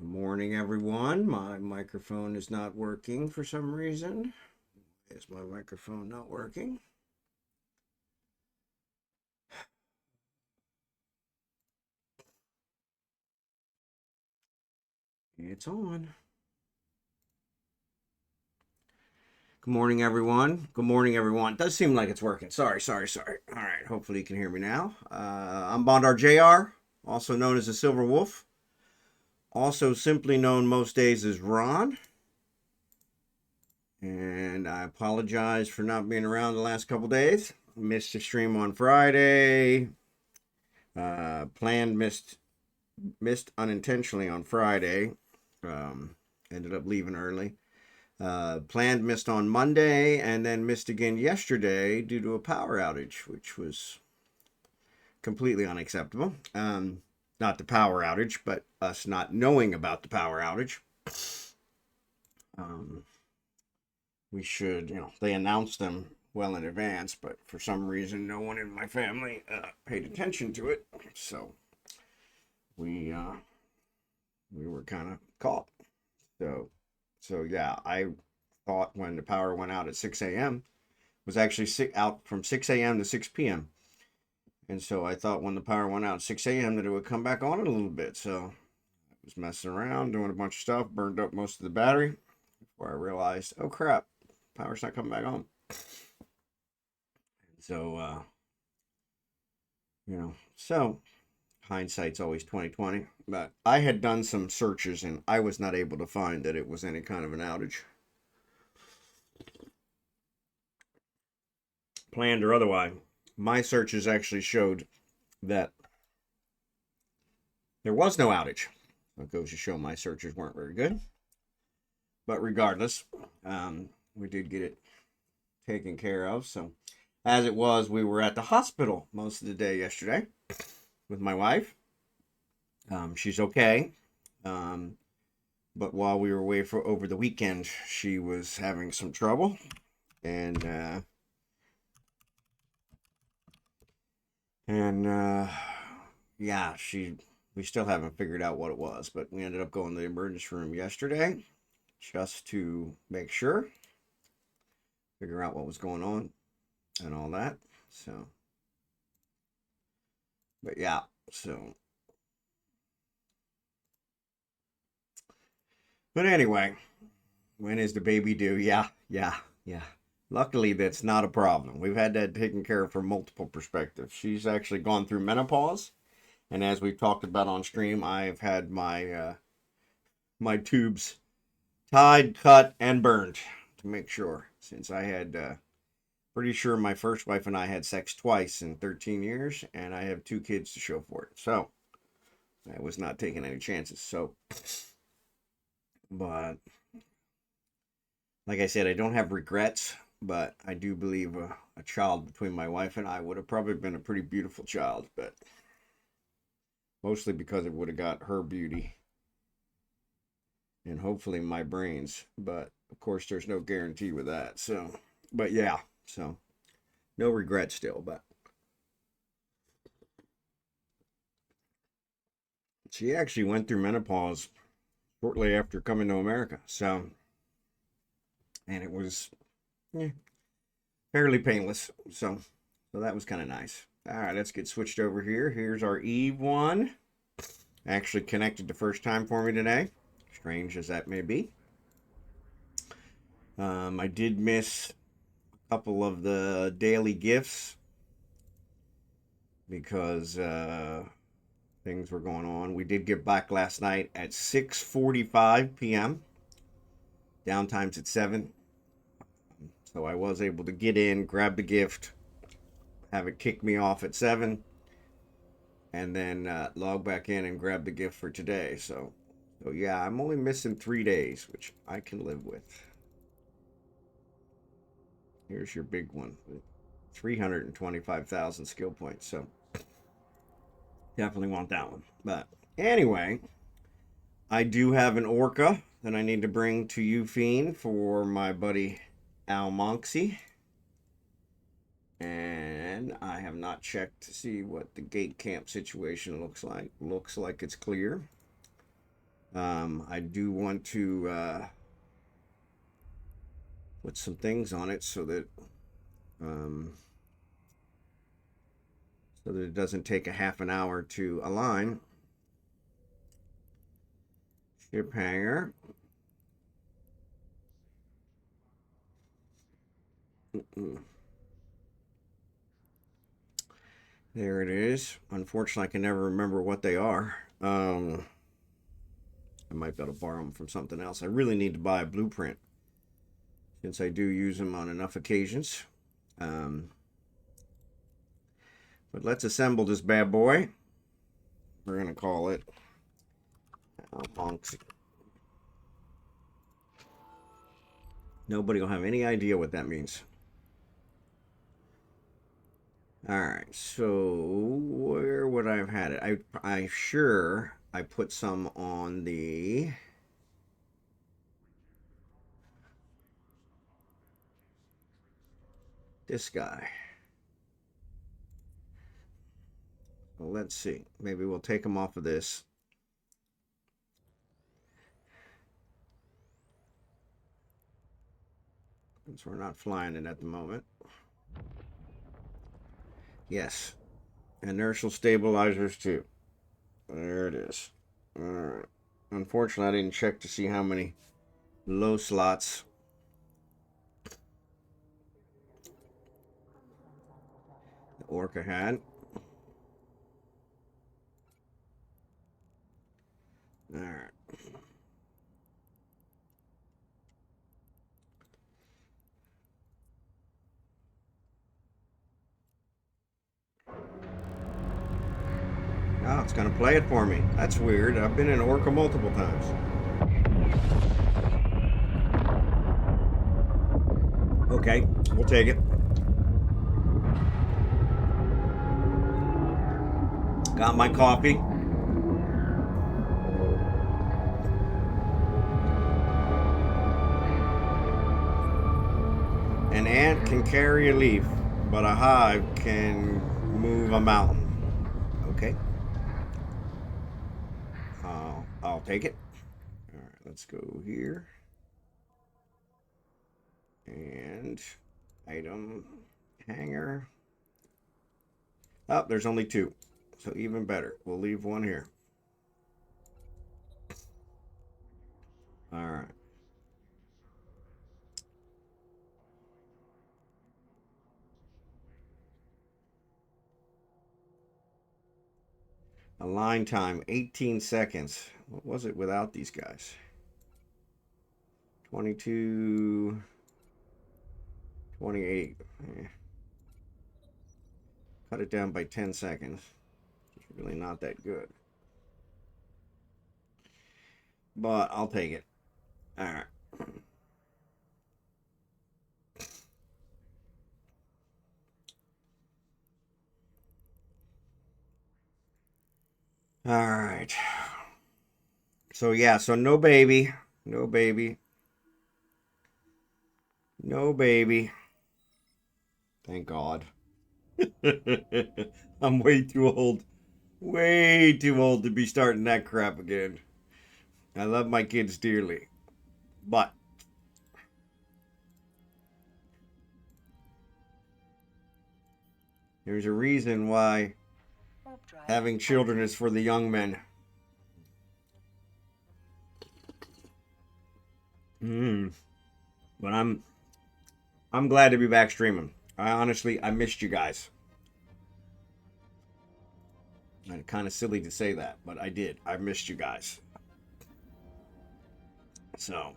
Good morning, everyone. My microphone is not working for some reason. Is my microphone not working? It's on. Good morning, everyone. Good morning, everyone. It does seem like it's working. Sorry. All right. Hopefully, you can hear me now. I'm Bondar JR, also known as the Silver Wolf, also simply known most days as Ron. And I apologize for not being around the last couple days. Missed a stream on Friday. Planned missed unintentionally on Friday. Ended up leaving early. Planned missed on Monday and then missed again yesterday due to a power outage, which was completely unacceptable. Not the power outage, but us not knowing about the power outage. Um, we should, they announced them well in advance, but for some reason, no one in my family paid attention to it. So we were kind of caught. So yeah, I thought when the power went out at 6 a.m. was actually out from 6 a.m. to 6 p.m. And so I thought when the power went out at 6 a.m. that it would come back on in a little bit. So I was messing around, doing a bunch of stuff, burned up most of the battery before I realized, oh crap, power's not coming back on. So, so hindsight's always 2020. But I had done some searches and I was not able to find that it was any kind of an outage, planned or otherwise. My searches actually showed that there was no outage. It goes to show my searches weren't very good. But regardless, we did get it taken care of. So, as it was, we were at the hospital most of the day yesterday with my wife. She's okay. But while we were away for over the weekend, she was having some trouble. And yeah, we still haven't figured out what it was, but we ended up going to the emergency room yesterday just to make sure, figure out what was going on and all that. So, but yeah, so, but anyway, when is the baby due? Yeah. Luckily, that's not a problem. We've had that taken care of from multiple perspectives. She's actually gone through menopause, and as we've talked about on stream, I've had my tubes tied, cut, and burned to make sure. Since I had, pretty sure my first wife and I had sex twice in 13 years, and I have 2 kids to show for it. So I was not taking any chances. So, but like I said, I don't have regrets, but I do believe a child between my wife and I would have probably been a pretty beautiful child, but mostly because it would have got her beauty and hopefully my brains. But of course, there's no guarantee with that. So, but yeah, so no regret still. But she actually went through menopause shortly after coming to America. So, and it was fairly painless. So that was kind of nice. All right, let's get switched over here. Here's our Eve one. Actually connected the first time for me today. Strange as that may be. I did miss a couple of the daily gifts because things were going on. We did get back last night at 6:45 p.m. Downtime's at 7. So I was able to get in, grab the gift, have it kick me off at 7, and then log back in and grab the gift for today. So yeah, I'm only missing 3 days, which I can live with. Here's your big one, 325,000 skill points. So definitely want that one. But anyway, I do have an Orca that I need to bring to you, Fiend, for my buddy almonxy. And I have not checked to see what the gate camp situation looks like. Looks like it's clear. I do want to put some things on it so that it doesn't take a half an hour to align. Ship hanger. There it is. Unfortunately, I can never remember what they are. I might be able to borrow them from something else. I really need to buy a blueprint since I do use them on enough occasions. But let's assemble this bad boy. We're going to call it almonxy. Nobody will have any idea what that means. All right, so where would I have had it? I sure I put some on the this guy. Well, let's see. Maybe we'll take them off of this. Since we're not flying it at the moment. Yes. Inertial stabilizers too. There it is. All right. Unfortunately, I didn't check to see how many low slots the Orca had. All right. Oh, it's going to play it for me. That's weird. I've been in Orca multiple times. Okay, we'll take it. Got my coffee. An ant can carry a leaf, but a hive can move a mountain. Okay. I'll take it. All right, let's go here. And item hanger. Oh, there's only two. So even better. We'll leave one here. All right. Align time, 18 seconds. What was it without these guys? 22, 28. Cut it down by 10 seconds. It's really not that good. But I'll take it. All right. All right. So yeah, so no baby. No baby. No baby. Thank God. I'm way too old. Way too old to be starting that crap again. I love my kids dearly. But there's a reason why having children is for the young men. But I'm glad to be back streaming. I missed you guys. And kind of silly to say that, but I did. I missed you guys. So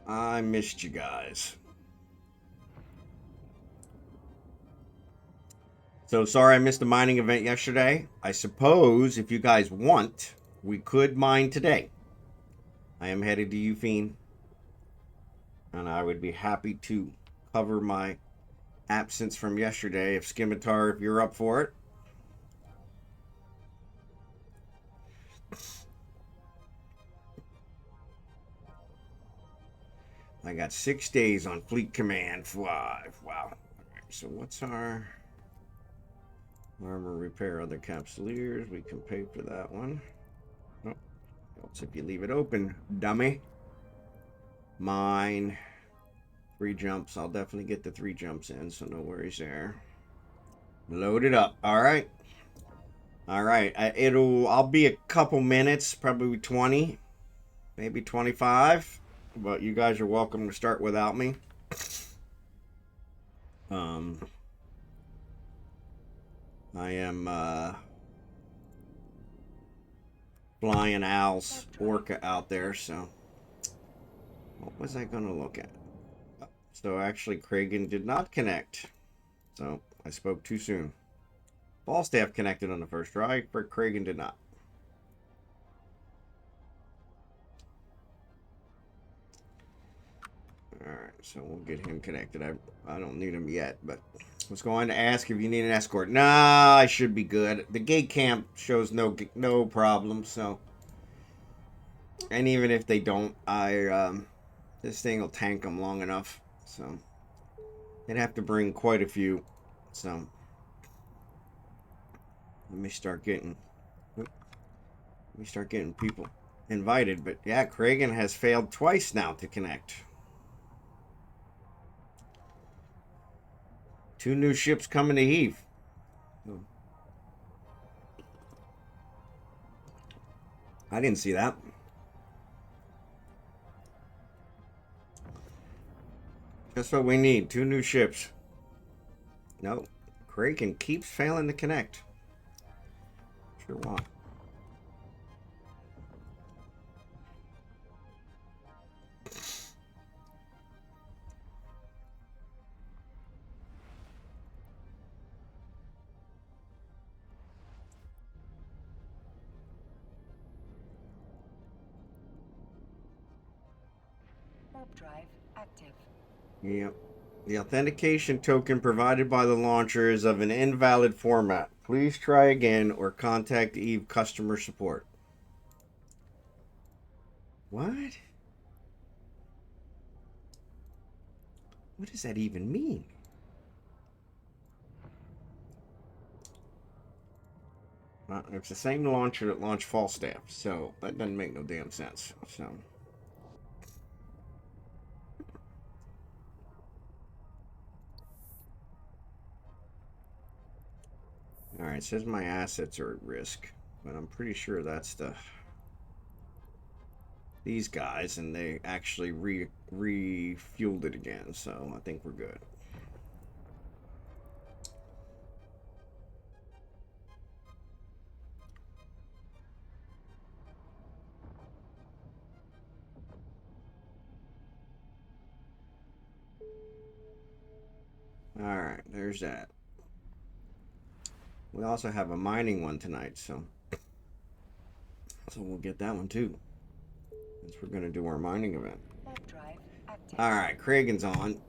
I missed you guys. So sorry I missed the mining event yesterday. I suppose if you guys want, we could mine today. I am headed to Ufine, and I would be happy to cover my absence from yesterday. If Scimitar, if you're up for it. I got 6 days on Fleet Command 5. Wow. All right, so what's our... Armor repair other capsuleers. We can pay for that one. Oh, helps if you leave it open, dummy. Mine. 3 jumps. I'll definitely get the 3 jumps in, so no worries there. Load it up. All right. All right. I'll be a couple minutes, probably 20, maybe 25. But you guys are welcome to start without me. I am flying Al's Orca out there, so what was I going to look at? So actually, Kragan did not connect. So I spoke too soon. Falstaff connected on the first try, but Kragan did not. Alright, so we'll get him connected. I don't need him yet, but I was going to ask if you need an escort. Nah, I should be good. The gate camp shows no problem, so. And even if they don't, this thing will tank them long enough, so. They'd have to bring quite a few, so. Let me start getting people invited, but yeah, Kragan has failed twice now to connect. 2 new ships coming to Heath. I didn't see that. That's what we need. 2 new ships. No, Kragan keeps failing to connect. Sure won't. Drive active. Yep. The authentication token provided by the launcher is of an invalid format. Please try again or contact Eve customer support. What? What does that even mean? Well, it's the same launcher that launched Falstaff, so that doesn't make no damn sense. So. Alright, it says my assets are at risk, but I'm pretty sure that's these guys, and they actually refueled it again, so I think we're good. Alright, there's that. We also have a mining one tonight, so we'll get that one too. Since we're going to do our mining event. Alright, Kragan's on.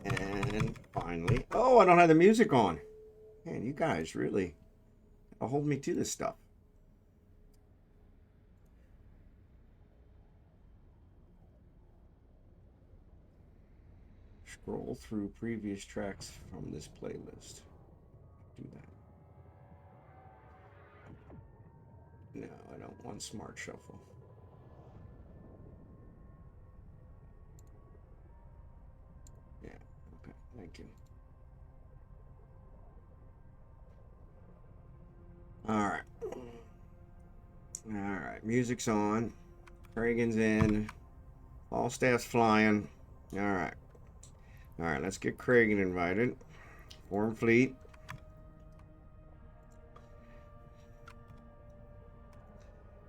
And finally... Oh, I don't have the music on. Man, you guys really hold me to this stuff. Scroll through previous tracks from this playlist. Do that. No, I don't want Smart Shuffle. Yeah, okay, thank you. Alright. Alright, music's on. Kragan's in. Falstaff's flying. Alright. Alright, let's get Kragan invited. Form fleet.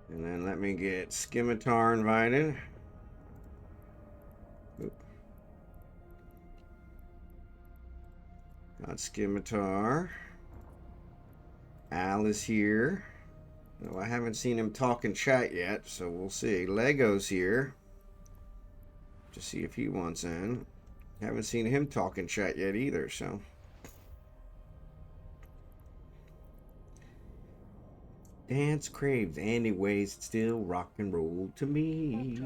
And then let me get Scimitar invited. Oop. Got Scimitar. Al is here. No, I haven't seen him talk in chat yet, so we'll see. Lego's here. To see if he wants in. Haven't seen him talk in chat yet either, so. Dance craves anyways, it's still rock and roll to me.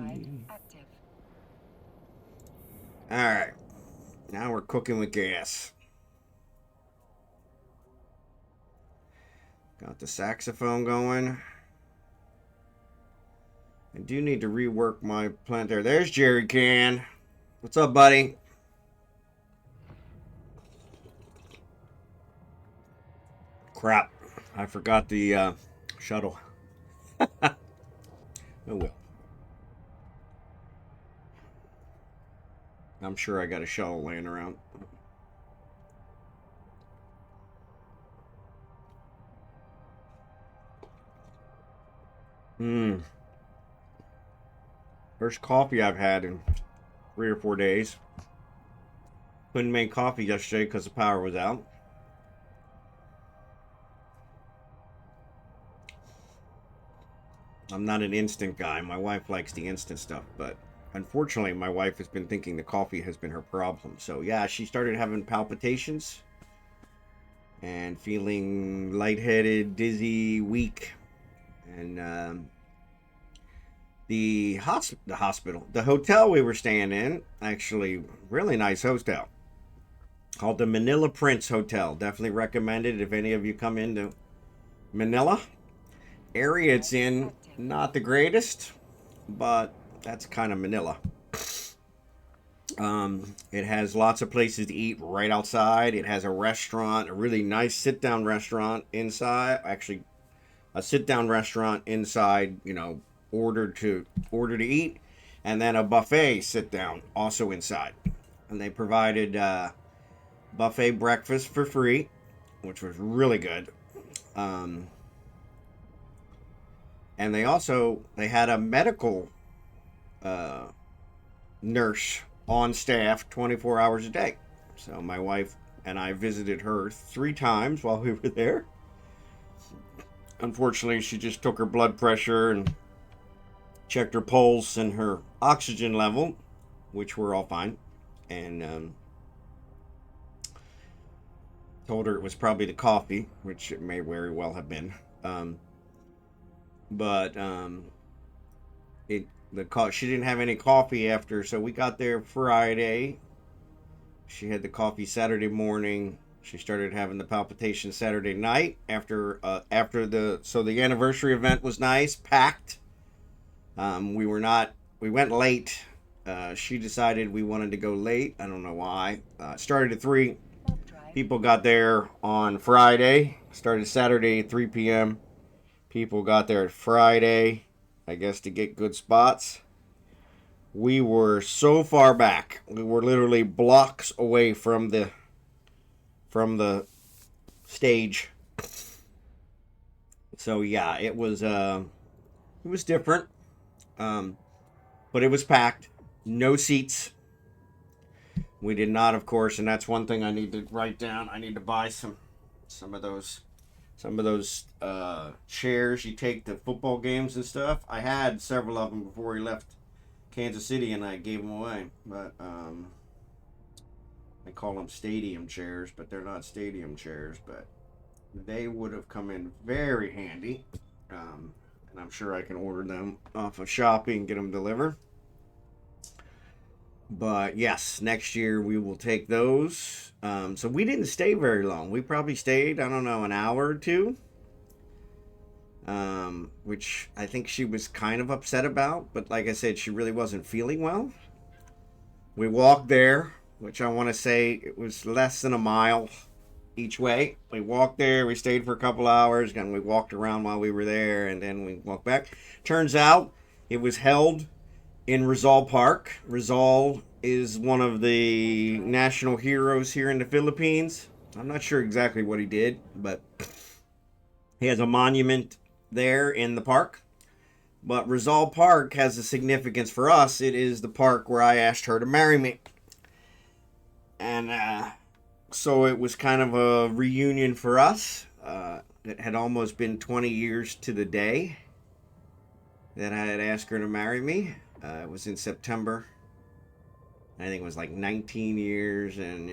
Alright. Now we're cooking with gas. Got the saxophone going. I do need to rework my plant there. There's Jerry Can. What's up, buddy? Crap. I forgot the shuttle. Oh well. I'm sure I got a shuttle laying around. First coffee I've had in 3 or 4 days. Couldn't make coffee yesterday because the power was out. I'm not an instant guy. My wife likes the instant stuff, but unfortunately, my wife has been thinking the coffee has been her problem. So yeah, she started having palpitations and feeling lightheaded, dizzy, weak, and the hotel we were staying in, actually, really nice hotel, called the Manila Prince Hotel. Definitely recommend it if any of you come into Manila. Area it's in, not the greatest, but that's kind of Manila. It has lots of places to eat right outside. It has a restaurant, a really nice sit-down restaurant inside. Actually, a sit-down restaurant inside, you know, order to eat, and then a buffet sit-down also inside. And they provided buffet breakfast for free, which was really good. And they had a medical nurse on staff 24 hours a day. So my wife and I visited her 3 times while we were there. Unfortunately, she just took her blood pressure and checked her pulse and her oxygen level, which were all fine, and told her it was probably the coffee, which it may very well have been. She didn't have any coffee after, so we got there Friday. She had the coffee Saturday morning. She started having the palpitation Saturday night after the anniversary event was nice, packed. We went late. She decided we wanted to go late. I don't know why. Started at 3. People got there on Friday. Started Saturday at 3 p.m. People got there Friday, I guess, to get good spots. We were so far back. We were literally blocks away from the stage. So yeah, it was different. But it was packed. No seats. We did not, of course, and that's one thing I need to write down. I need to buy some of those chairs you take to football games and stuff. I had several of them before we left Kansas City, and I gave them away. But I call them stadium chairs, but they're not stadium chairs. But they would have come in very handy. And I'm sure I can order them off of Shopee and get them delivered. But yes, next year we will take those. So we didn't stay very long. We probably stayed, I don't know, an hour or 2. Which I think she was kind of upset about. But like I said, she really wasn't feeling well. We walked there, which I want to say it was less than a mile each way. We walked there, we stayed for a couple hours, and we walked around while we were there, and then we walked back. Turns out it was held in Rizal Park. Rizal is one of the national heroes here in the Philippines. I'm not sure exactly what he did, but he has a monument there in the park. But Rizal Park has a significance for us. It is the park where I asked her to marry me. And so it was kind of a reunion for us. It had almost been 20 years to the day that I had asked her to marry me. It was in September. I think it was like 19 years and,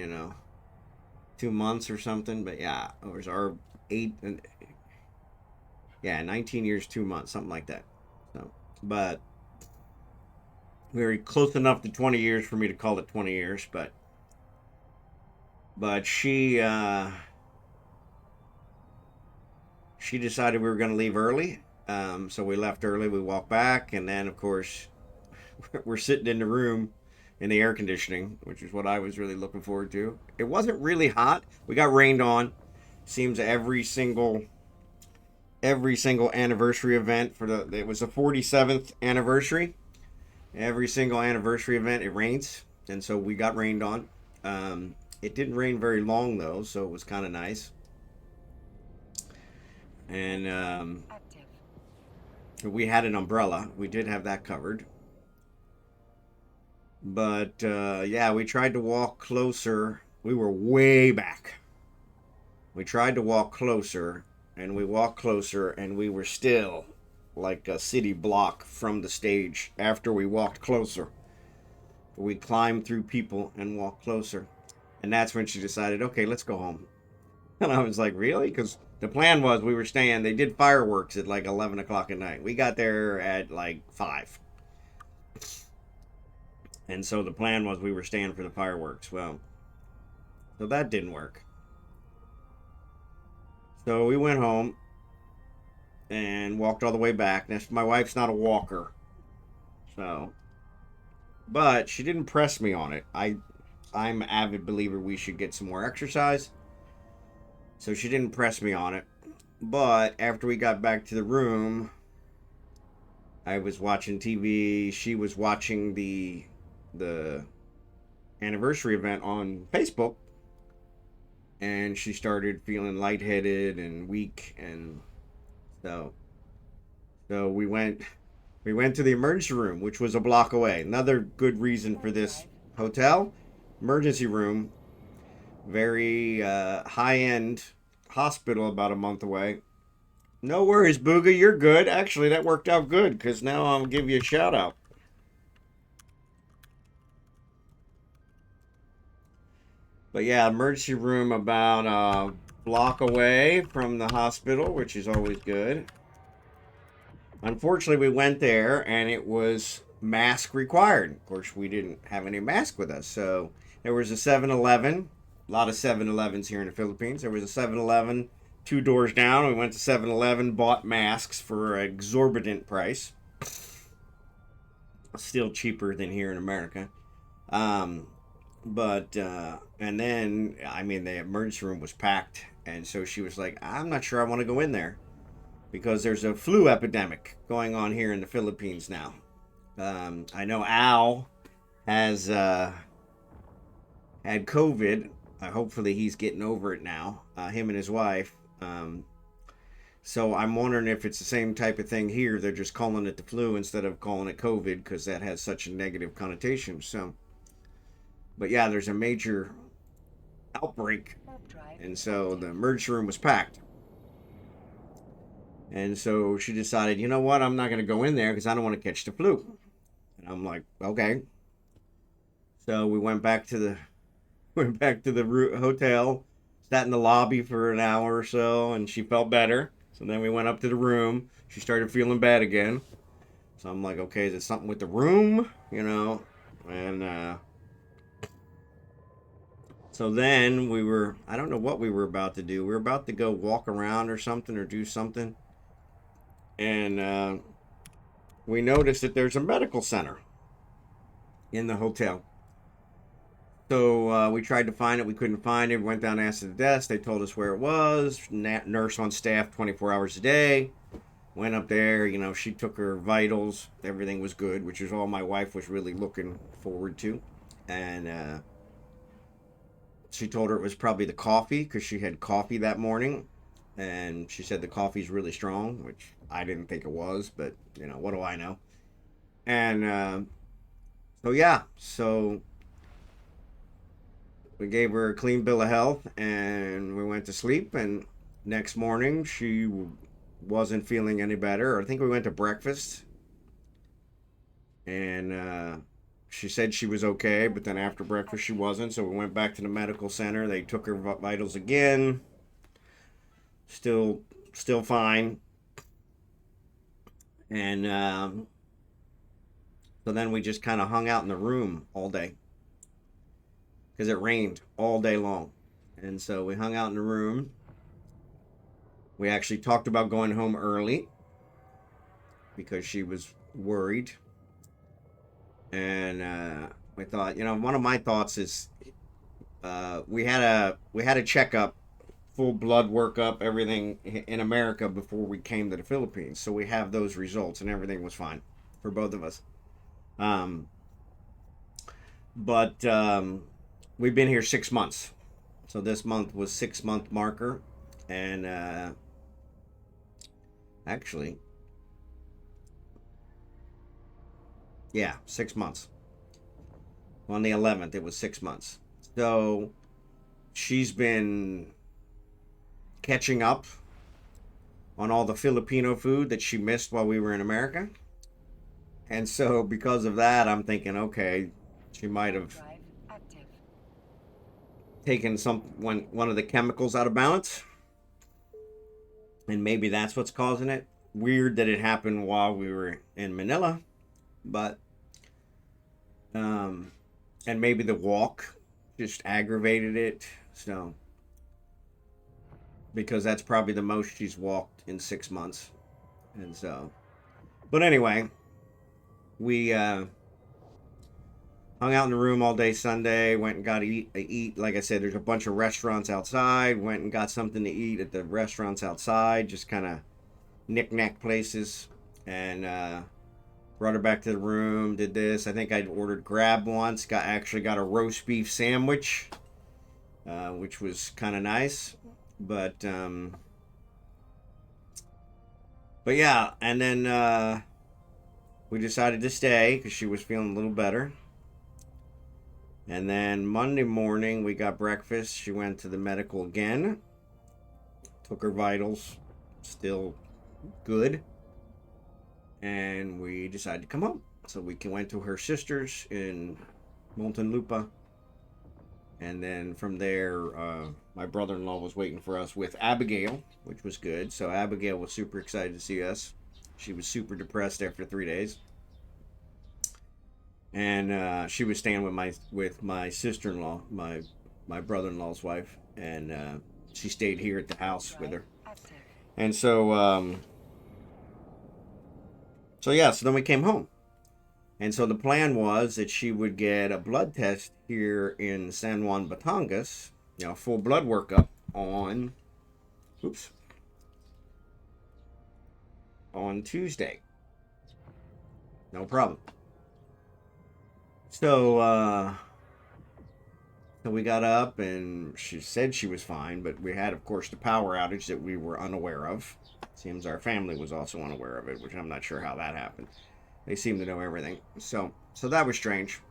2 months or something. But yeah, it was our 19 years, 2 months, something like that. So, but very close enough to 20 years for me to call it 20 years. But she she decided we were going to leave early. So we left early. We walked back, and then of course we're sitting in the room in the air conditioning, which is what I was really looking forward to. It wasn't really hot. We got rained on. Seems every single anniversary event it was the 47th anniversary. Every single anniversary event it rains, and so we got rained on. It didn't rain very long though, so it was kind of nice. And Active. we had an umbrella. We did have that covered. But yeah, we tried to walk closer. We were way back. We tried to walk closer, and we walked closer, and we were still like a city block from the stage after we walked closer. We climbed through people and walked closer. And that's when she decided, okay, let's go home. And I was like, really? Because the plan was we were staying. They did fireworks at like 11 o'clock at night. We got there at like 5. And so the plan was we were staying for the fireworks. Well, so that didn't work. So we went home and walked all the way back. Now, my wife's not a walker. So, but she didn't press me on it. I'm an avid believer we should get some more exercise. So she didn't press me on it. But after we got back to the room, I was watching TV. She was watching the anniversary event on Facebook, and she started feeling lightheaded and weak, and so we went to the emergency room, which was a block away. Another good reason for this hotel, emergency room, very high-end hospital about a month away. No worries, Booga, you're good. Actually, that worked out good, because now I'll give you a shout out. But yeah, emergency room about a block away from the hospital, which is always good. Unfortunately, we went there and it was mask required. Of course, we didn't have any mask with us. So there was a 7-Eleven, a lot of 7-Elevens here in the Philippines. There was a 7-Eleven 2 doors down. We went to 7-Eleven, bought masks for an exorbitant price. Still cheaper than here in America. But and then I mean the emergency room was packed, and so she was like, I'm not sure I want to go in there because there's a flu epidemic going on here in the Philippines now. I know Al has had COVID. Hopefully he's getting over it now, him and his wife. So I'm wondering if it's the same type of thing here. They're just calling it the flu instead of calling it COVID because that has such a negative connotation. So but yeah, there's a major outbreak, and so the emergency room was packed. And so she decided, you know what, I'm not going to go in there because I don't want to catch the flu. And I'm like, okay. So we went back to the hotel, sat in the lobby for an hour or so, and she felt better. So then we went up to the room. She started feeling bad again. So I'm like, okay, is it something with the room? You know, and so then I don't know what we were about to do. We were about to go walk around or something or do something. And we noticed that there's a medical center in the hotel. So we tried to find it. We couldn't find it. We went down and asked at the desk. They told us where it was. Nurse on staff 24 hours a day. Went up there. You know, she took her vitals. Everything was good, which is all my wife was really looking forward to. And she told her it was probably the coffee because she had coffee that morning. And she said the coffee's really strong, which I didn't think it was, but, you know, what do I know? And so, yeah, so we gave her a clean bill of health and we went to sleep. And next morning, she wasn't feeling any better. I think we went to breakfast. And she said she was okay, but then after breakfast she wasn't. So we went back to the medical center. They took her vitals again. Still fine. And so then we just kind of hung out in the room all day because it rained all day long. And so we hung out in the room. We actually talked about going home early because she was worried. And we thought, one of my thoughts is we had a checkup, full blood workup, everything in America before we came to the Philippines. So we have those results, and everything was fine for both of us. Um, but we've been here 6 months, so this month was 6 month marker, and actually, yeah, 6 months. On the 11th, it was 6 months. So she's been catching up on all the Filipino food that she missed while we were in America. And so because of that, I'm thinking, okay, she might have Drive active. taken one of the chemicals out of balance, and maybe that's what's causing it. Weird that it happened while we were in Manila, but um, and maybe the walk just aggravated it. So because that's probably the most she's walked in 6 months, and so. But anyway, we hung out in the room all day Sunday. Went and got to eat. Like I said, there's a bunch of restaurants outside. Went and got something to eat at the restaurants outside. Just kind of knick-knack places. And brought her back to the room. Did this. I think I ordered Grab once. Actually got a roast beef sandwich, which was kind of nice. But yeah, and then we decided to stay because she was feeling a little better. And then Monday morning, we got breakfast. She went to the medical again. Took her vitals. Still good. And we decided to come home. So we went to her sister's in Muntinlupa. And then from there, my brother-in-law was waiting for us with Abigail, which was good. So Abigail was super excited to see us. She was super depressed after 3 days. And she was staying with my sister-in-law, my brother-in-law's wife, and she stayed here at the house with her. Active. And so yeah, so then we came home, and so the plan was that she would get a blood test here in San Juan, Batangas, full blood workup on Tuesday. No problem. So we got up and she said she was fine, but we had, of course, the power outage that we were unaware of. Seems our family was also unaware of it, which I'm not sure how that happened. They seem to know everything. So that was strange.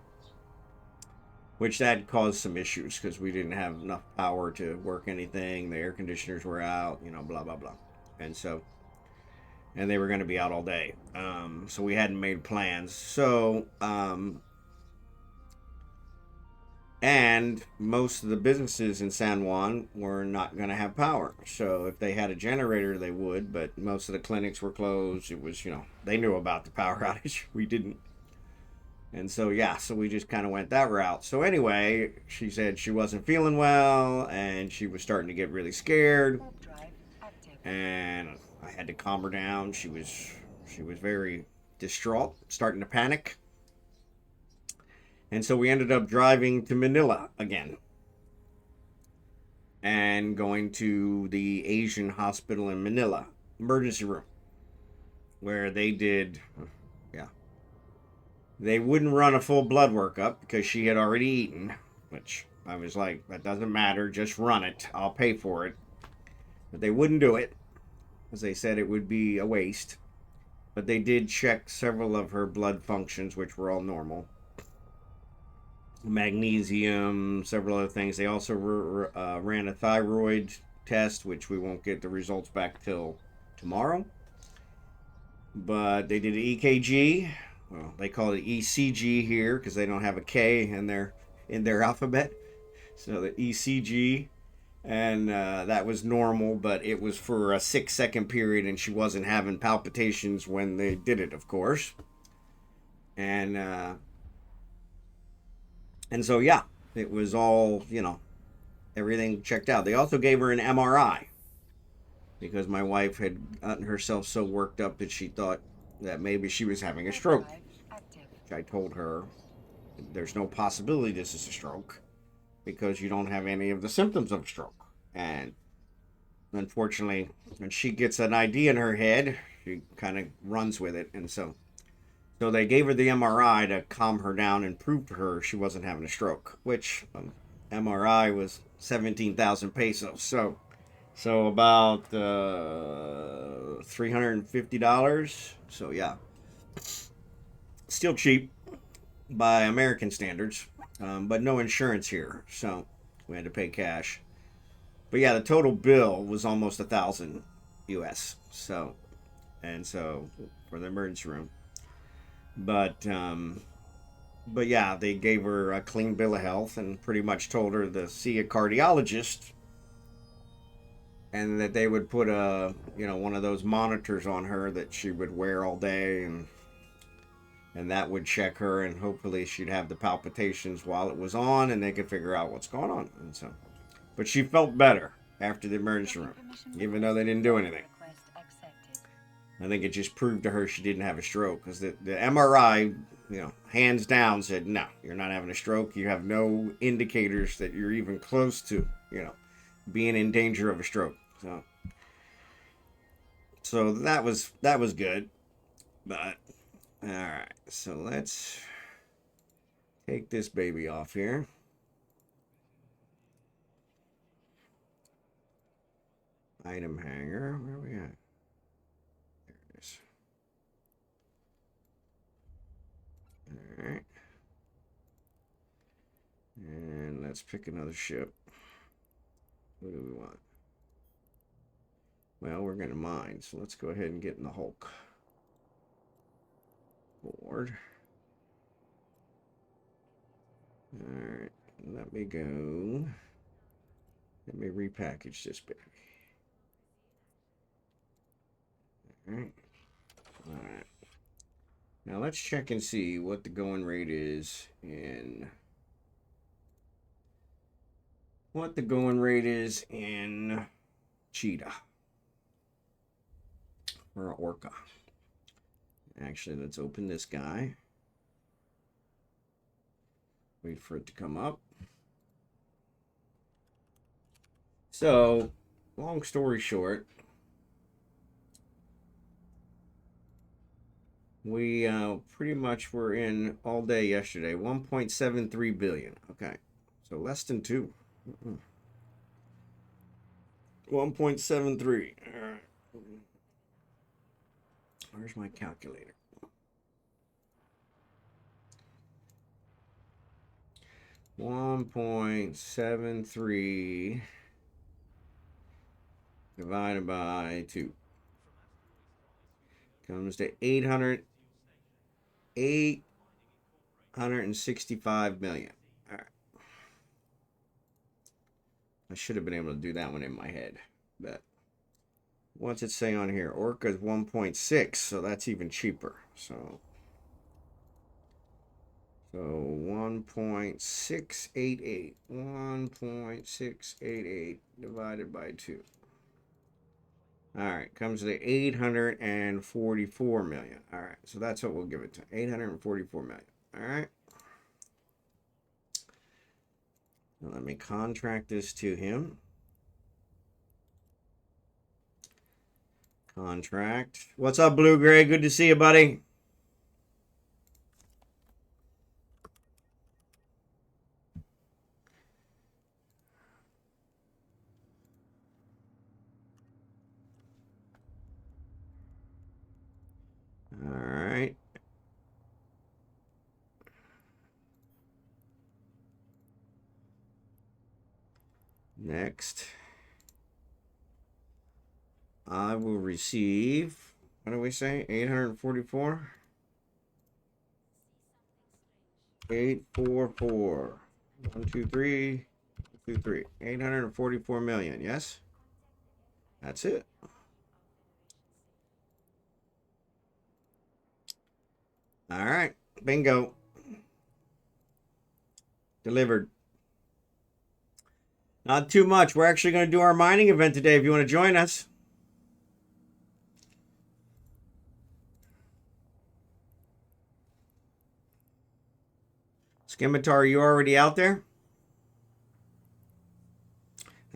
Which that caused some issues because we didn't have enough power to work anything. The air conditioners were out, blah, blah, blah. And they were going to be out all day. So we hadn't made plans. And most of the businesses in San Juan were not going to have power. So if they had a generator, they would. But most of the clinics were closed. It was, they knew about the power outage. We didn't. And so, yeah, so we just kind of went that route. So anyway, she said she wasn't feeling well. And she was starting to get really scared. Drive active. And I had to calm her down. She was very distraught, starting to panic. And so we ended up driving to Manila again and going to the Asian hospital in Manila, emergency room, where they wouldn't run a full blood workup because she had already eaten, which I was like, that doesn't matter, just run it, I'll pay for it. But they wouldn't do it, as they said it would be a waste. But they did check several of her blood functions, which were all normal. Magnesium, several other things. They also ran a thyroid test, which we won't get the results back till tomorrow. But they did an EKG. Well, they call it ECG here because they don't have a K in their alphabet. So the ECG, and that was normal, but it was for a 6-second period, and she wasn't having palpitations when they did it, of course. And so, yeah, it was all, everything checked out. They also gave her an MRI. because my wife had gotten herself so worked up that she thought that maybe she was having a stroke. Active. Which I told her there's no possibility this is a stroke because you don't have any of the symptoms of a stroke. And unfortunately, when she gets an idea in her head, she kind of runs with it. And so they gave her the MRI to calm her down and prove to her she wasn't having a stroke, which MRI was 17,000 pesos. So about $350. So yeah, still cheap by American standards, but no insurance here, so we had to pay cash. But yeah, the total bill was almost 1,000 US. So for the emergency room, but but yeah, they gave her a clean bill of health and pretty much told her to see a cardiologist, and that they would put one of those monitors on her that she would wear all day, and that would check her, and hopefully she'd have the palpitations while it was on, and they could figure out what's going on. And so, but she felt better after the emergency room, even though they didn't do anything. I think it just proved to her she didn't have a stroke, because the MRI, hands down said, no, you're not having a stroke. You have no indicators that you're even close to, being in danger of a stroke. So that was good. But all right, so let's take this baby off here. Item hanger, where are we at? There it is. All right. And let's pick another ship. What do we want? Well, we're going to mine, so let's go ahead and get in the Hulk. Board. Alright, let me go. Let me repackage this baby. Alright. Alright. Now let's check and see what the going rate is in... Cheetah. Or Orca. Actually, let's open this guy. Wait for it to come up. So, long story short, we pretty much were in all day yesterday. 1.73 billion. Okay, so less than 2. 1.73. All right. Where's my calculator? 1.73 divided by 2 comes to 865 million. All right. I should have been able to do that one in my head, but what's it say on here? Orca is 1.6, so that's even cheaper. So 1.688. 1.688 divided by 2. All right, comes to 844 million. All right, so that's what we'll give it to. 844 million. All right. Now let me contract this to him. Contract. What's up, Blue Gray? Good to see you, buddy. All right. Next. I will receive, what do we say? 844? 844. 1, 2, 3. 2, 3. 844 million, yes? That's it. All right. Bingo. Delivered. Not too much. We're actually going to do our mining event today if you want to join us. Scimitar, are you already out there?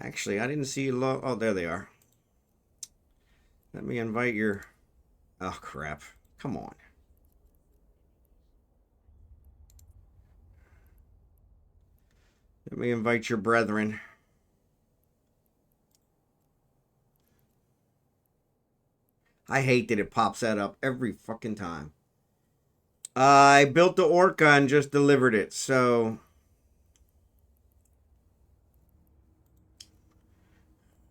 Actually, I didn't see you. Oh, there they are. Let me invite your... Oh, crap. Come on. Let me invite your brethren. I hate that it pops that up every fucking time. I built the Orca and just delivered it, so...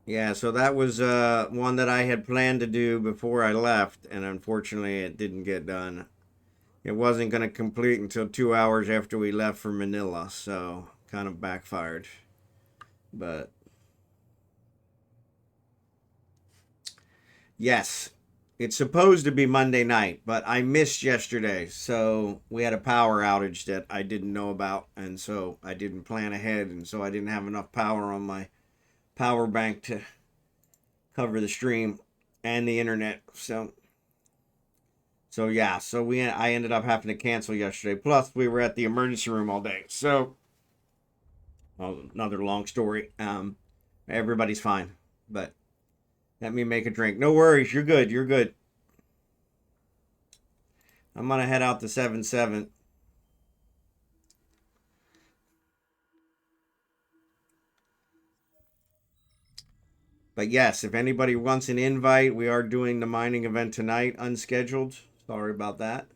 Yeah, so that was one that I had planned to do before I left, and unfortunately it didn't get done. It wasn't going to complete until 2 hours after we left for Manila, so kind of backfired. But yes, it's supposed to be Monday night, but I missed yesterday, so we had a power outage that I didn't know about, and so I didn't plan ahead, and so I didn't have enough power on my power bank to cover the stream and the internet. So yeah, so I ended up having to cancel yesterday. Plus, we were at the emergency room all day. So, well, another long story. Everybody's fine, but let me make a drink. No worries, you're good. You're good. I'm gonna head out to 7-7. But yes, if anybody wants an invite, we are doing the mining event tonight, unscheduled. Sorry about that.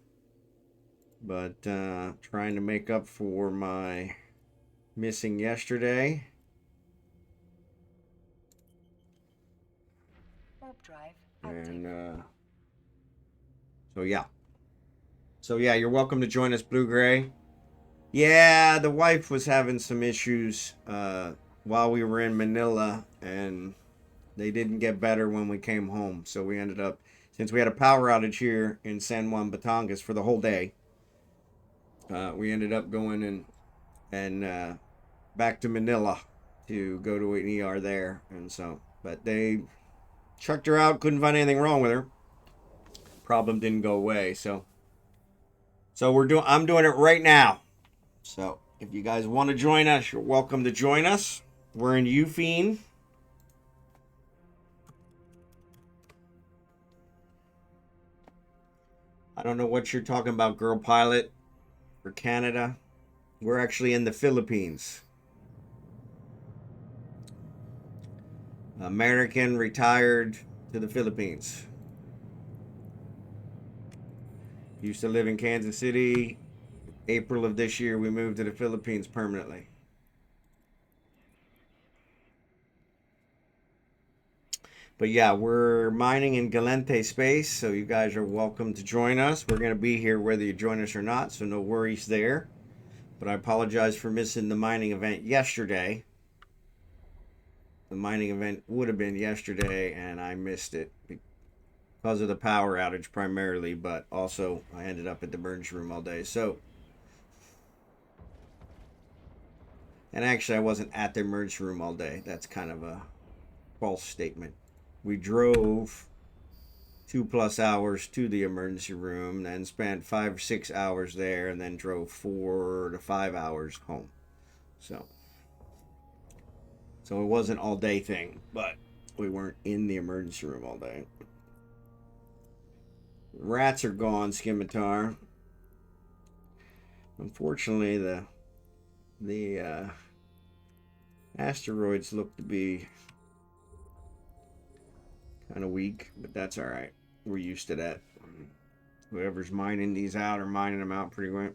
But trying to make up for my missing yesterday. Warp drive active. And so yeah, you're welcome to join us, Blue Gray. Yeah, the wife was having some issues while we were in Manila, and they didn't get better when we came home. So we ended up, since we had a power outage here in San Juan, Batangas for the whole day, we ended up going and back to Manila to go to an ER there. And so, but they checked her out, couldn't find anything wrong with her. Problem didn't go away. So I'm doing it right now. So if you guys want to join us, you're welcome to join us. We're in Eufene. I don't know what you're talking about, girl pilot, for Canada. We're actually in the Philippines. American retired to the Philippines. Used to live in Kansas City. April of this year, we moved to the Philippines permanently. But yeah, we're mining in Galente space, so you guys are welcome to join us. We're going to be here whether you join us or not, so no worries there. But I apologize for missing the mining event yesterday. The mining event would have been yesterday, and I missed it because of the power outage primarily, but also I ended up at the emergency room all day. So, and actually I wasn't at the emergency room all day. That's kind of a false statement. We drove 2+ hours to the emergency room, then spent 5-6 hours there, and then drove 4 to 5 hours home. So it wasn't all day thing, but we weren't in the emergency room all day. Rats are gone, Scimitar. Unfortunately, the asteroids look to be kind of weak, but that's all right. We're used to that. Whoever's mining these out are mining them out pretty quick.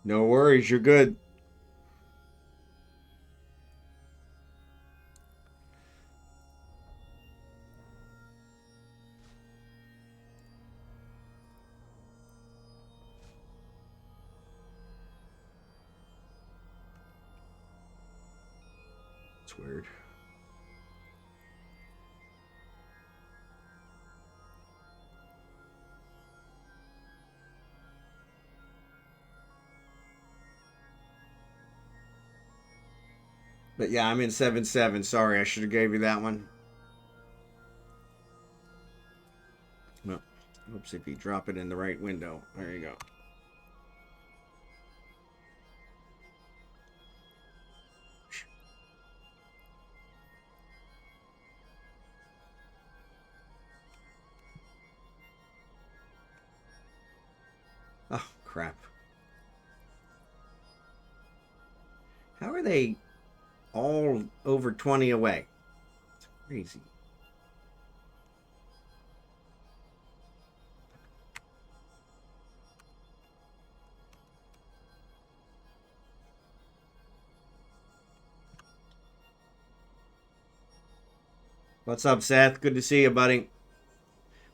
No worries, you're good. It's weird. But yeah, I'm in 7-7. Sorry, I should have gave you that one. Well, oops, if you drop it in the right window. There you go. Oh, crap. How are they all over 20 away? It's crazy. What's up, Seth? Good to see you, buddy.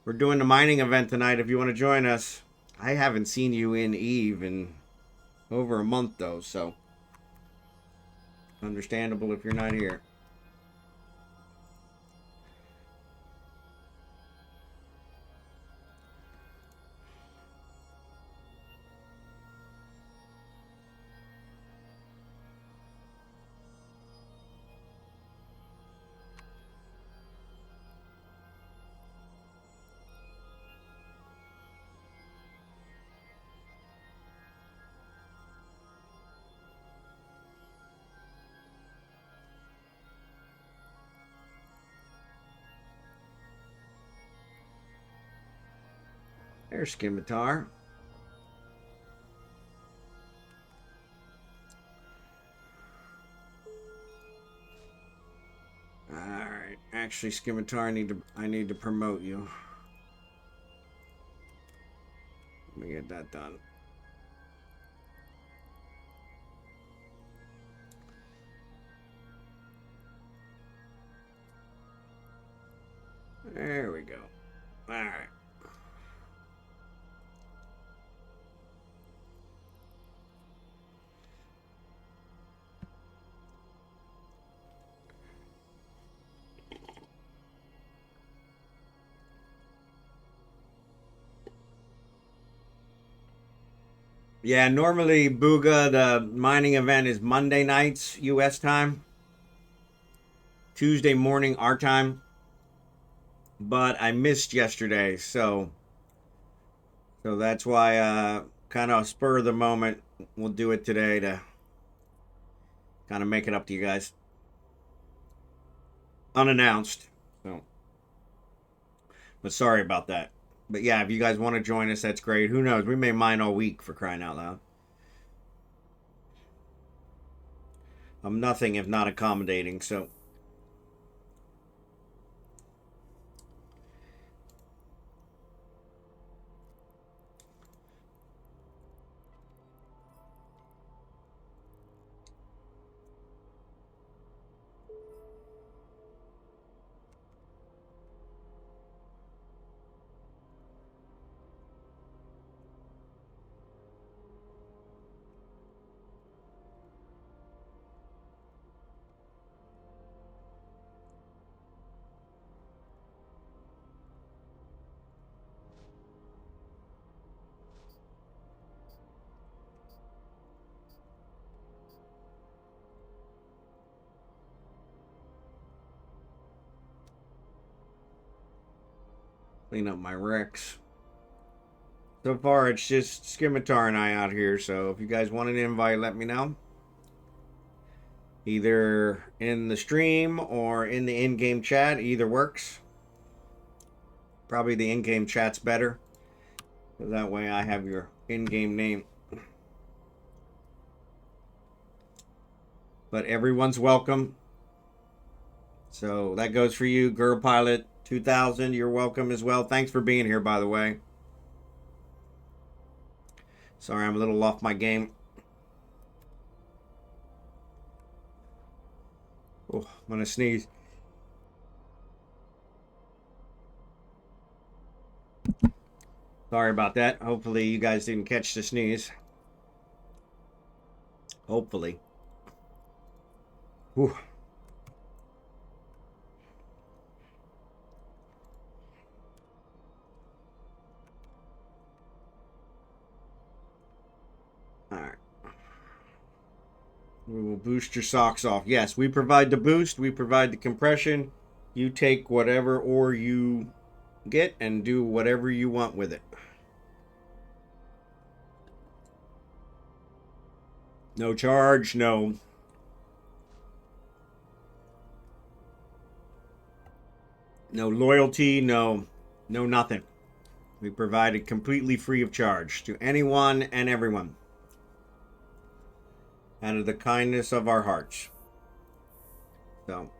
We're doing the mining event tonight if you want to join us. I haven't seen you in Eve in over a month, though, so understandable if you're not here. There's Scimitar. Alright. Actually, Scimitar, I need to promote you. Let me get that done. There we go. Alright. Yeah, normally, Booga, the mining event is Monday nights, U.S. time. Tuesday morning, our time. But I missed yesterday, so that's why, kind of spur of the moment, we'll do it today to kind of make it up to you guys. Unannounced. So, but sorry about that. But yeah, if you guys want to join us, that's great. Who knows? We may mine all week, for crying out loud. I'm nothing if not accommodating, so. Clean up my Rex. So far, it's just Scimitar and I out here, so if you guys want an invite, let me know. Either in the stream or in the in-game chat, either works. Probably the in-game chat's better. So that way I have your in-game name. But everyone's welcome. So that goes for you, Girl Pilot 2000. You're welcome as well. Thanks for being here, by the way. Sorry, I'm a little off my game. Oh, I'm gonna sneeze. Sorry about that. Hopefully you guys didn't catch the sneeze. Hopefully. Whew. All right. We will boost your socks off. Yes, we provide the boost. We provide the compression. You take whatever ore you get and do whatever you want with it. No charge, no loyalty, no nothing. We provide it completely free of charge to anyone and everyone out of the kindness of our hearts. So,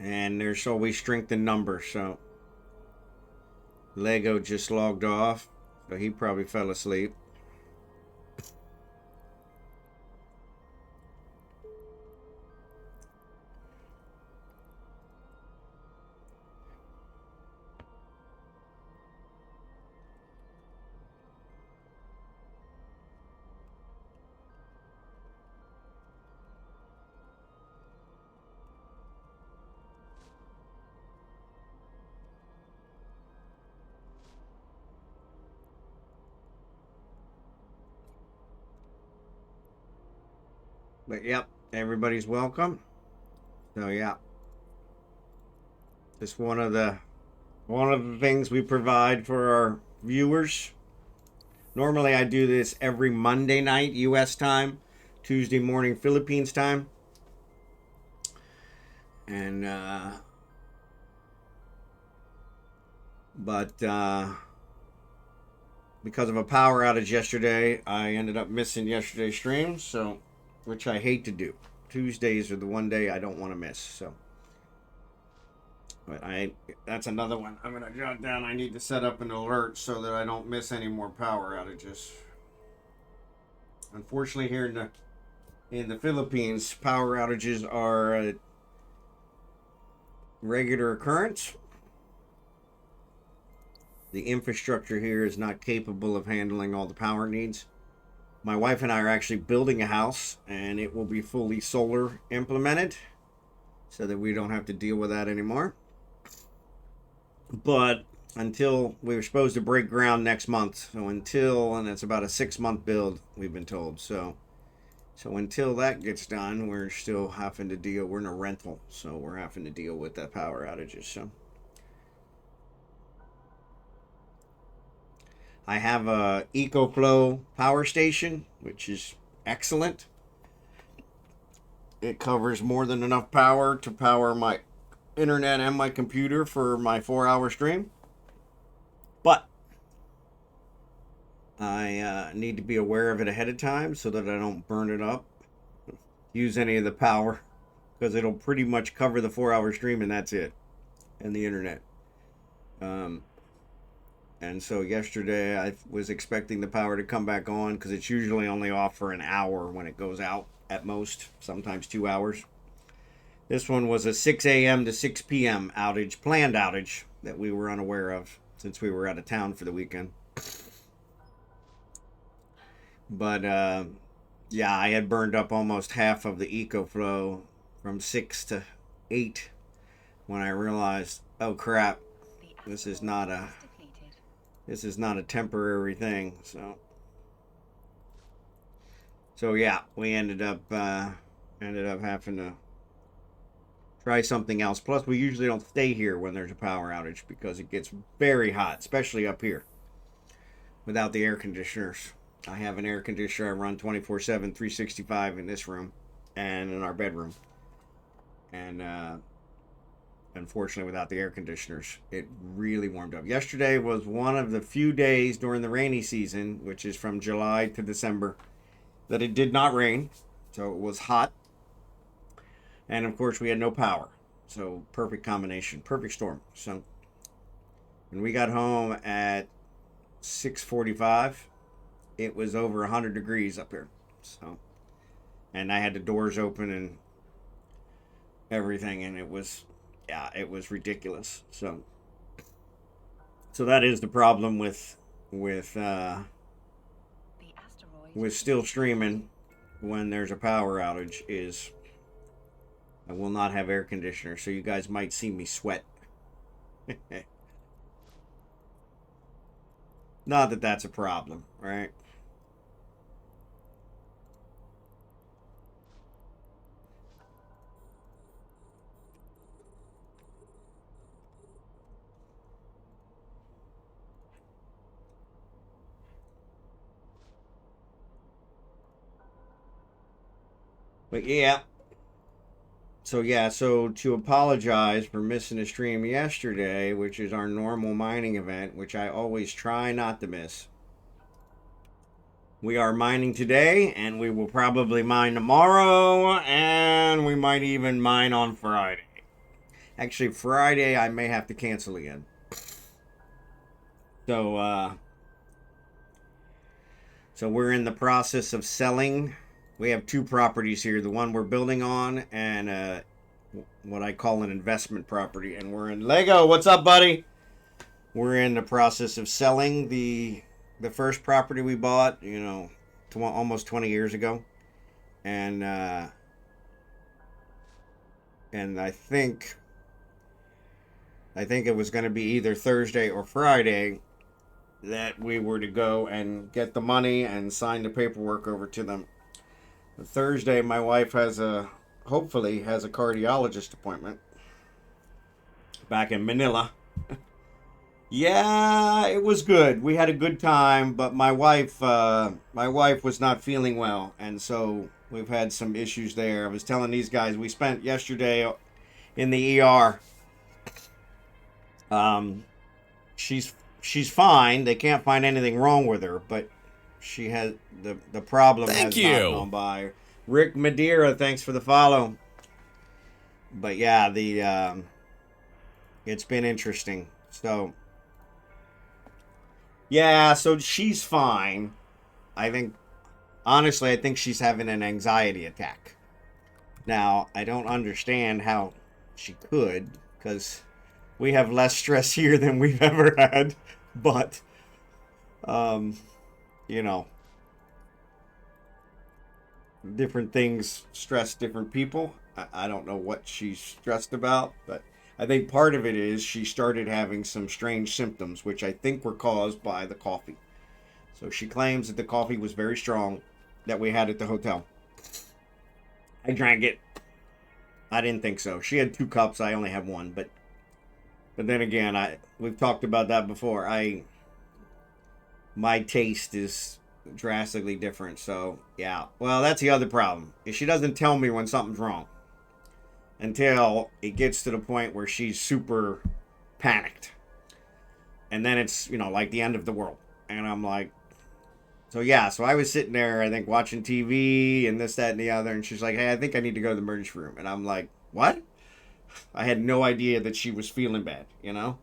and there's always strength in numbers. So Lego just logged off, so he probably fell asleep. But yep, everybody's welcome. So yeah, just one of the things we provide for our viewers. Normally I do this every Monday night US time, Tuesday morning Philippines time, and but because of a power outage yesterday, I ended up missing yesterday's stream. So, which I hate to do. Tuesdays are the one day I don't want to miss. So, but that's another one I'm gonna jot down. I need to set up an alert so that I don't miss any more power outages. Unfortunately, here in the Philippines, power outages are a regular occurrence. The infrastructure here is not capable of handling all the power needs. My wife and I are actually building a house, and it will be fully solar implemented so that we don't have to deal with that anymore. But until we were supposed to break ground next month, and it's about a 6-month build, we've been told. So until that gets done, we're still having to deal. We're in a rental, so we're having to deal with the power outages. So I have a EcoFlow power station, which is excellent. It covers more than enough power to power my internet and my computer for my 4-hour stream. But I need to be aware of it ahead of time so that I don't burn it up, use any of the power, because it'll pretty much cover the 4-hour stream and that's it, and the internet. And so yesterday I was expecting the power to come back on because it's usually only off for an hour when it goes out at most, sometimes 2 hours. This one was a 6 a.m. to 6 p.m. outage, planned outage that we were unaware of since we were out of town for the weekend. But yeah, I had burned up almost half of the EcoFlow from 6 to 8 when I realized, oh crap, this is not a temporary thing. So yeah, we ended up having to try something else. Plus, we usually don't stay here when there's a power outage because it gets very hot, especially up here without the air conditioners. I have an air conditioner I run 24/7, 365 in this room and in our bedroom. And unfortunately, without the air conditioners, it really warmed up. Yesterday was one of the few days during the rainy season, which is from July to December, that it did not rain. So it was hot. And of course, we had no power. So perfect combination, perfect storm. So when we got home at 6:45, it was over 100 degrees up here. So, and I had the doors open and everything, and it was ridiculous. So that is the problem with still streaming when there's a power outage, is I will not have air conditioner, so you guys might see me sweat. Not that that's a problem, right? But yeah. So to apologize for missing a stream yesterday, which is our normal mining event, which I always try not to miss. We are mining today, and we will probably mine tomorrow, and we might even mine on Friday. Actually, Friday I may have to cancel again. So, so we're in the process of selling. We have two properties here, the one we're building on and what I call an investment property. And we're in Lego. What's up, buddy? We're in the process of selling the first property we bought, you know, almost 20 years ago. And I think it was going to be either Thursday or Friday that we were to go and get the money and sign the paperwork over to them. Thursday, my wife hopefully has a cardiologist appointment back in Manila. Yeah, it was good. We had a good time, but my wife was not feeling well, and so we've had some issues there. I was telling these guys we spent yesterday in the ER. She's fine. They can't find anything wrong with her, but she has the problem has not gone by. Ricmadeira, thanks for the follow. But yeah, it's been interesting. So yeah, so she's fine. Honestly, I think she's having an anxiety attack. Now, I don't understand how she could, because we have less stress here than we've ever had. But, you know, different things stress different people. I don't know what she's stressed about, but I think part of it is she started having some strange symptoms, which I think were caused by the coffee. So she claims that the coffee was very strong that we had at the hotel. I drank it. I didn't think so. She had 2 cups. I only had 1, but then again, we've talked about that before. My taste is drastically different. So yeah. Well, that's the other problem. Is she doesn't tell me when something's wrong until it gets to the point where she's super panicked, and then it's, you know, like the end of the world. And I'm like, so yeah. So I was sitting there, I think, watching TV and this, that, and the other, and she's like, "Hey, I think I need to go to the emergency room." And I'm like, "What?" I had no idea that she was feeling bad, you know?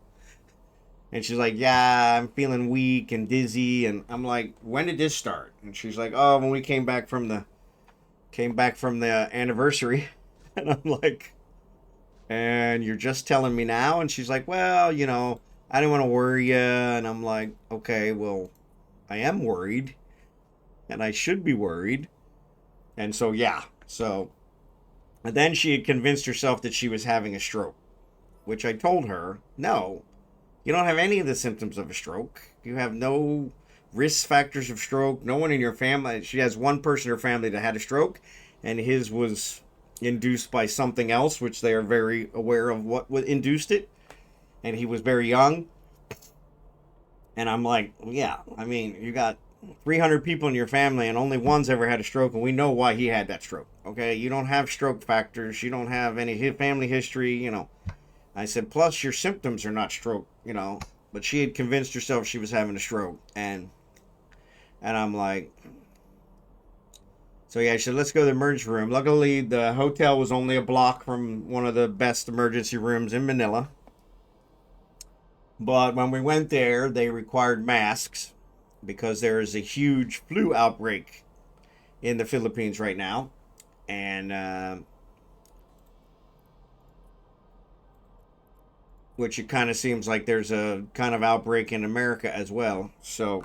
And she's like, "Yeah, I'm feeling weak and dizzy." And I'm like, "When did this start?" And she's like, "Oh, when we came back from the anniversary." And I'm like, "And you're just telling me now?" And she's like, "Well, you know, I didn't want to worry you." And I'm like, "Okay, well, I am worried, and I should be worried." And so yeah, and then she had convinced herself that she was having a stroke, which I told her, "No, you don't have any of the symptoms of a stroke. You have no risk factors of stroke. No one in your family." She has one person in her family that had a stroke, and his was induced by something else, which they are very aware of what induced it. And he was very young. And I'm like, yeah, I mean, you got 300 people in your family and only one's ever had a stroke, and we know why he had that stroke. Okay, you don't have stroke factors. You don't have any family history, you know. I said, plus your symptoms are not stroke, you know. But she had convinced herself she was having a stroke. And I'm like, so yeah, she said, "Let's go to the emergency room." Luckily, the hotel was only a block from one of the best emergency rooms in Manila. But when we went there, they required masks because there is a huge flu outbreak in the Philippines right now. And which it kind of seems like there's a kind of outbreak in America as well. So,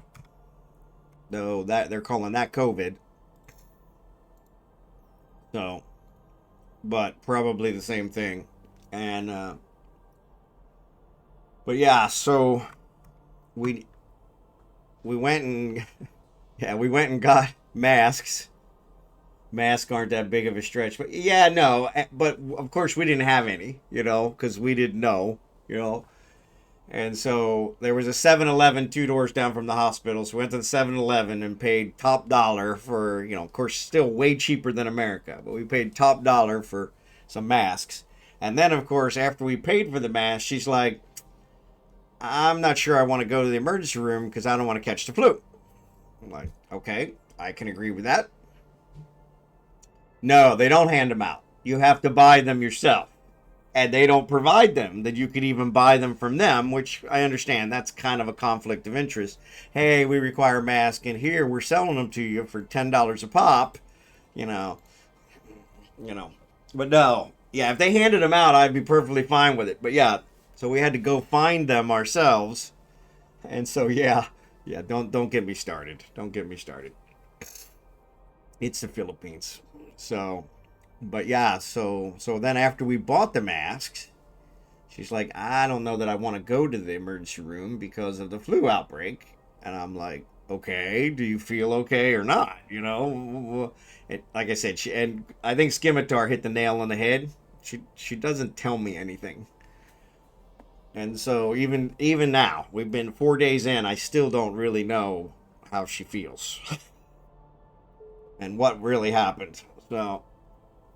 though that they're calling that COVID. So, but probably the same thing. And but yeah, so we went and we went and got masks. Masks aren't that big of a stretch, but yeah, no, but of course we didn't have any, you know, because we didn't know, you know. And so there was a 7-Eleven 2 doors down from the hospital. So we went to the 7-Eleven and paid top dollar for, of course, still way cheaper than America. But we paid top dollar for some masks. And then, of course, after we paid for the mask, she's like, I'm not sure I want to go to the emergency room because I don't want to catch the flu. I'm like, okay, I can agree with that. No, they don't hand them out. You have to buy them yourself. And they don't provide them, that you could even buy them from them, which I understand. That's kind of a conflict of interest. Hey, we require masks, and here we're selling them to you for $10 a pop. You know. But no, yeah, if they handed them out, I'd be perfectly fine with it. But yeah, so we had to go find them ourselves. And so yeah, don't get me started. Don't get me started. It's the Philippines. So, but yeah, so then after we bought the masks, she's like, I don't know that I want to go to the emergency room because of the flu outbreak. And I'm like, okay, do you feel okay or not? Like I said, and I think Scimitar hit the nail on the head. She doesn't tell me anything. And so even now, we've been 4 days in, I still don't really know how she feels and what really happened. So,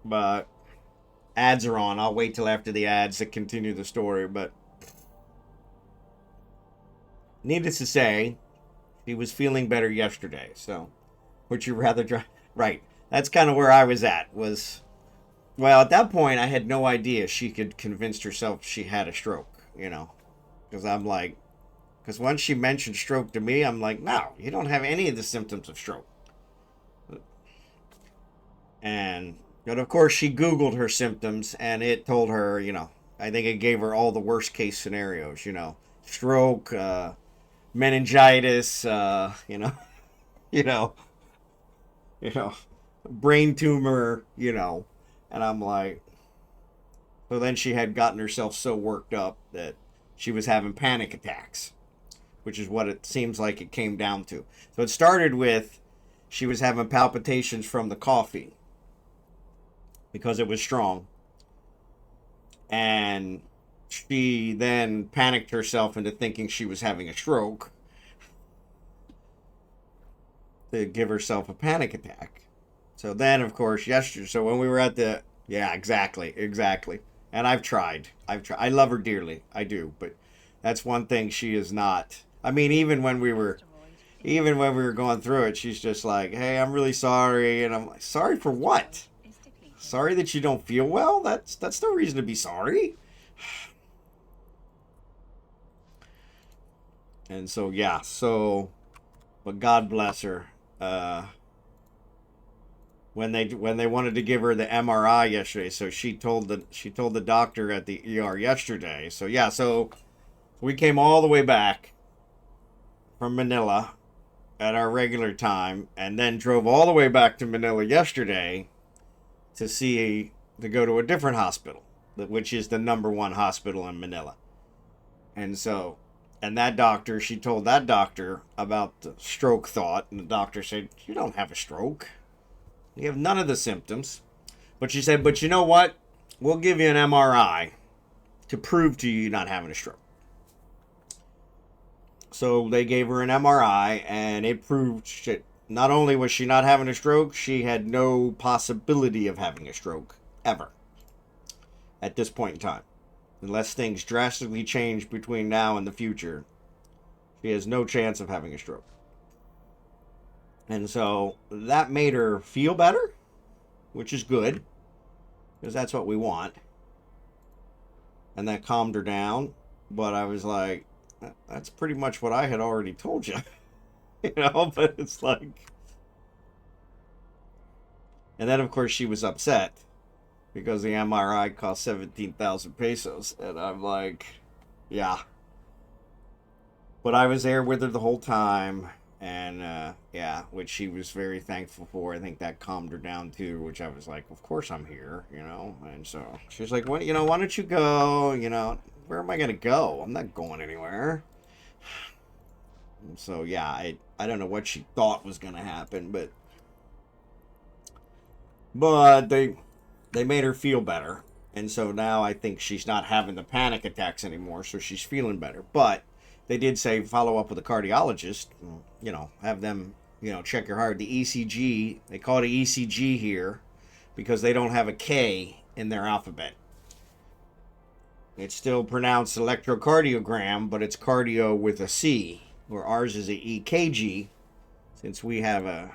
but ads are on. I'll wait till after the ads to continue the story. But needless to say, she was feeling better yesterday. So, would you rather drive? Right. That's kind of where I was at. Well, at that point, I had no idea she could convince herself she had a stroke. Because I'm like, because once she mentioned stroke to me, I'm like, no, you don't have any of the symptoms of stroke. But of course, she Googled her symptoms, and it told her, I think it gave her all the worst case scenarios, stroke, meningitis, you know, brain tumor, and I'm like, so then she had gotten herself so worked up that she was having panic attacks, which is what it seems like it came down to. So it started with she was having palpitations from the coffee because it was strong. And she then panicked herself into thinking she was having a stroke to give herself a panic attack. So then, of course, yesterday, so when we were at the, yeah, exactly. And I've tried. I love her dearly. I do. But that's one thing she is not. I mean, even when we were going through it, she's just like, hey, I'm really sorry. And I'm like, sorry for what? Sorry that you don't feel well? That's no reason to be sorry. And so, yeah. But God bless her. When they wanted to give her the MRI yesterday, so she told the doctor at the ER yesterday. So yeah, so we came all the way back from Manila at our regular time, and then drove all the way back to Manila yesterday to go to a different hospital, which is the #1 hospital in Manila. And that doctor, she told that doctor about the stroke thought, and the doctor said, you don't have a stroke. You have none of the symptoms. But she said, but you know what? We'll give you an MRI to prove to you you're not having a stroke. So they gave her an MRI, and it proved that not only was she not having a stroke, she had no possibility of having a stroke ever at this point in time. Unless things drastically change between now and the future, she has no chance of having a stroke. And so that made her feel better, which is good, because that's what we want. And that calmed her down. But I was like, that's pretty much what I had already told you. But it's like... And then, of course, she was upset because the MRI cost 17,000 pesos. And I'm like, yeah. But I was there with her the whole time. And, yeah, which she was very thankful for. I think that calmed her down, too, which I was like, of course I'm here, And so she's like, well, why don't you go, where am I going to go? I'm not going anywhere. And so, yeah, I don't know what she thought was going to happen, but they made her feel better. And so now I think she's not having the panic attacks anymore, so she's feeling better. But they did say follow up with a cardiologist, have them, check your heart. The ECG, they call it an ECG here because they don't have a K in their alphabet. It's still pronounced electrocardiogram, but it's cardio with a C, where ours is a EKG, since we have a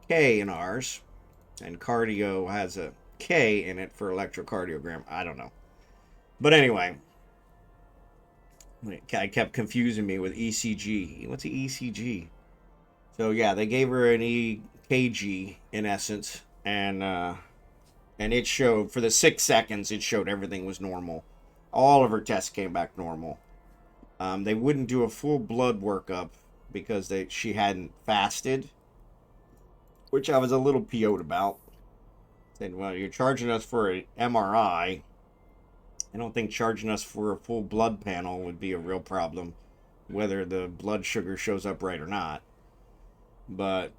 K in ours, and cardio has a K in it for electrocardiogram. I don't know. But anyway, I kept confusing me with ECG. What's the ECG? So yeah, they gave her an EKG in essence, and it showed for the 6 seconds. It showed everything was normal. All of her tests came back normal. They wouldn't do a full blood workup because she hadn't fasted, which I was a little PO'd about. Said, well, you're charging us for an MRI. I don't think charging us for a full blood panel would be a real problem, whether the blood sugar shows up right or not. But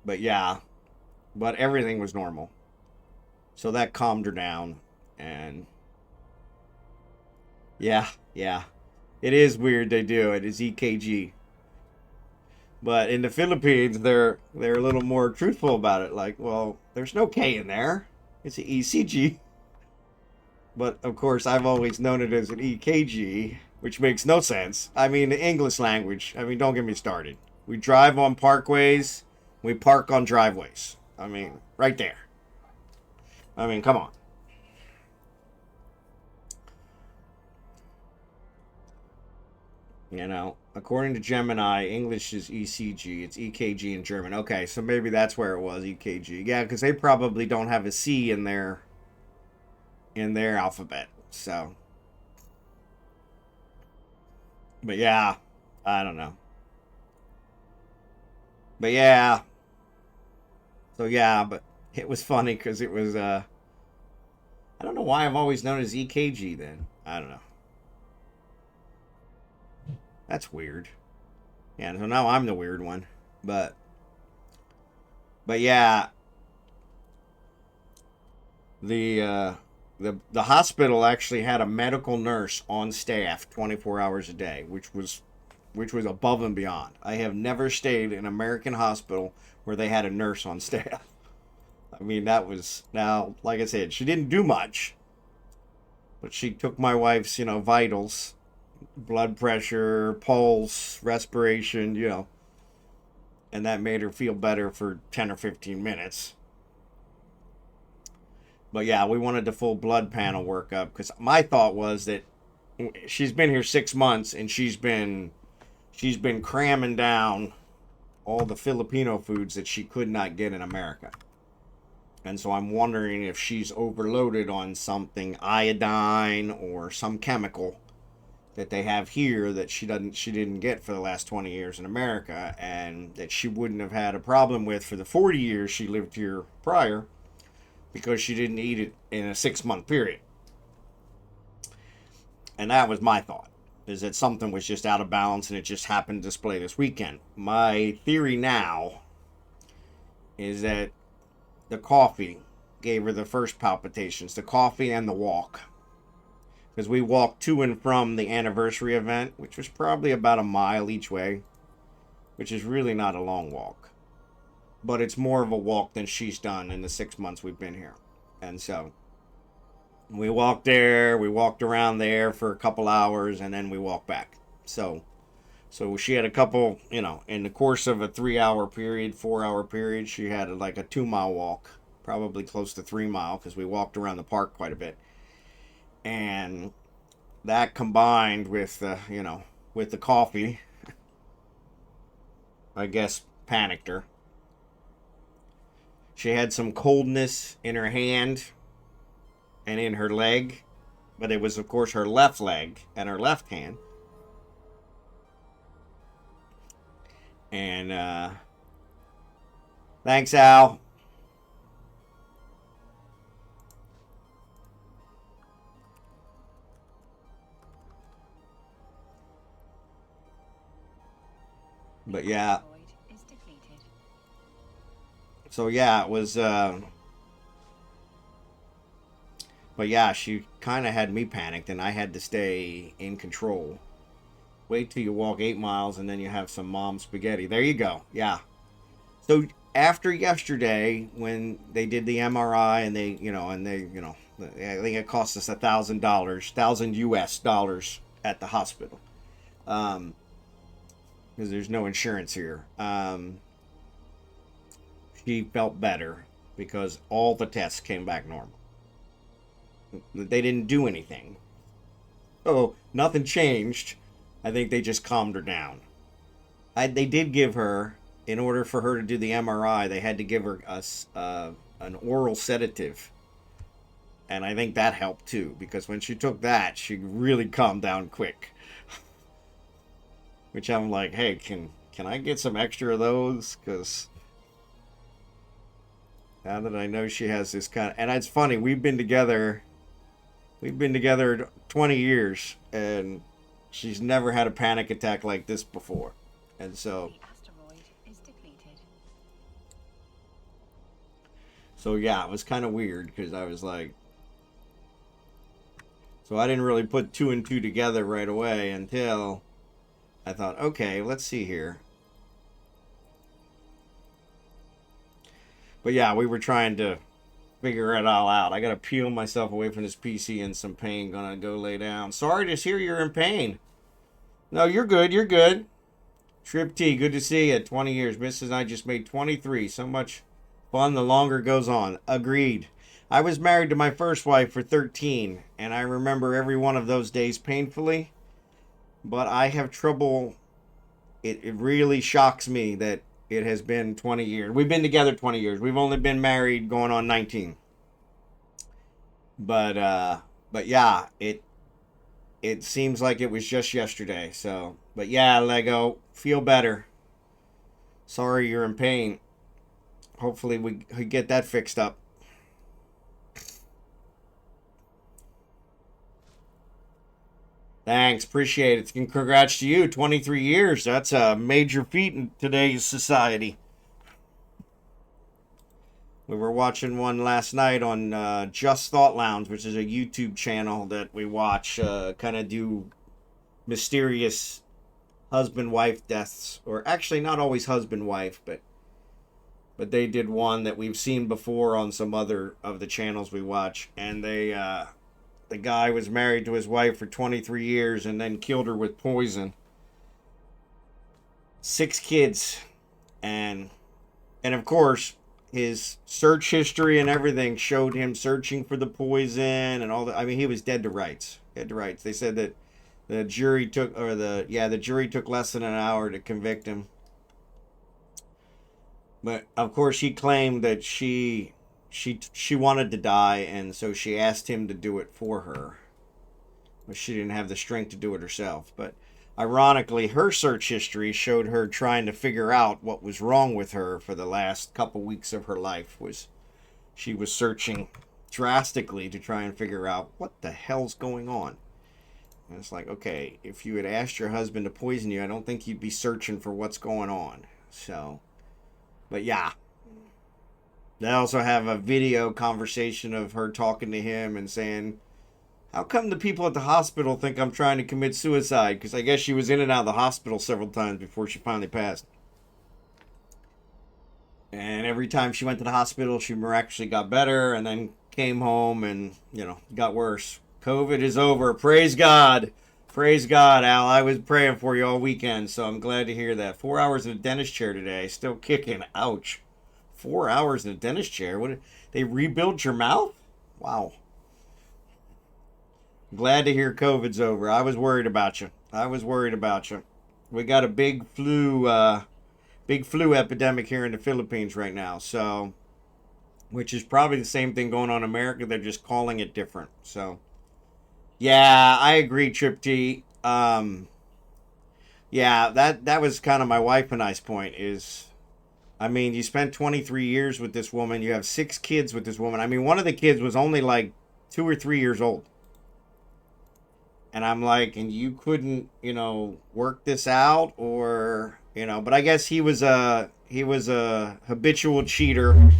yeah, but everything was normal. So that calmed her down, and yeah, it is weird they do it. It's EKG. But in the Philippines, they're a little more truthful about it. Like, well, there's no K in there. It's an ECG. But of course, I've always known it as an EKG, which makes no sense. I mean, the English language. I mean, don't get me started. We drive on parkways. We park on driveways. I mean, right there. I mean, come on. According to Gemini, English is ECG. It's EKG in German. Okay, so maybe that's where it was, EKG. Yeah, because they probably don't have a C in their alphabet. So, but yeah, I don't know. But yeah, so yeah, but it was funny because it was I don't know why I've always known it as EKG. Then I don't know. That's weird. Yeah, so now I'm the weird one. But yeah, the hospital actually had a medical nurse on staff 24 hours a day, which was above and beyond. I have never stayed in an American hospital where they had a nurse on staff. I mean, that was, now, like I said, she didn't do much, but she took my wife's, vitals, blood pressure, pulse, respiration, and that made her feel better for 10 or 15 minutes. But yeah, we wanted the full blood panel workup because my thought was that she's been here 6 months and she's been cramming down all the Filipino foods that she could not get in America. And so I'm wondering if she's overloaded on something, iodine or some chemical that they have here that she didn't get for the last 20 years in America, and that she wouldn't have had a problem with for the 40 years she lived here prior, because she didn't eat it in a 6-month period. And that was my thought, is that something was just out of balance and it just happened to display this weekend. My theory now is that the coffee gave her the first palpitations, the coffee and the walk. Because we walked to and from the anniversary event, which was probably about a mile each way, which is really not a long walk. But it's more of a walk than she's done in the 6 months we've been here. And so we walked there, we walked around there for a couple hours, and then we walked back. So she had a couple, in the course of a 3-hour period, 4-hour period, she had like a 2-mile walk, probably close to 3 mile, because we walked around the park quite a bit. And that combined with, with the coffee, I guess panicked her. She had some coldness in her hand and in her leg, but it was, of course, her left leg and her left hand. And thanks, Al. But yeah. So yeah, it was But yeah, she kind of had me panicked, and I had to stay in control. Wait till you walk 8 miles, and then you have some mom spaghetti. There you go. Yeah. So after yesterday, when they did the MRI, and I think it cost us $1,000, US dollars at the hospital, because there's no insurance here. She felt better because all the tests came back normal. They didn't do anything. Oh, nothing changed. I think they just calmed her down. They did give her, in order for her to do the MRI, they had to give her an oral sedative. And I think that helped too, because when she took that, she really calmed down quick. Which I'm like, hey, can I get some extra of those? Because now that I know she has this kind of, and it's funny, we've been together 20 years, and she's never had a panic attack like this before. And so The asteroid is depleted. So yeah, it was kind of weird because I was like, so I didn't really put two and two together right away until I thought, okay, let's see here. But yeah, we were trying to figure it all out. I gotta peel myself away from this PC in some pain. Gonna go lay down. Sorry to hear you're in pain. No, you're good. You're good. Triptee, good to see you. 20 years. Mrs. and I just made 23. So much fun the longer it goes on. Agreed. I was married to my first wife for 13, and I remember every one of those days painfully. But I have trouble. It really shocks me that it has been 20 years. We've been together 20 years. We've only been married going on 19. But yeah, it seems like it was just yesterday. So, but yeah, Lego, feel better. Sorry you're in pain. Hopefully we get that fixed up. Thanks, appreciate it. And congrats to you, 23 years. That's a major feat in today's society. We were watching one last night on Just Thought Lounge, which is a YouTube channel that we watch, kind of do mysterious husband-wife deaths. Or actually, not always husband-wife, but they did one that we've seen before on some other of the channels we watch. And the guy was married to his wife for 23 years and then killed her with poison. 6 kids. And of course, his search history and everything showed him searching for the poison and all that. I mean, he was dead to rights. Dead to rights. They said that the jury took less than an hour to convict him. But of course, he claimed that she wanted to die, and so she asked him to do it for her. But she didn't have the strength to do it herself. But ironically, her search history showed her trying to figure out what was wrong with her for the last couple weeks of her life. She was searching drastically to try and figure out what the hell's going on. And it's like, okay, if you had asked your husband to poison you, I don't think you'd be searching for what's going on. So, but yeah. They also have a video conversation of her talking to him and saying, how come the people at the hospital think I'm trying to commit suicide? Because I guess she was in and out of the hospital several times before she finally passed. And every time she went to the hospital, she miraculously got better and then came home and, got worse. COVID is over. Praise God. Praise God, Al. I was praying for you all weekend, so I'm glad to hear that. 4 hours in a dentist chair today. Still kicking. Ouch. 4 hours in a dentist chair? What? They rebuild your mouth? Wow. Glad to hear COVID's over. I was worried about you. We got a big flu epidemic here in the Philippines right now. So, which is probably the same thing going on in America. They're just calling it different. So, yeah, I agree, Triptee. Yeah, that was kind of my wife and I's point is, I mean, you spent 23 years with this woman. You have 6 kids with this woman. I mean, one of the kids was only like 2 or 3 years old. And I'm like, and you couldn't, work this out or, but I guess he was a habitual cheater.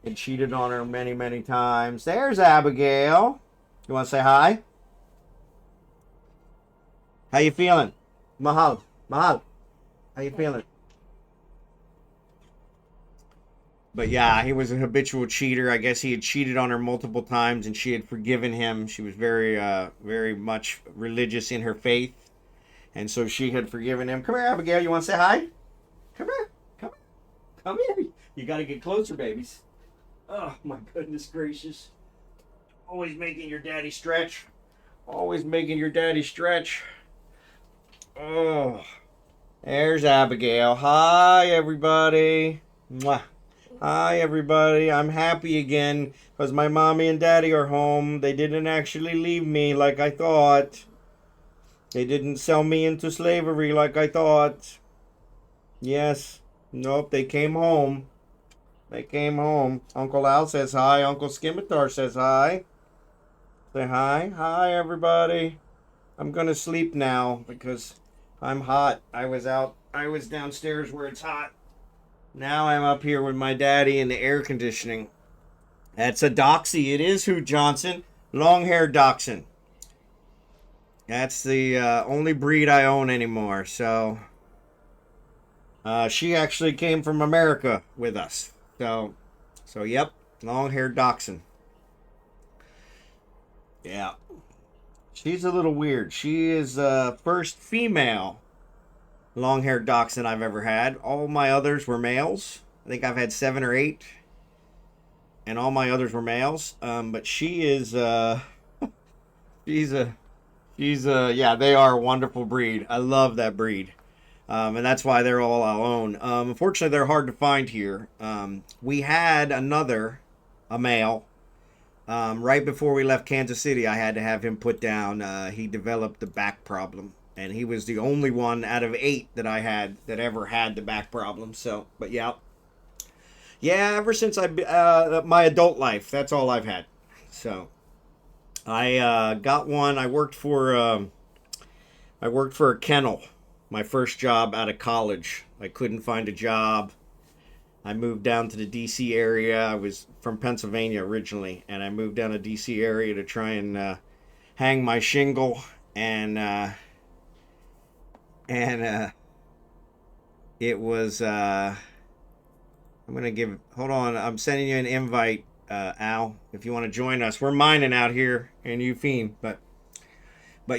He cheated on her many, many times. There's Abigail. You want to say hi? How you feeling? Mahal. Mahal. How you feeling? But yeah, he was a habitual cheater. I guess he had cheated on her multiple times and she had forgiven him. She was very much religious in her faith. And so she had forgiven him. Come here, Abigail. You want to say hi? Come here. Come here. Come here. You got to get closer, babies. Oh, my goodness gracious. Always making your daddy stretch. Always making your daddy stretch. Oh, there's Abigail. Hi, everybody. Mwah. Hi, everybody. I'm happy again because my mommy and daddy are home. They didn't actually leave me like I thought. They didn't sell me into slavery like I thought. Yes. Nope, they came home. They came home. Uncle Al says hi. Uncle Skimitar says hi. Say hi. Hi, everybody. I'm going to sleep now because I'm hot. I was downstairs where it's hot. Now I'm up here with my daddy in the air conditioning. That's a Doxy. It is Hoot Johnson. Long-haired Dachshund. That's the only breed I own anymore. So she actually came from America with us. So yep, long-haired Dachshund. Yeah. She's a little weird. She is the first female long-haired dachshund I've ever had. All my others were males. I think I've had 7 or 8, and all my others were males. But she is yeah, they are a wonderful breed. I love that breed, and that's why they're all I own. Unfortunately, they're hard to find here. We had a male. Right before we left Kansas City, I had to have him put down. He developed the back problem. And he was the only one out of 8 that I had that ever had the back problem. So, but yeah. Yeah, ever since my adult life, that's all I've had. So, I got one. I worked for a kennel. My first job out of college. I couldn't find a job. I moved down to the DC area. I was from Pennsylvania originally, and I moved down to DC area to try and hang my shingle and it was hold on, I'm sending you an invite, Al, if you want to join us. We're mining out here in Eugene, but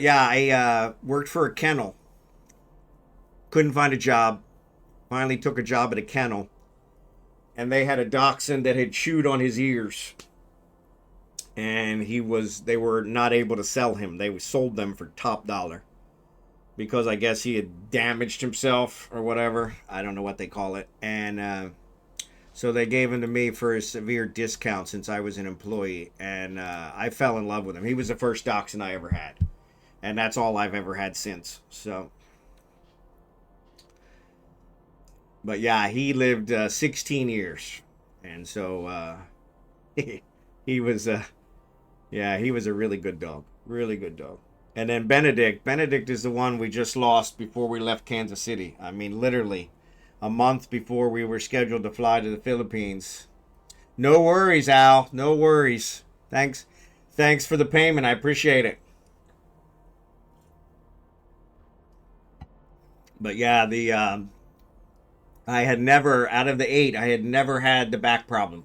yeah, I worked for a kennel. Couldn't find a job. Finally took a job at a kennel, and they had a dachshund that had chewed on his ears, and they were not able to sell him. They sold them for top dollar, because I guess he had damaged himself or whatever. I don't know what they call it. And so they gave him to me for a severe discount since I was an employee. And I fell in love with him. He was the first dachshund I ever had. And that's all I've ever had since. So, but yeah, he lived 16 years. And so he was a really good dog. Really good dog. And then Benedict is the one we just lost before we left Kansas City. I mean, literally a month before we were scheduled to fly to the Philippines. No worries, Al. No worries. Thanks for the payment. I appreciate it. But yeah, I had never, out of the 8, I had never had the back problem.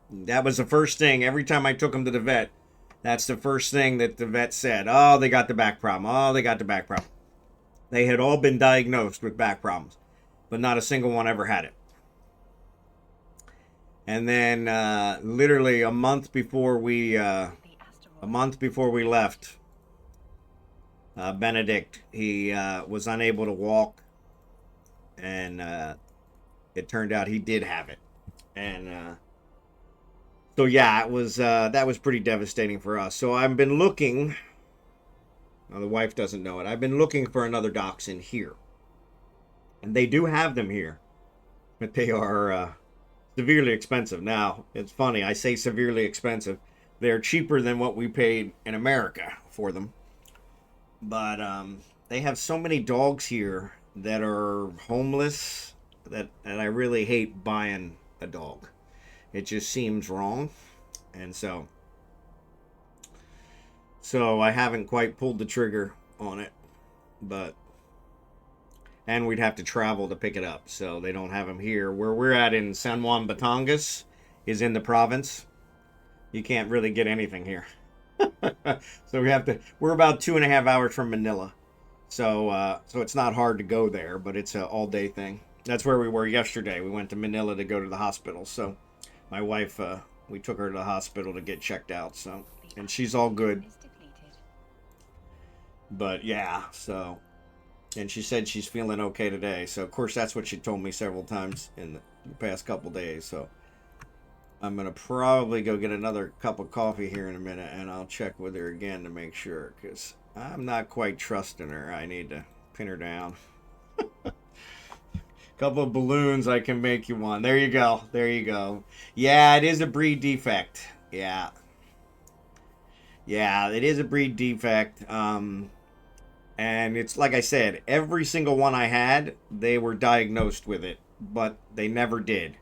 That was the first thing. Every time I took him to the vet, that's the first thing that the vet said. Oh, they got the back problem. Oh, they got the back problem. They had all been diagnosed with back problems, but not a single one ever had it. And then literally a month before we left, Benedict, he was unable to walk, and it turned out he did have it. And so yeah, it was that was pretty devastating for us. So I've been looking. Well, the wife doesn't know it. I've been looking for another dachshund here, and they do have them here, but they are severely expensive. Now it's funny. I say severely expensive. They're cheaper than what we paid in America for them, but they have so many dogs here that are homeless that I really hate buying a dog. It just seems wrong. And so I haven't quite pulled the trigger on it, but and we'd have to travel to pick it up, so they don't have them here. Where we're at in San Juan Batangas is in the province. You can't really get anything here. So we're about 2.5 hours from Manila. So it's not hard to go there, but it's an all-day thing. That's where we were yesterday. We went to Manila to go to the hospital. So my wife, we took her to the hospital to get checked out. So, and she's all good. But yeah, so, and she said she's feeling okay today. So of course that's what she told me several times in the past couple days. So I'm gonna probably go get another cup of coffee here in a minute, and I'll check with her again to make sure, because I'm not quite trusting her. I need to pin her down. Couple of balloons, I can make you one. There you go. There you go. Yeah, it is a breed defect. Yeah. Yeah, it is a breed defect. And it's like I said, every single one I had, they were diagnosed with it, but they never did.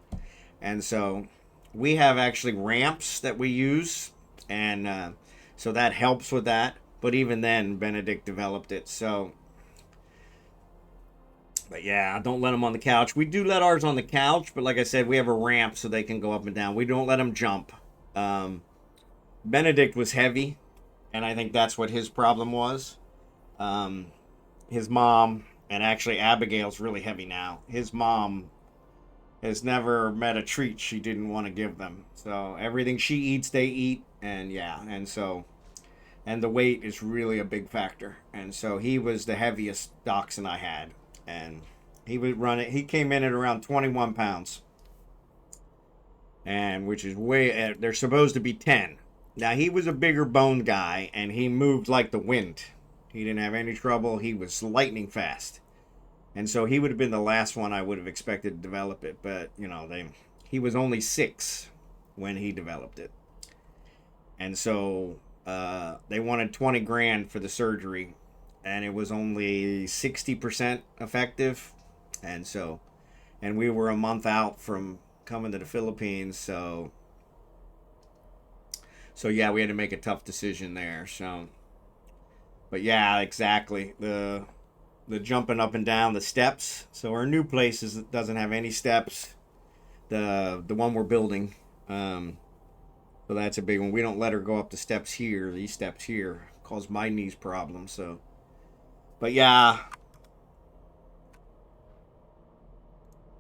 And so we have actually ramps that we use, and so that helps with that. But even then, Benedict developed it. So, but yeah, don't let them on the couch. We do let ours on the couch, but like I said, we have a ramp so they can go up and down. We don't let them jump. Benedict was heavy, and I think that's what his problem was. His mom, and actually Abigail's really heavy now. His mom has never met a treat she didn't want to give them. So everything she eats, they eat, and yeah, and the weight is really a big factor. And so he was the heaviest dachshund I had, and he would run it. He came in at around 21 pounds, and which is way. They're supposed to be 10. Now he was a bigger boned guy, and he moved like the wind. He didn't have any trouble. He was lightning fast. And so he would have been the last one I would have expected to develop it. But, you know, he was only 6 when he developed it. And so they wanted 20 grand for the surgery. And it was only 60% effective. And we were a month out from coming to the Philippines. So yeah, we had to make a tough decision there. So, but yeah, exactly. The jumping up and down the steps. So our new place doesn't have any steps. The one we're building, so that's a big one. We don't let her go up the steps here. These steps here cause my knees problems. So, but yeah,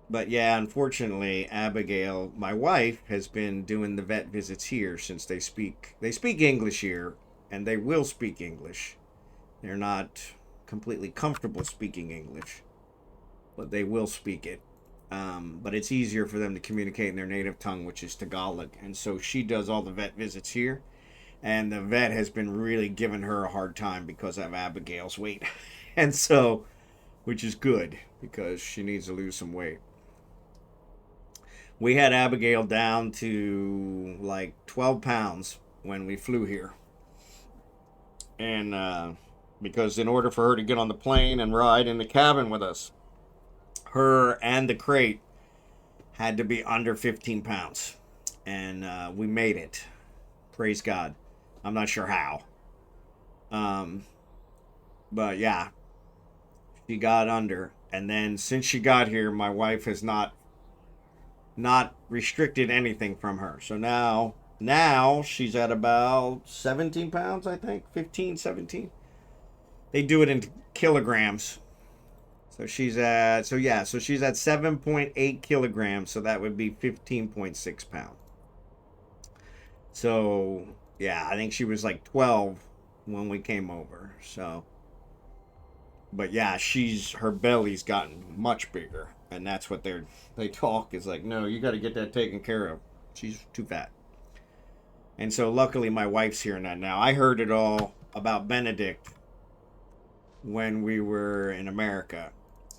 unfortunately, Abigail, my wife, has been doing the vet visits here since they speak English here, and they will speak English. They're not completely comfortable speaking English, but they will speak it. But it's easier for them to communicate in their native tongue, which is Tagalog. And so she does all the vet visits here, and the vet has been really giving her a hard time because of Abigail's weight. And so, which is good because she needs to lose some weight. We had Abigail down to like 12 pounds when we flew here. And because in order for her to get on the plane and ride in the cabin with us, her and the crate had to be under 15 pounds. And we made it. Praise God. I'm not sure how. But yeah, she got under. And then since she got here, my wife has not restricted anything from her. So now she's at about 17 pounds, I think. 15, 17. They do it in kilograms. So she's at 7.8 kilograms. So that would be 15.6 pounds. So yeah, I think she was like 12 when we came over. So, but yeah, her belly's gotten much bigger, and that's what they talk is like, no, you got to get that taken care of. She's too fat. And so luckily my wife's hearing that now. I heard it all about Benedict when we were in America.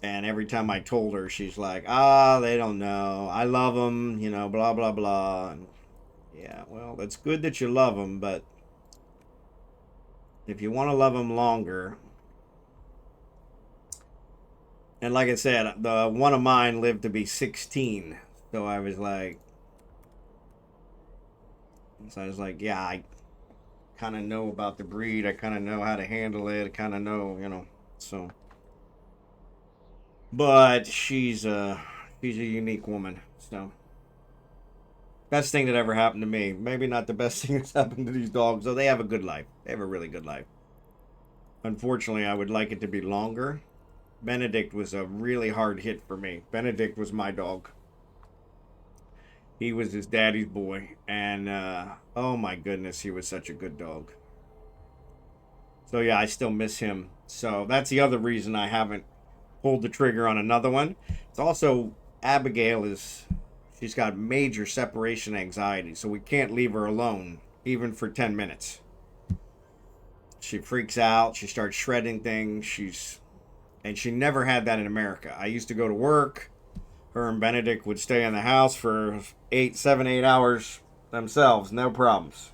And every time I told her, she's like, they don't know. I love them, blah, blah, blah. And yeah, well, it's good that you love them, but if you want to love them longer. And like I said, the one of mine lived to be 16. So I was like, So I was like, yeah, I kind of know about the breed. I kind of know how to handle it. I kind of know, you know. So, but she's a unique woman. So, best thing that ever happened to me. Maybe not the best thing that's happened to these dogs, though they have a good life. They have a really good life. Unfortunately, I would like it to be longer. Benedict was a really hard hit for me. Benedict was my dog. He was his daddy's boy, and oh my goodness, he was such a good dog. So yeah, I still miss him. So that's the other reason I haven't pulled the trigger on another one. It's also Abigail is she's got major separation anxiety, so we can't leave her alone even for 10 minutes. She freaks out, she starts shredding things, and she never had that in America. I used to go to work. Her and Benedict would stay in the house for 8 hours themselves, no problems.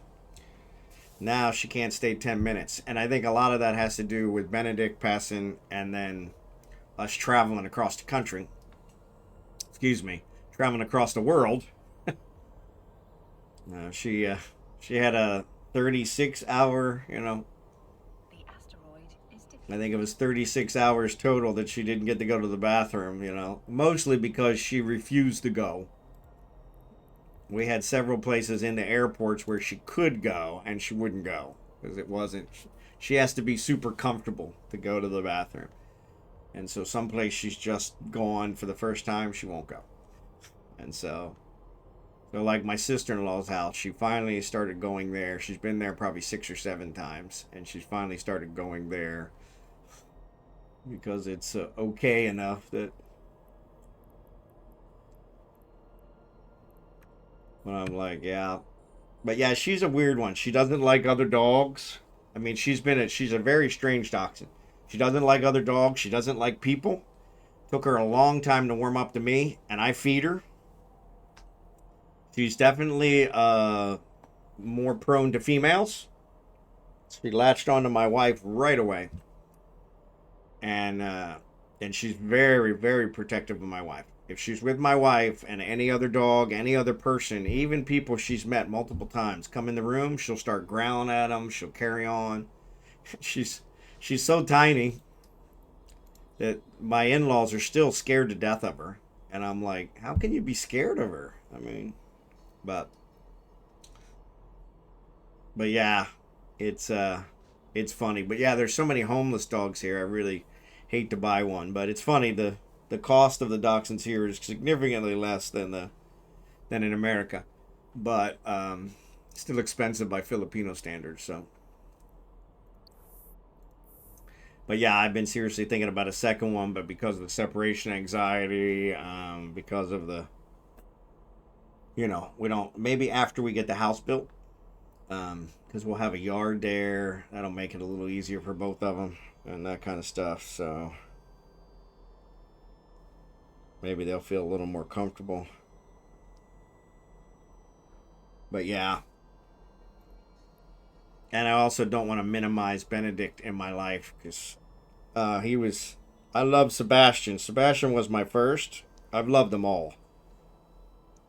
Now she can't stay 10 minutes. And I think a lot of that has to do with Benedict passing and then us traveling across the country. Excuse me, traveling across the world. She had a 36-hour, you know, The asteroid is I think defeated. it was 36 hours total that she didn't get to go to the bathroom, you know, mostly because she refused to go. We had several places in the airports where she could go and she wouldn't go because it wasn't, she has to be super comfortable to go to the bathroom. And so someplace she's just gone for the first time, she won't go. And so like my sister-in-law's house, she finally started going there. She's been there probably 6 or 7 times, and she's finally started going there because it's okay enough that when I'm like, yeah. But yeah, she's a weird one. She doesn't like other dogs. I mean, she's a very strange dachshund. She doesn't like other dogs. She doesn't like people. Took her a long time to warm up to me, and I feed her. She's definitely more prone to females. She latched onto my wife right away, and she's very, very protective of my wife. If she's with my wife and any other dog, any other person, even people she's met multiple times, come in the room, she'll start growling at them. She'll carry on. She's she's so tiny that my in-laws are still scared to death of her, and I'm like, how can you be scared of her? I mean, but but yeah, it's it's funny. But yeah, there's so many homeless dogs here. I really hate to buy one, but it's funny the cost of the dachshunds here is significantly less than in America, but still expensive by Filipino standards. So, but yeah, I've been seriously thinking about a second one, but because of the separation anxiety, because of the we don't maybe after we get the house built, because we'll have a yard there. That'll make it a little easier for both of them and that kind of stuff. So maybe they'll feel a little more comfortable. But yeah, and I also don't want to minimize Benedict in my life because he was. I love Sebastian. Sebastian was my first. I've loved them all.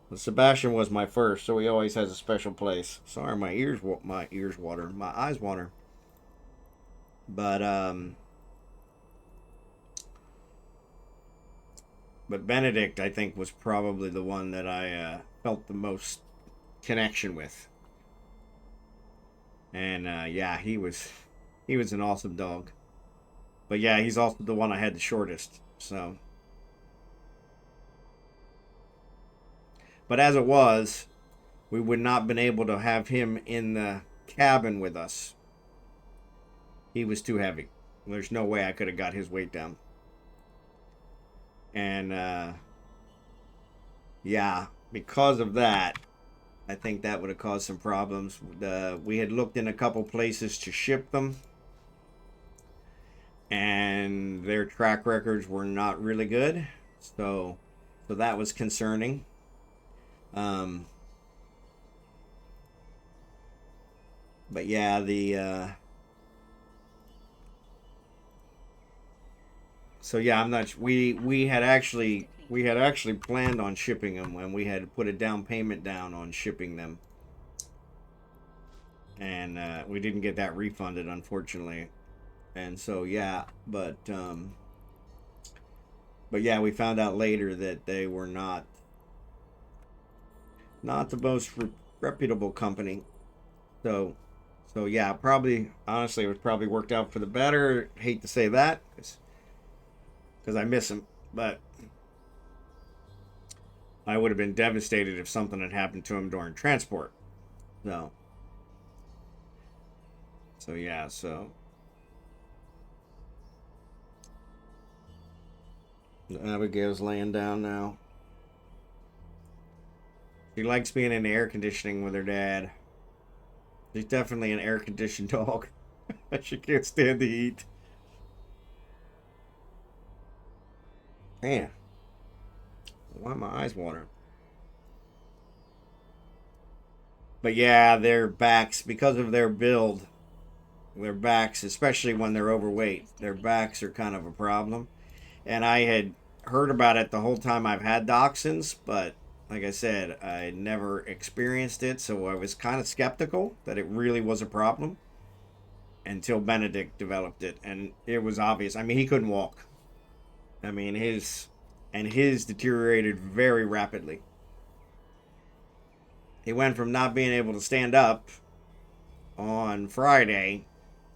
But Sebastian was my first, so he always has a special place. Sorry, my ears water, my eyes water. But Benedict, I think, was probably the one that I felt the most connection with. And yeah, he was an awesome dog. But yeah, he's also the one I had the shortest. So, but as it was, we would not been able to have him in the cabin with us. He was too heavy. There's no way I could have got his weight down. And yeah, because of that, I think that would have caused some problems. We had looked in a couple places to ship them, and their track records were not really good. So that was concerning. Um, but yeah, the so yeah, I'm not. We had actually planned on shipping them, and we had put a down payment down on shipping them. and we didn't get that refunded, unfortunately. And so yeah, but yeah, we found out later that they were not the most reputable company. So so yeah, probably honestly, it was probably worked out for the better. Hate to say that because I miss him, but I would have been devastated if something had happened to him during transport. So so yeah, so Abigail's laying down now. She likes being in the air conditioning with her dad. She's definitely an air conditioned dog. She can't stand the heat. Man, why are my eyes watering? But yeah, their backs, because of their build, their backs, especially when they're overweight, their backs are kind of a problem. And I had heard about it the whole time I've had dachshunds, but like I said, I never experienced it, so I was kind of skeptical that it really was a problem until Benedict developed it, and it was obvious. I mean, he couldn't walk. I mean, his deteriorated very rapidly. He went from not being able to stand up on Friday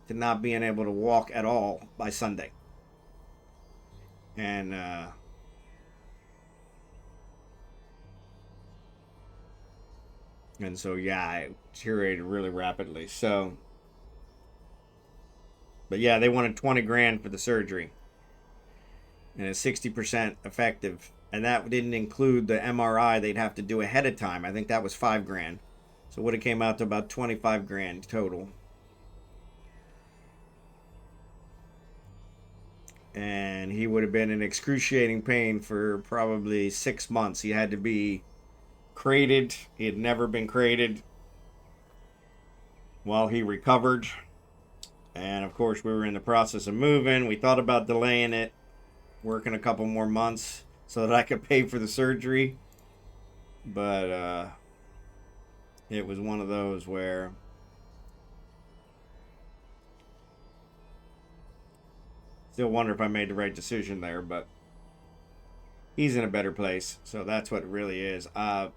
to not being able to walk at all by Sunday. And so yeah, it deteriorated really rapidly. So, but yeah, they wanted 20 grand for the surgery, and it's 60% effective, and that didn't include the MRI they'd have to do ahead of time. I think that was 5 grand, so it would have came out to about 25 grand total. And he would have been in excruciating pain for probably 6 months. He had to be crated. He had never been crated while he recovered. And of course, we were in the process of moving. We thought about delaying it, working a couple more months so that I could pay for the surgery. But it was one of those where still wonder if I made the right decision there, but he's in a better place. So that's what it really is.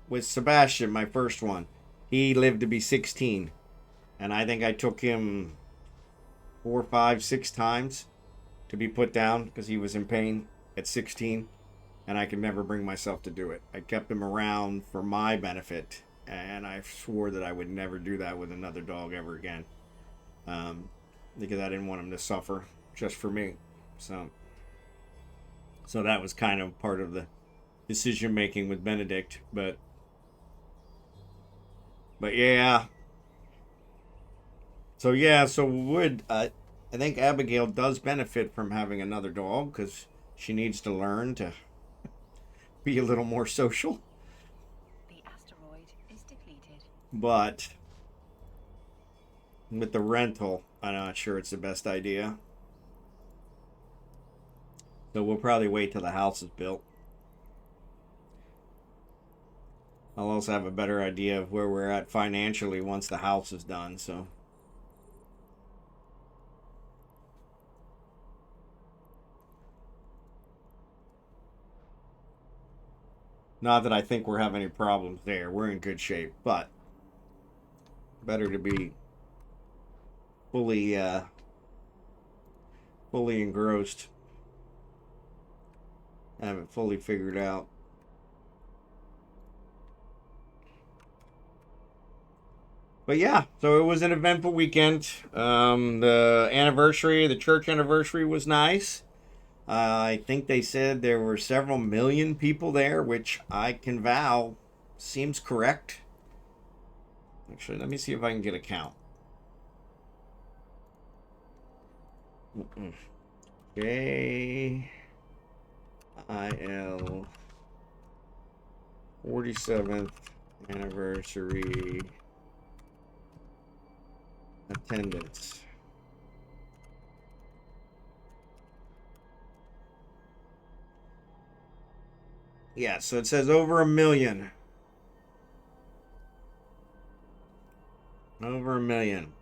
With Sebastian, my first one, he lived to be 16. And I think I took him 4, 5, 6 times to be put down because he was in pain at 16. And I could never bring myself to do it. I kept him around for my benefit. And I swore that I would never do that with another dog ever again. Because I didn't want him to suffer just for me. So that was kind of part of the decision making with Benedict. But yeah. So yeah, so would I think Abigail does benefit from having another dog because she needs to learn to be a little more social. The asteroid is depleted. But with the rental, I'm not sure it's the best idea. So we'll probably wait till the house is built. I'll also have a better idea of where we're at financially once the house is done, so. Not that I think we're having any problems there. We're in good shape, but better to be fully fully engrossed. Have it fully figured out. But yeah, so it was an eventful weekend. The church anniversary was nice. I think they said there were several million people there, which I can vow seems correct. Actually, let me see if I can get a count. JIL 47th anniversary attendance. Yeah, so it says over 1 million. Over 1 million.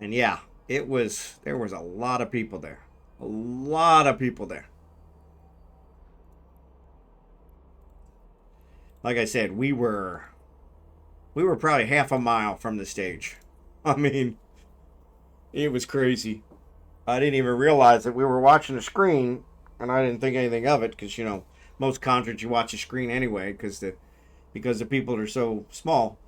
And yeah, there was a lot of people there. A lot of people there. Like I said, we were probably half a mile from the stage. I mean, it was crazy. I didn't even realize that we were watching the screen, and I didn't think anything of it because, you know, most concerts you watch a screen anyway because the people are so small.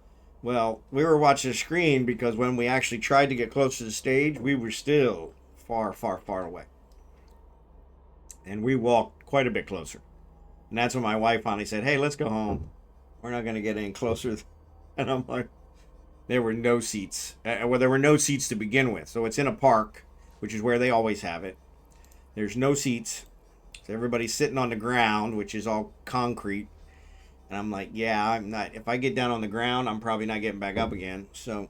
Well, we were watching the screen because when we actually tried to get close to the stage, we were still far, far, far away. And we walked quite a bit closer. And that's when my wife finally said, "Hey, let's go home. We're not going to get any closer." And I'm like, there were no seats. Well, there were no seats to begin with. So it's in a park, which is where they always have it. There's no seats. So everybody's sitting on the ground, which is all concrete. And I'm like, yeah, I'm not. If I get down on the ground, I'm probably not getting back up again. So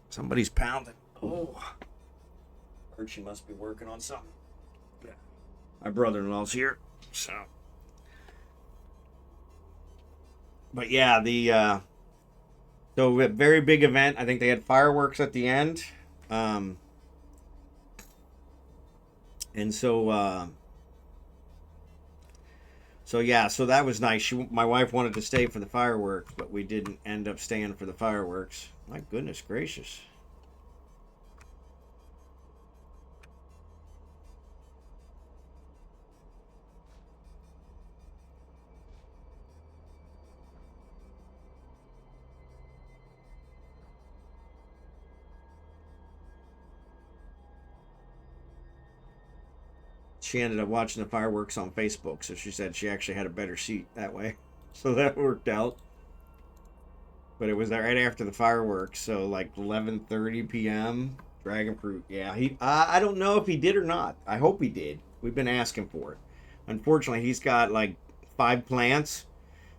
somebody's pounding. Oh, Archie must be working on something. Yeah. My brother-in-law's here, so. But yeah, so a very big event. I think they had fireworks at the end, and so yeah, so that was nice. My wife wanted to stay for the fireworks, but we didn't end up staying for the fireworks. My goodness gracious. She ended up watching the fireworks on Facebook, so she said she actually had a better seat that way. So that worked out. But it was right after the fireworks, so like 11:30 p.m. Dragon fruit. Yeah, I don't know if he did or not. I hope he did. We've been asking for it. Unfortunately, he's got like 5 plants,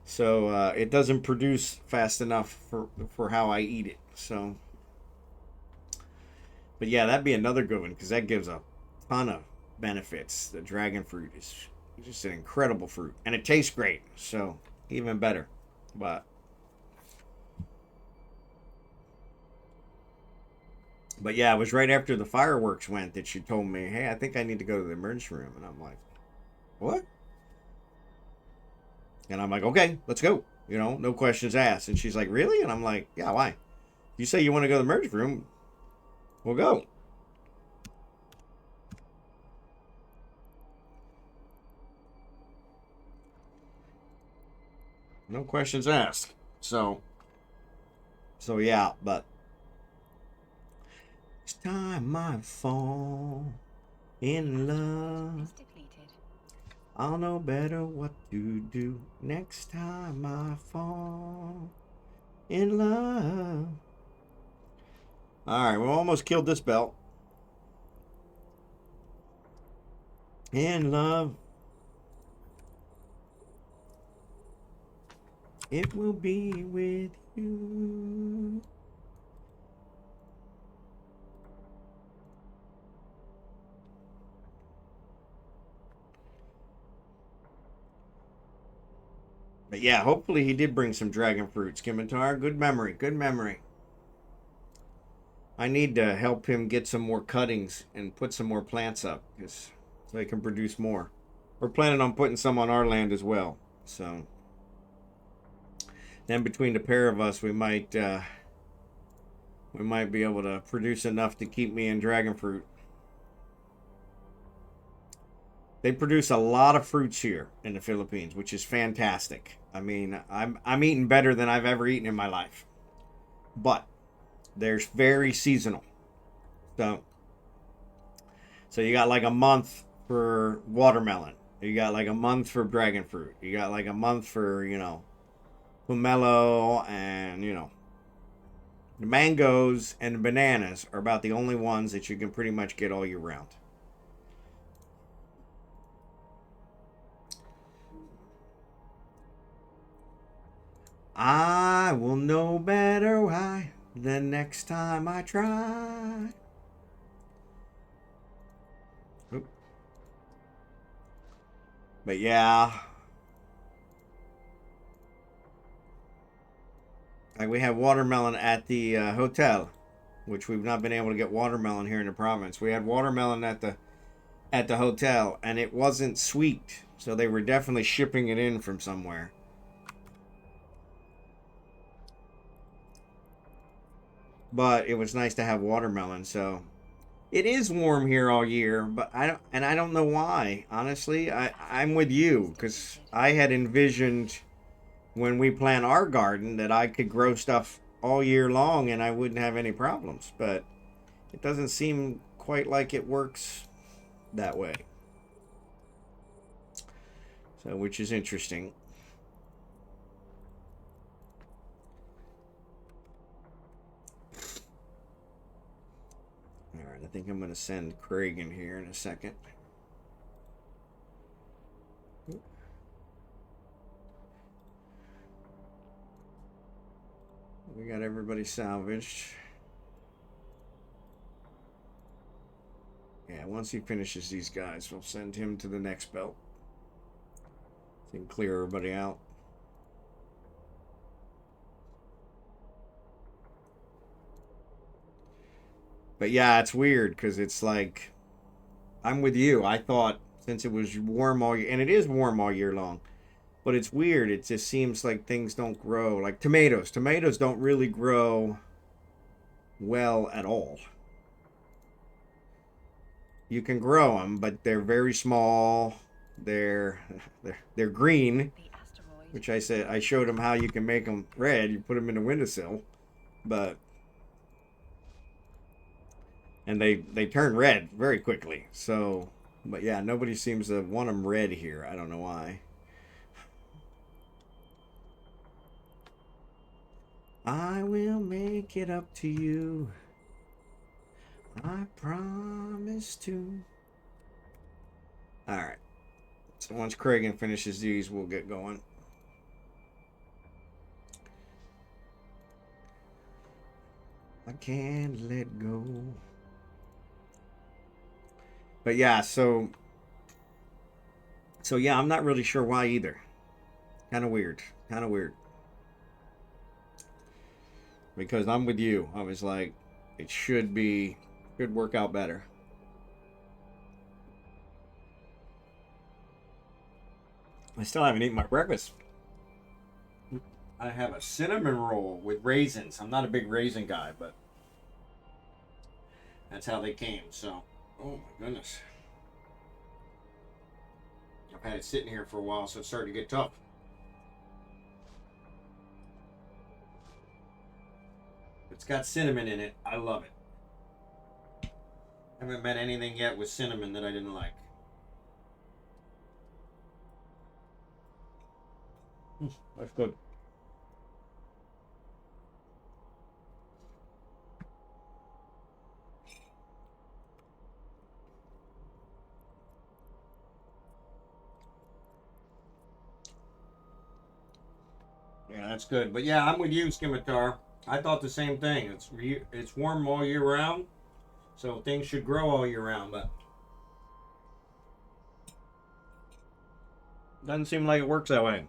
so it doesn't produce fast enough for how I eat it. So, but yeah, that'd be another good one because that gives a ton of benefits. The dragon fruit is just an incredible fruit, and it tastes great, so even better. But yeah, it was right after the fireworks went that she told me, "Hey, I think I need to go to the emergency room," and I'm like, "What?" And I'm like, "Okay, let's go." You know, no questions asked. And she's like, "Really?" And I'm like, "Yeah, why? You say you want to go to the emergency room, we'll go." No questions asked. So yeah, but it's time I fall in love. Is depleted. I'll know better what to do next time I fall in love. Alright, we almost killed this belt. In love. It will be with you. But yeah, hopefully he did bring some dragon fruit. Scimitar, good memory, good memory. I need to help him get some more cuttings and put some more plants up so they can produce more. We're planning on putting some on our land as well. So then between the pair of us, we might be able to produce enough to keep me in dragon fruit. They produce a lot of fruits here in the Philippines, which is fantastic. I mean, I'm eating better than I've ever eaten in my life. But there's very seasonal. So you got like a month for watermelon. You got like a month for dragon fruit. You got like a month for, pomelo and, the mangoes and the bananas are about the only ones that you can pretty much get all year round. I will know better why the next time I try. Oop. But yeah. Like we had watermelon at the hotel, which we've not been able to get watermelon here in the province. We had watermelon at the hotel, and it wasn't sweet, so they were definitely shipping it in from somewhere. But it was nice to have watermelon. So it is warm here all year, but I don't know why. Honestly, I'm with you because I had envisioned when we plant our garden that I could grow stuff all year long and I wouldn't have any problems. But it doesn't seem quite like it works that way. So, which is interesting. All right, I think I'm going to send Craig in here in a second. We got everybody salvaged. Yeah, once he finishes these guys, we'll send him to the next belt. So he can clear everybody out. But yeah, it's weird because it's like, I'm with you. I thought since it was warm all year, and it is warm all year long, but it's weird. It just seems like things don't grow. Like tomatoes. Tomatoes don't really grow well at all. You can grow them, but they're very small. They're they're green, which I showed them how you can make them red. You put them in the windowsill, but and they turn red very quickly. So, but yeah, nobody seems to want them red here. I don't know why. I will make it up to you. I promise to. All right. So once Craig finishes these, we'll get going. I can't let go. But yeah, so yeah, I'm not really sure why either. Kind of weird. Kind of weird. Because I'm with you. I was like, it should work out better. I still haven't eaten my breakfast. I have a cinnamon roll with raisins. I'm not a big raisin guy, but that's how they came. So, oh my goodness. I've had it sitting here for a while, so it's starting to get tough. It's got cinnamon in it. I love it. I haven't met anything yet with cinnamon that I didn't like. That's good. Yeah, that's good. But yeah, I'm with you, Scimitar. I thought the same thing. It's warm all year round, so things should grow all year round. But doesn't seem like it works that way.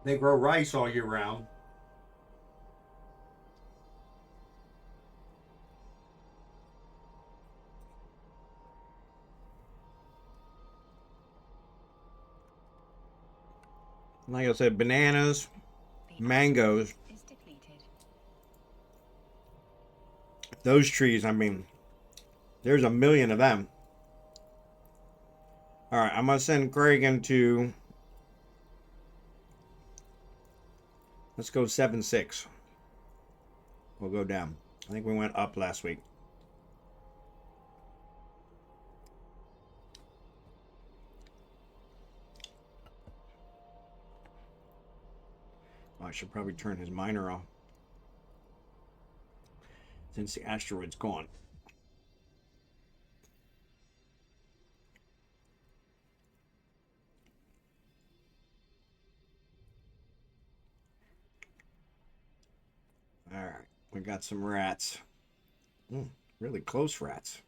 They grow rice all year round. Like I said, bananas, mangoes, those trees, I mean, there's a million of them. All right, I'm going to send Craig into, let's go 7-6. We'll go down. I think we went up last week. Oh, I should probably turn his miner off since the asteroid's gone. All right, we got some rats. Really close rats.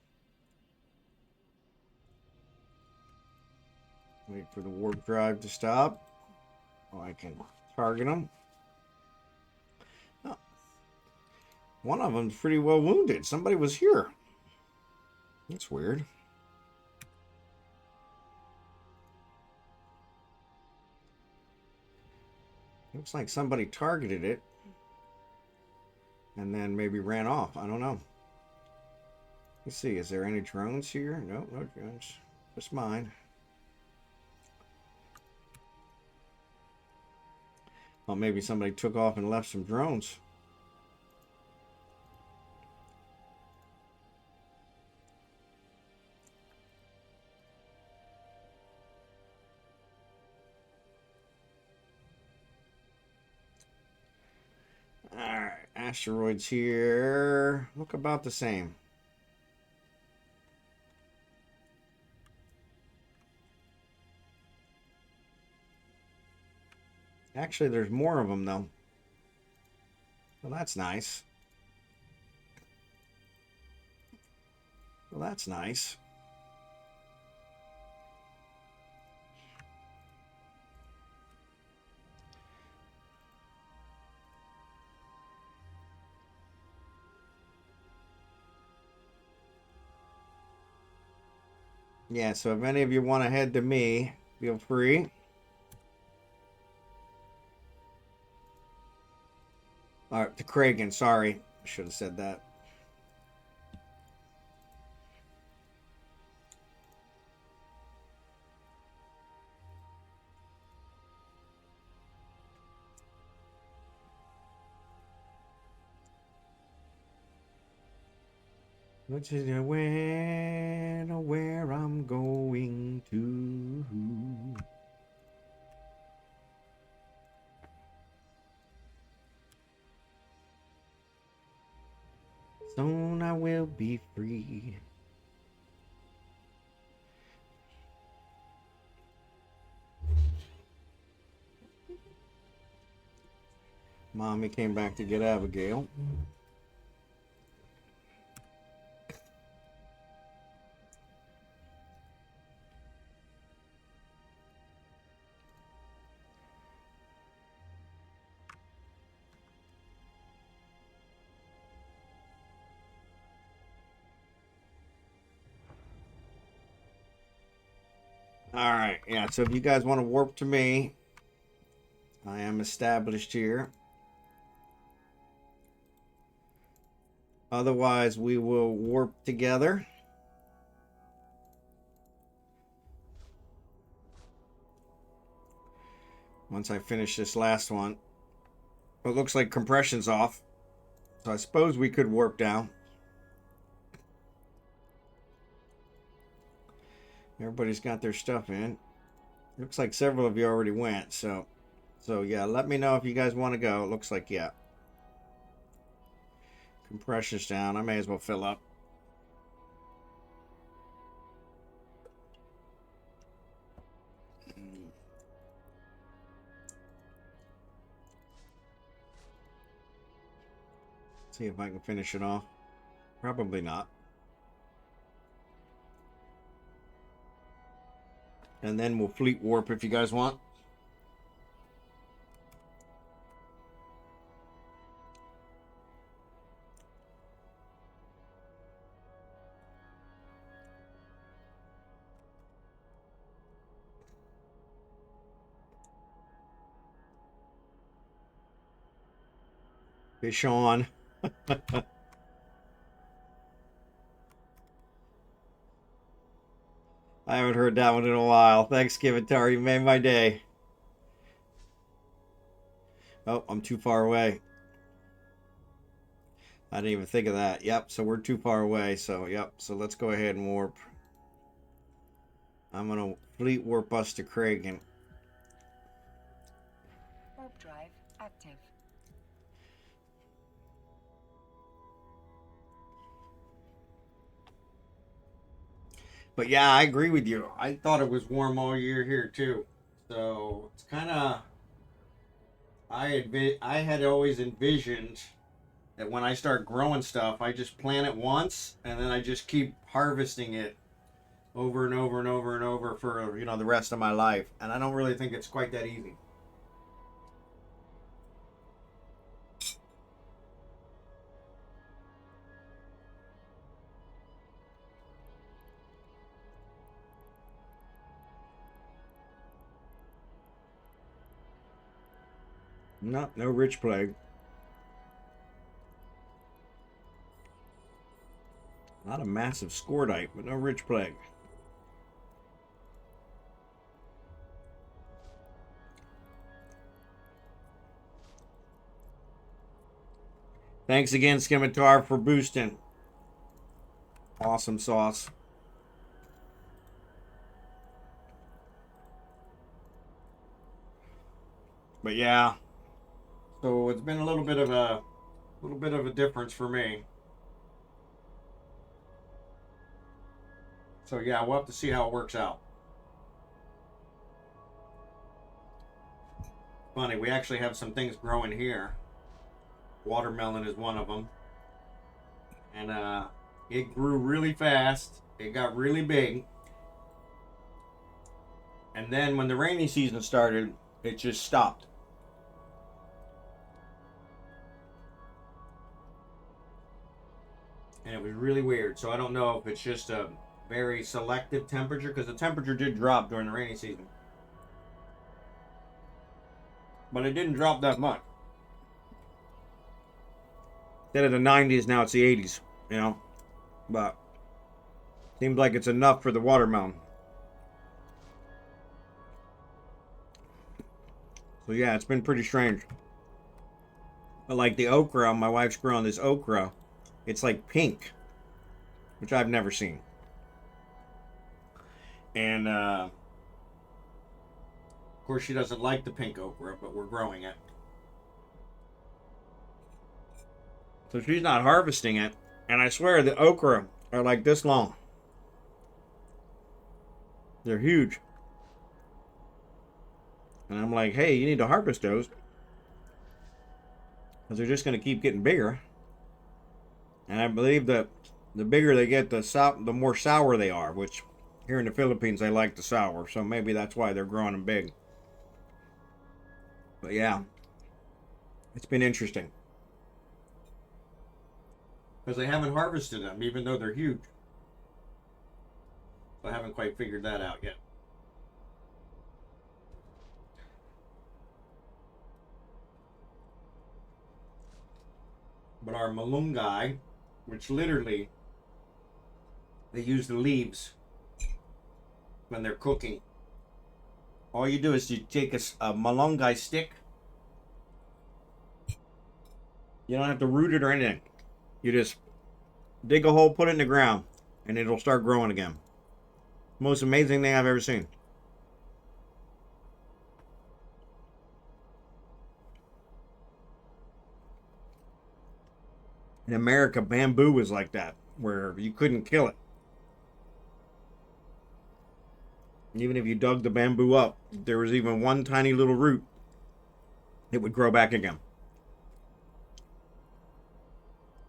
Wait for the warp drive to stop. Oh, I can target them. Oh. One of them's pretty well wounded. Somebody was here. That's weird. Looks like somebody targeted it and then maybe ran off. I don't know. Let's see. Is there any drones here? No, no drones. Just mine. Well, maybe somebody took off and left some drones. Alright, asteroids here. Look about the same. Actually, there's more of them, though. Well, that's nice. Well, that's nice. Yeah, so if any of you want to head to me, feel free. All right, to Kragan, sorry. I should have said that. Which is where I'm going to. Soon I will be free. Mommy came back to get Abigail. All right, yeah, so if you guys want to warp to me, I am established here. Otherwise, we will warp together. Once I finish this last one. It looks like compression's off. So I suppose we could warp down. Everybody's got their stuff in. Looks like several of you already went, so yeah, let me know if you guys want to go. It looks like, yeah. Compression's down. I may as well fill up. See if I can finish it off. Probably not. And then we'll fleet warp if you guys want. Fish on. I haven't heard that one in a while. Thanks, Kivitar. You made my day. Oh, I'm too far away. I didn't even think of that. Yep, so we're too far away. So, yep. So let's go ahead and warp. I'm going to fleet warp us to Kragan. Warp drive active. But yeah, I agree with you. I thought it was warm all year here too. So it's kind of, I had always envisioned that when I start growing stuff, I just plant it once and then I just keep harvesting it over and over and over and over for, you know, the rest of my life. And I don't really think it's quite that easy. No rich plague. Not a massive scordite, but no rich plague. Thanks again, Scimitar, for boosting. Awesome sauce. But yeah, so it's been a little bit of a difference for me. So yeah, we'll have to see how it works out. Funny, we actually have some things growing here. Watermelon is one of them. And it grew really fast. It got really big. And then when the rainy season started, it just stopped. And it was really weird. So I don't know if it's just a very selective temperature, because the temperature did drop during the rainy season. But it didn't drop that much. Instead of the 90s, now it's the 80s, you know. But seems like it's enough for the watermelon. So yeah, it's been pretty strange. But like the okra, my wife's growing this okra. It's like pink, which I've never seen. And of course she doesn't like the pink okra, but we're growing it. So she's not harvesting it. And I swear the okra are like this long. They're huge. And I'm like, hey, you need to harvest those, because they're just going to keep getting bigger. And I believe that the bigger they get, the more sour they are, which here in the Philippines, they like the sour. So maybe that's why they're growing them big. But yeah, it's been interesting. Because they haven't harvested them, even though they're huge. So I haven't quite figured that out yet. But our malunggay, which literally, they use the leaves when they're cooking. All you do is you take a malunggay stick. You don't have to root it or anything. You just dig a hole, put it in the ground, and it'll start growing again. Most amazing thing I've ever seen. In America, bamboo was like that, where you couldn't kill it. Even if you dug the bamboo up, if there was even one tiny little root, it would grow back again.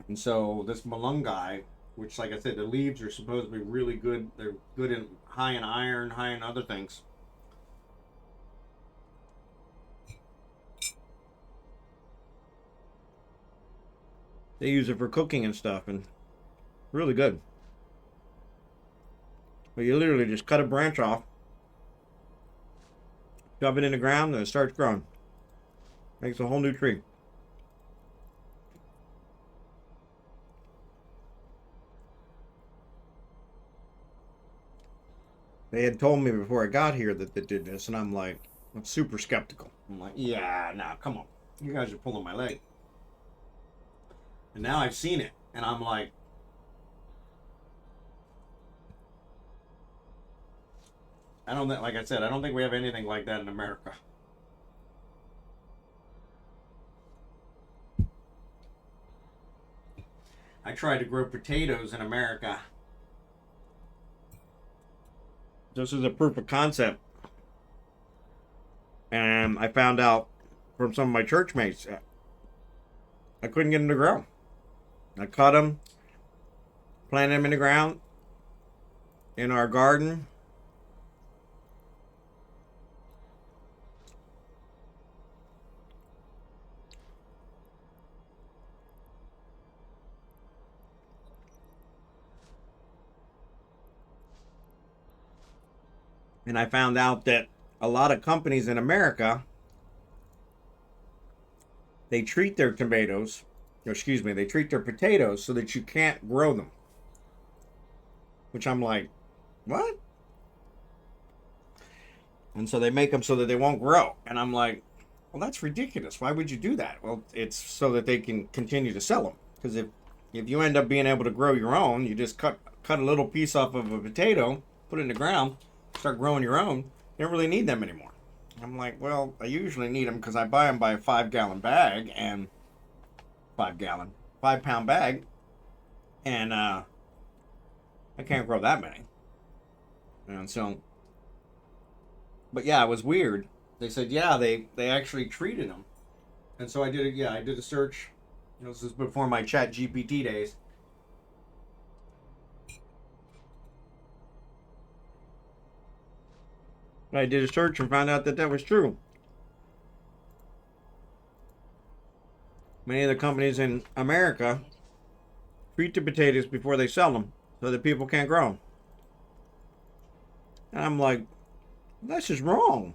And so this malunggay, which, like I said, the leaves are supposed to be really good. They're good in high in iron, high in other things. They use it for cooking and stuff, and really good. But you literally just cut a branch off, shove it in the ground, and it starts growing. Makes a whole new tree. They had told me before I got here that they did this, and I'm super skeptical. I'm like, yeah, nah, come on. You guys are pulling my leg. And now I've seen it, and I'm like, like I said, I don't think we have anything like that in America. I tried to grow potatoes in America just as a proof of concept. And I found out from some of my church mates, I couldn't get them to grow. I cut them, planted them in the ground. in our garden. And I found out that a lot of companies in America, they treat their tomatoes, or excuse me, they treat their potatoes so that you can't grow them. Which I'm like, what? And so they make them so that they won't grow. And I'm like, well, that's ridiculous. Why would you do that? Well, it's so that they can continue to sell them. Because if you end up being able to grow your own, you just cut a little piece off of a potato, put it in the ground, start growing your own. You don't really need them anymore. I'm like, well, I usually need them because I buy them by a 5-gallon bag and 5-pound bag, and I can't grow that many. And so, but yeah, it was weird. They said, yeah, they actually treated them, and so I did it. Yeah, I did a search. You know, this is before my Chat GPT days. I did a search and found out that that was true. Many of the companies in America treat the potatoes before they sell them so that people can't grow them. And I'm like, this is wrong.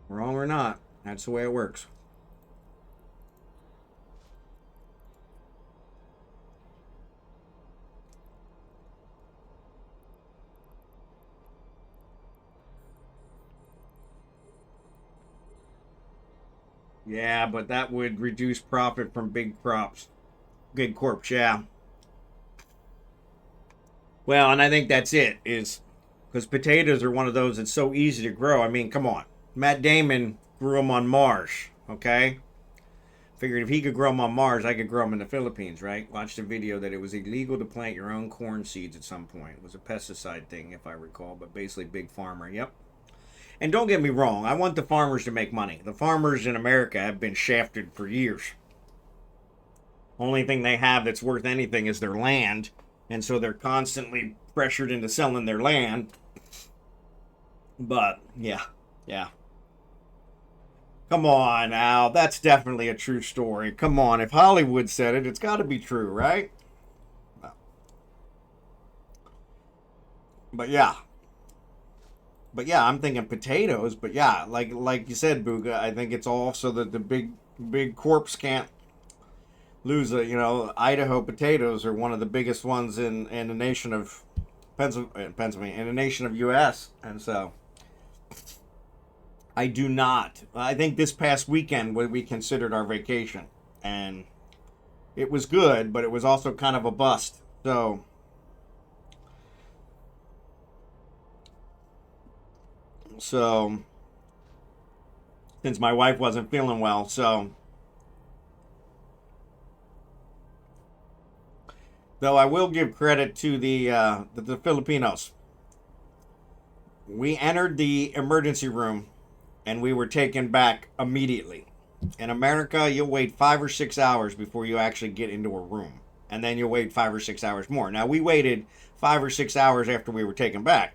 Wrong or not, that's the way it works. Yeah, but that would reduce profit from big crops. Big corps, yeah. Well, and I think that's it, is because potatoes are one of those that's so easy to grow. I mean, come on. Matt Damon grew them on Mars, okay? Figured if he could grow them on Mars, I could grow them in the Philippines, right? Watched a video that it was illegal to plant your own corn seeds at some point. It was a pesticide thing, if I recall, but basically big farmer, yep. And don't get me wrong, I want the farmers to make money. The farmers in America have been shafted for years. Only thing they have that's worth anything is their land, and so they're constantly pressured into selling their land. But yeah, yeah. Come on, Al. That's definitely a true story. Come on, if Hollywood said it, it's got to be true, right? But yeah, I'm thinking potatoes. But yeah, like you said, Booga, I think it's all so that the big corpse can't lose a, Idaho potatoes are one of the biggest ones in the nation of Pennsylvania, in the nation of U.S. And so I do not. I think this past weekend we considered our vacation, and it was good, but it was also kind of a bust. So since my wife wasn't feeling well, so though I will give credit to the Filipinos. We entered the emergency room and we were taken back immediately. In America, you'll wait 5 or 6 hours before you actually get into a room, and then you'll wait 5 or 6 hours more. Now, we waited 5 or 6 hours after we were taken back,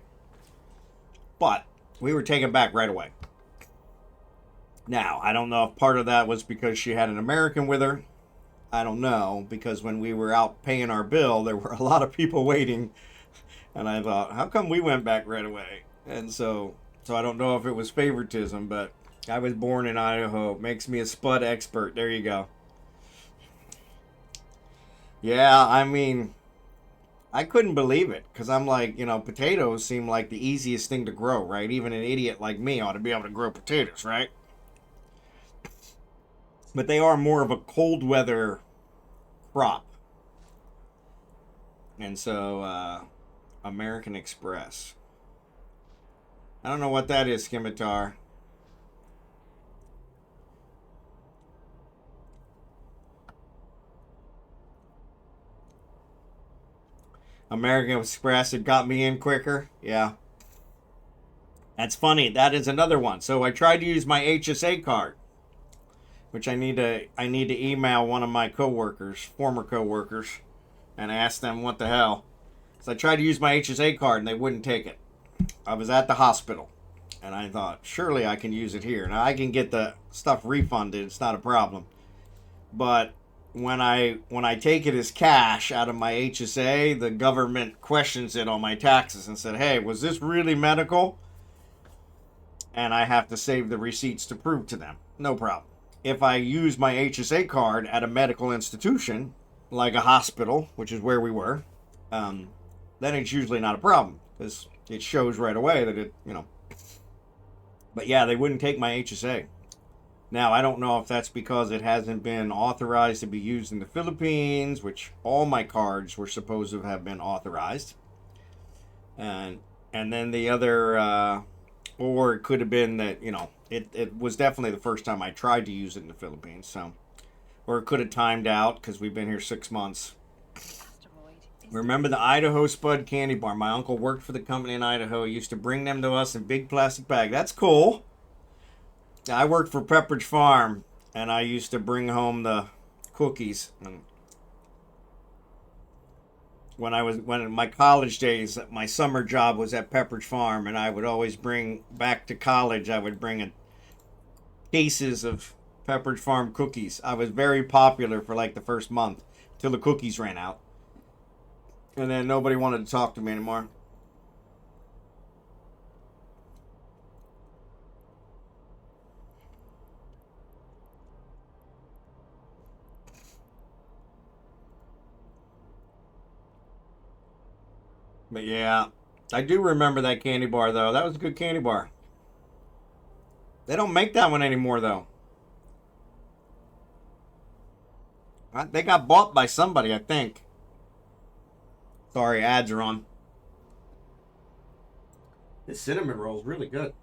but we were taken back right away. Now, I don't know if part of that was because she had an American with her. I don't know, because when we were out paying our bill, there were a lot of people waiting, and I thought, how come we went back right away? And so I don't know if it was favoritism, but I was born in Idaho. It makes me a spud expert. There you go. Yeah, I mean, I couldn't believe it because I'm like, potatoes seem like the easiest thing to grow, right? Even an idiot like me ought to be able to grow potatoes, right? But they are more of a cold weather crop. And so, American Express. I don't know what that is, Scimitar. American Express, it got me in quicker. Yeah. That's funny. That is another one. So I tried to use my HSA card, which I need to email one of my coworkers, former coworkers, and ask them what the hell. So I tried to use my HSA card and they wouldn't take it. I was at the hospital and I thought, surely I can use it here. Now I can get the stuff refunded. It's not a problem. But when I take it as cash out of my HSA, the government questions it on my taxes and said, "Hey, was this really medical?" And I have to save the receipts to prove to them. No problem. If I use my HSA card at a medical institution, like a hospital, which is where we were, then it's usually not a problem because it shows right away that it, you know. But yeah, they wouldn't take my HSA. Now, I don't know if that's because it hasn't been authorized to be used in the Philippines, which all my cards were supposed to have been authorized. And then the other, or it could have been that, you know, it was definitely the first time I tried to use it in the Philippines. So, or it could have timed out because we've been here 6 months. Remember the Idaho Spud candy bar? My uncle worked for the company in Idaho. He used to bring them to us in big plastic bags. That's cool. I worked for Pepperidge Farm, and I used to bring home the cookies. And when in my college days, my summer job was at Pepperidge Farm, and I would always bring back to college. I would bring cases of Pepperidge Farm cookies. I was very popular for like the first month till the cookies ran out, and then nobody wanted to talk to me anymore. But yeah, I do remember that candy bar though. That was a good candy bar. They don't make that one anymore though. They got bought by somebody, I think. Sorry, ads are on. This cinnamon roll is really good.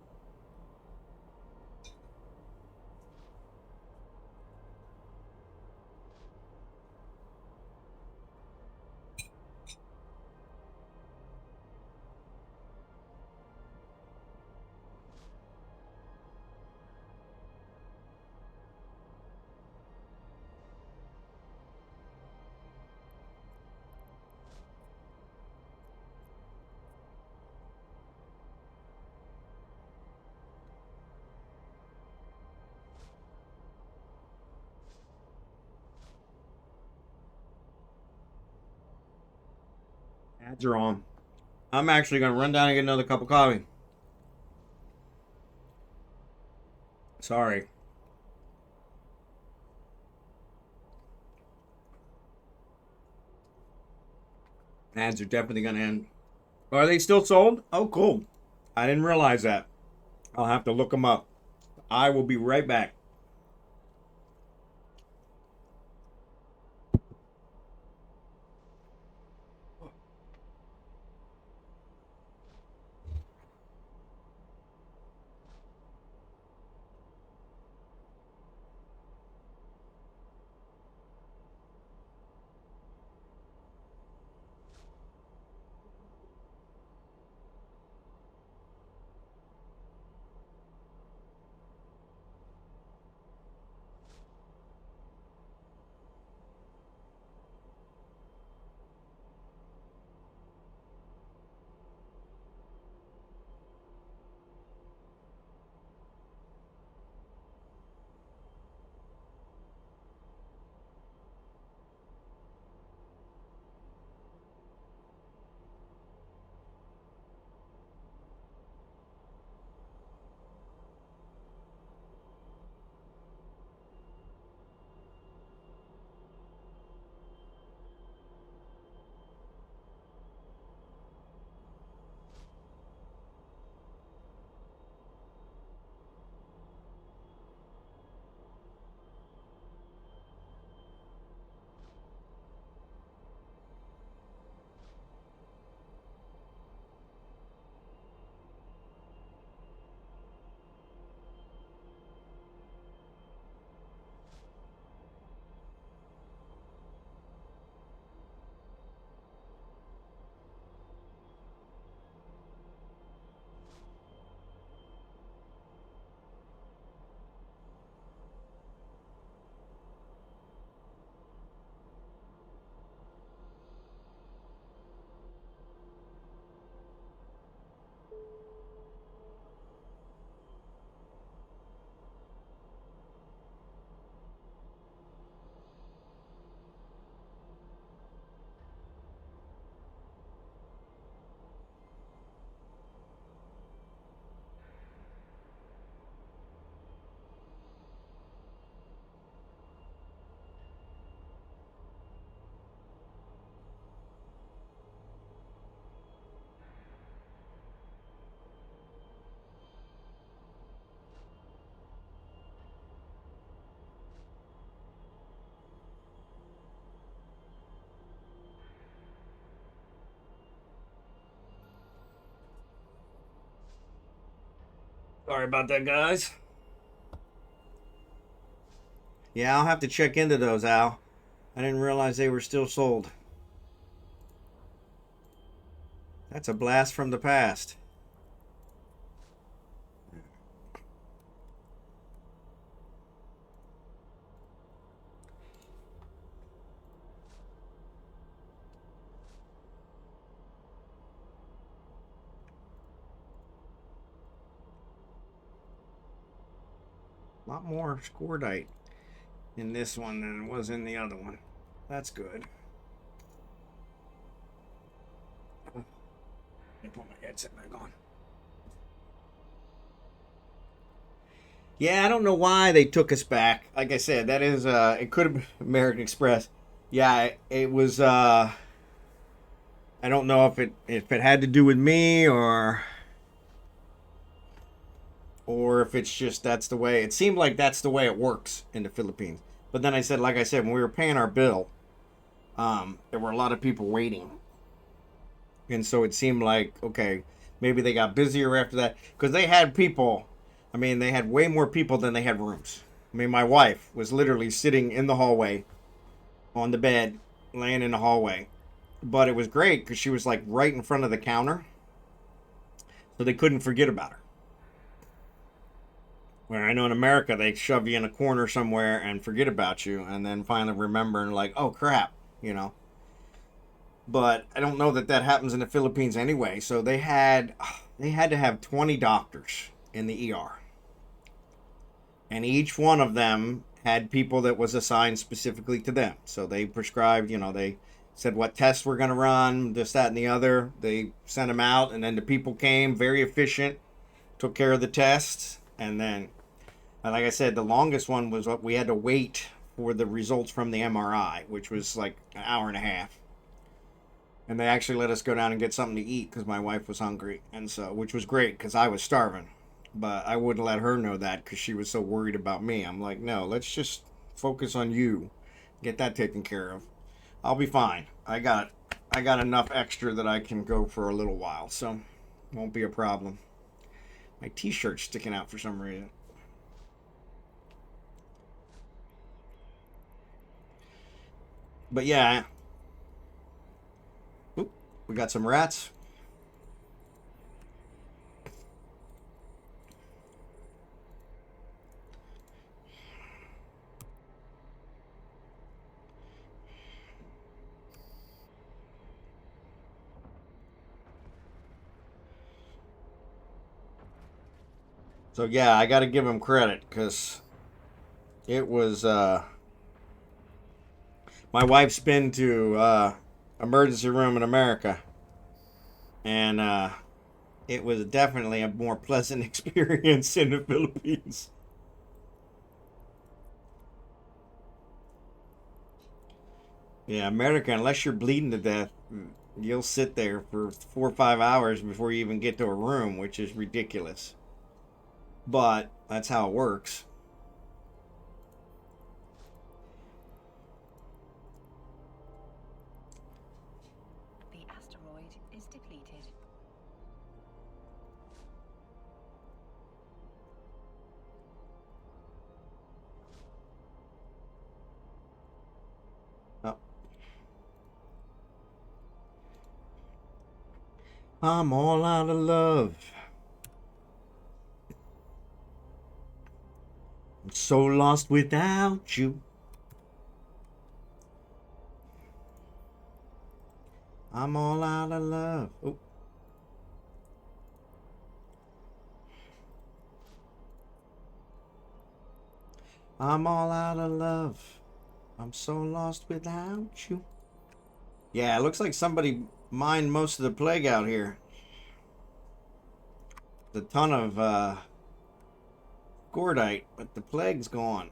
Ads are on. I'm actually going to run down and get another cup of coffee. Sorry. Ads are definitely going to end. Are they still sold? Oh, cool. I didn't realize that. I'll have to look them up. I will be right back. Sorry about that, guys. Yeah, I'll have to check into those, Al. I didn't realize they were still sold. That's a blast from the past. A lot more Xurdite in this one than it was in the other one. That's good. Let me put my headset back on. Yeah, I don't know why they took us back. Like I said, that is it could have been American Express. Yeah, it was I don't know if it had to do with me or if it's just that's the way. It seemed like that's the way it works in the Philippines. But then I said, like I said, when we were paying our bill, there were a lot of people waiting. And so it seemed like, okay, maybe they got busier after that. Because they had people, I mean, they had way more people than they had rooms. I mean, my wife was literally sitting in the hallway on the bed, laying in the hallway. But it was great because she was like right in front of the counter. So they couldn't forget about her. Where I know in America, they shove you in a corner somewhere and forget about you. And then finally remember and like, oh crap, you know. But I don't know that that happens in the Philippines anyway. So they had to have 20 doctors in the ER. And each one of them had people that was assigned specifically to them. So they prescribed, you know, they said what tests we're going to run, this, that, and the other. They sent them out, and then the people came, very efficient, took care of the tests. And then, like I said, the longest one was what we had to wait for the results from the MRI, which was like an hour and a half. And they actually let us go down and get something to eat because my wife was hungry, and so which was great because I was starving. But I wouldn't let her know that because she was so worried about me. I'm like, no, let's just focus on you, get that taken care of. I'll be fine. I got enough extra that I can go for a little while, so won't be a problem. My T-shirt's sticking out for some reason. But yeah, oop, we got some rats. So yeah, I got to give him credit because it was. My wife's been to emergency room in America, and it was definitely a more pleasant experience in the Philippines. Yeah, America, unless you're bleeding to death, you'll sit there for 4 or 5 hours before you even get to a room, which is ridiculous. But that's how it works. The asteroid is depleted. Oh. I'm all out of love. I'm so lost without you. I'm all out of love. Oh. I'm all out of love. I'm so lost without you. Yeah, it looks like somebody mined most of the plague out here. There's a ton of Xurdite, but the plague's gone.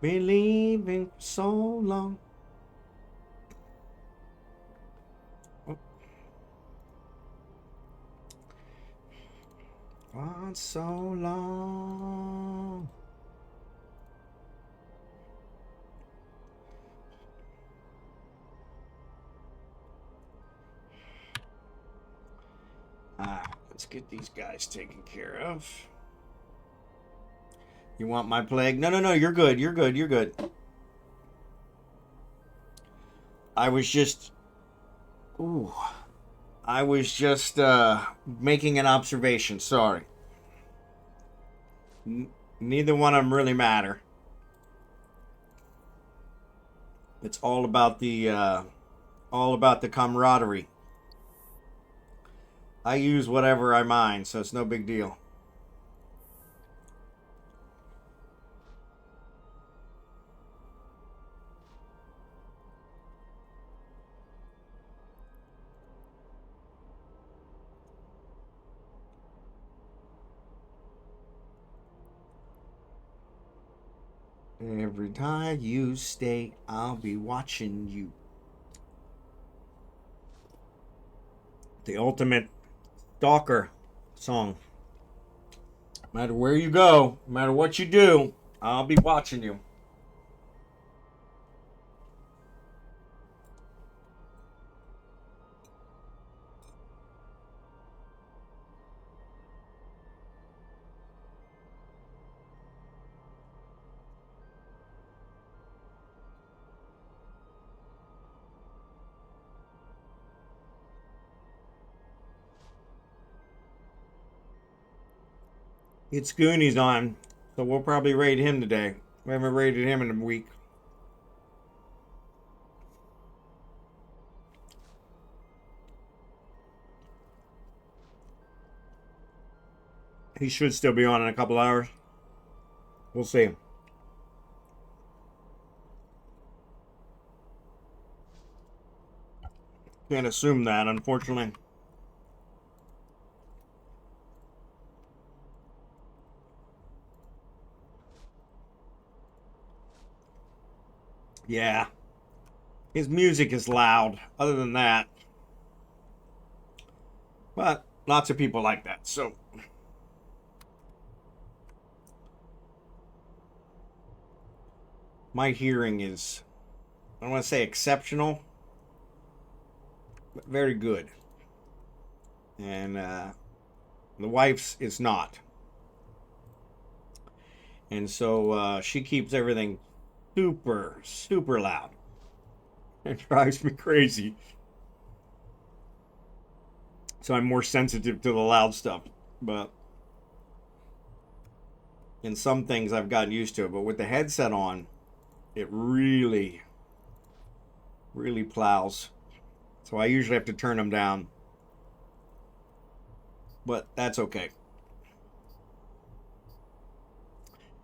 Believing for so long. Oh. For so long. Let's get these guys taken care of. You want my plague? No, no, no, you're good. You're good. You're good. I was just... Ooh. I was just making an observation. Sorry. Neither one of them really matter. It's all about the camaraderie. I use whatever I mine, so it's no big deal. Every time you stay, I'll be watching you. The ultimate stalker song. No matter where you go, no matter what you do, I'll be watching you. It's Goonies on, so we'll probably raid him today. We haven't raided him in a week. He should still be on in a couple hours. We'll see. Can't assume that, unfortunately. Yeah. His music is loud. Other than that. But lots of people like that, so. My hearing is, I don't want to say exceptional, but very good. And the wife's is not. And so she keeps everything super, super loud. It drives me crazy. So I'm more sensitive to the loud stuff. But in some things I've gotten used to it. But with the headset on, it really, really plows. So I usually have to turn them down. But that's okay.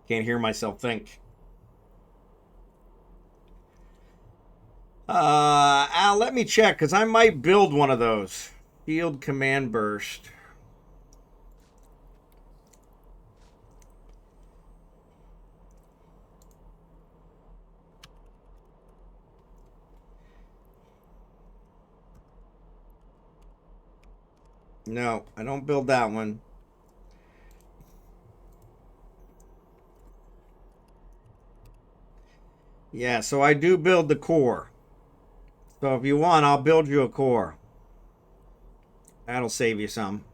Can't hear myself think. Al, let me check, because I might build one of those. Field command burst. No, I don't build that one. Yeah, so I do build the core. So if you want, I'll build you a core. That'll save you some.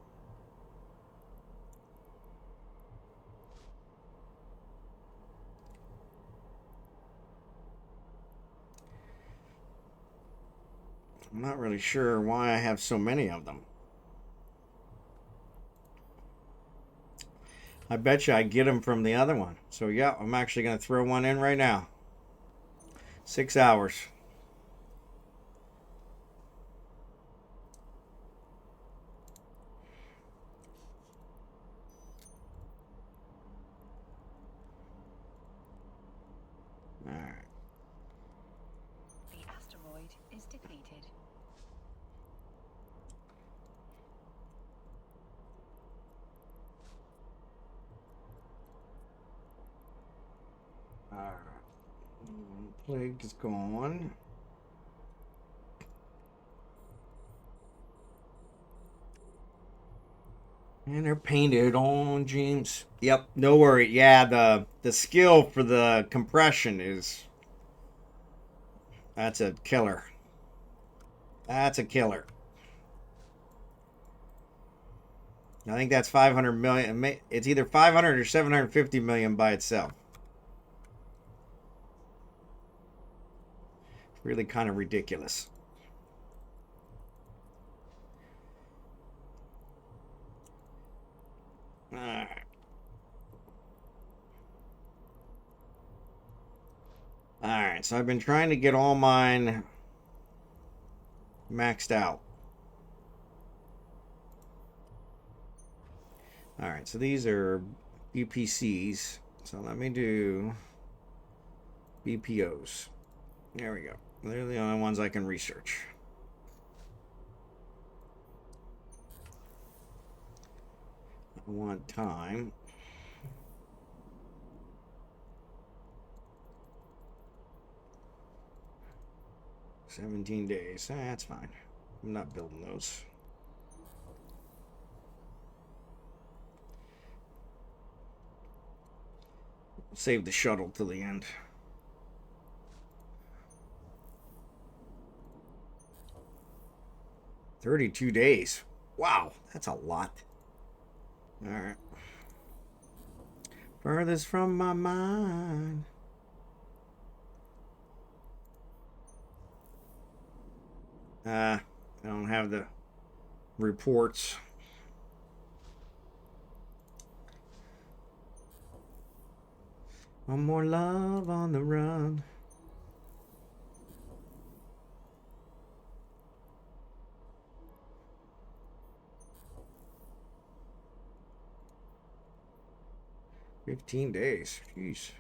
I'm not really sure why I have so many of them. I bet you I get them from the other one. So yeah, I'm actually going to throw one in right now. 6 hours. All right. The asteroid is depleted. All right. Plague is gone. And they're painted on, James. Yep, no worry. Yeah, the skill for the compression is, that's a killer. That's a killer. I think that's 500 million. It's either 500 or 750 million by itself. Really kind of ridiculous. All right. All right, so I've been trying to get all mine maxed out. All right, so these are BPCs. So let me do BPOs. There we go. They're the only ones I can research. I want time. $17 days. That's fine. I'm not building those. Save the shuttle till the end. $32 days. Wow, that's a lot. All right. Furthest from my mind. I don't have the reports. One more love on the run. $15 days. Jeez.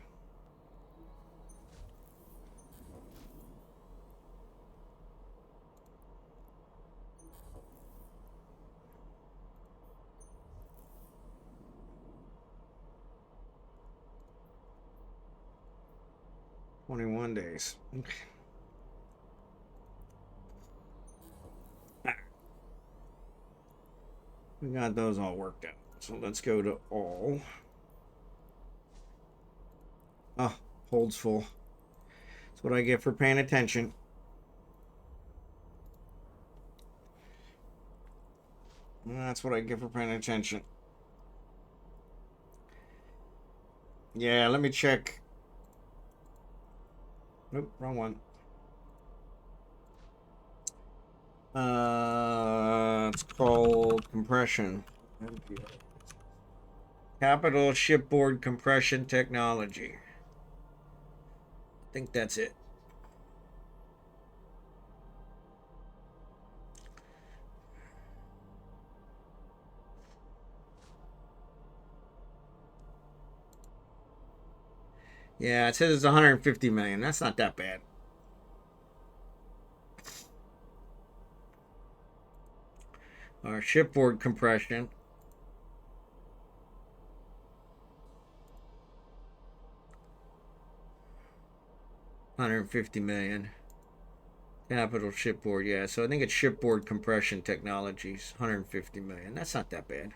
$21 days. Okay. We got those all worked out. So let's go to all. Oh, holds full. That's what I get for paying attention. That's what I get for paying attention. Yeah, let me check. Nope, wrong one. It's called compression. Capital Shipboard Compression Technology. I think that's it. Yeah, it says it's 150 million. That's not that bad. Our shipboard compression. $150 million. Capital shipboard, yeah. So I think it's shipboard compression technologies. $150 million. That's not that bad.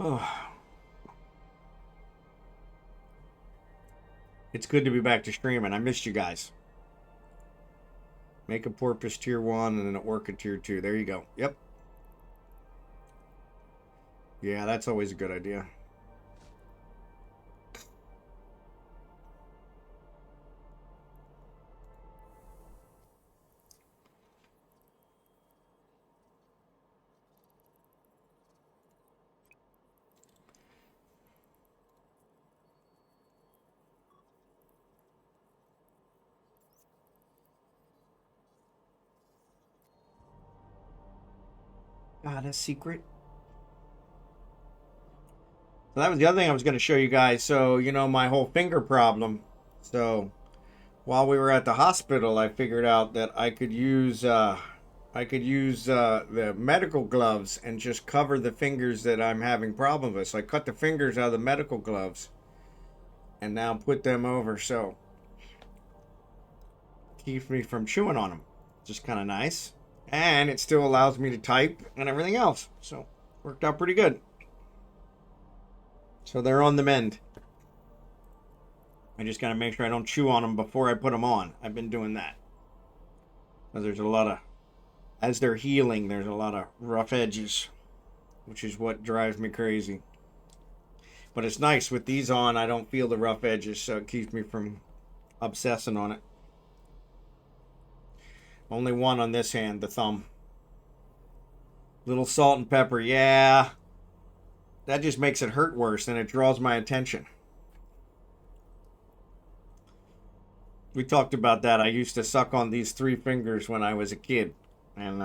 Oh. It's good to be back to streaming. I missed you guys. Make a porpoise tier 1 and an orca tier 2. There you go. Yep. Yeah, that's always a good idea. Got a secret. So that was the other thing I was going to show you guys. So, you know, my whole finger problem. So, while we were at the hospital, I figured out that I could use the medical gloves and just cover the fingers that I'm having problems with. So I cut the fingers out of the medical gloves and now put them over. So keeps me from chewing on them. Just kind of nice. And it still allows me to type and everything else. So, worked out pretty good. So they're on the mend. I just got to make sure I don't chew on them before I put them on. I've been doing that. There's a lot of, as they're healing, there's a lot of rough edges, which is what drives me crazy. But it's nice with these on, I don't feel the rough edges, so it keeps me from obsessing on it. Only one on this hand, the thumb. Little salt and pepper, yeah. That just makes it hurt worse, and it draws my attention. We talked about that. I used to suck on these 3 fingers when I was a kid. And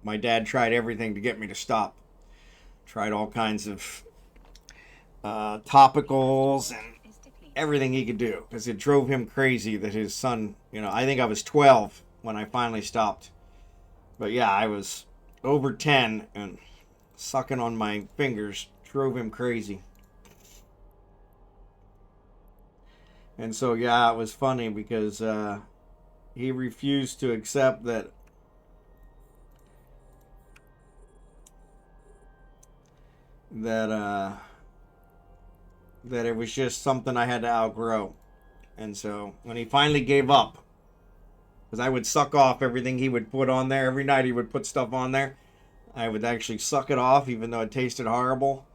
my dad tried everything to get me to stop. Tried all kinds of topicals and everything he could do. Because it drove him crazy that his son, I think I was 12 when I finally stopped. But yeah, I was over 10 and sucking on my fingers drove him crazy. And so, yeah, it was funny because he refused to accept that it was just something I had to outgrow. And so when he finally gave up, because I would suck off everything he would put on there. Every night he would put stuff on there. I would actually suck it off even though it tasted horrible.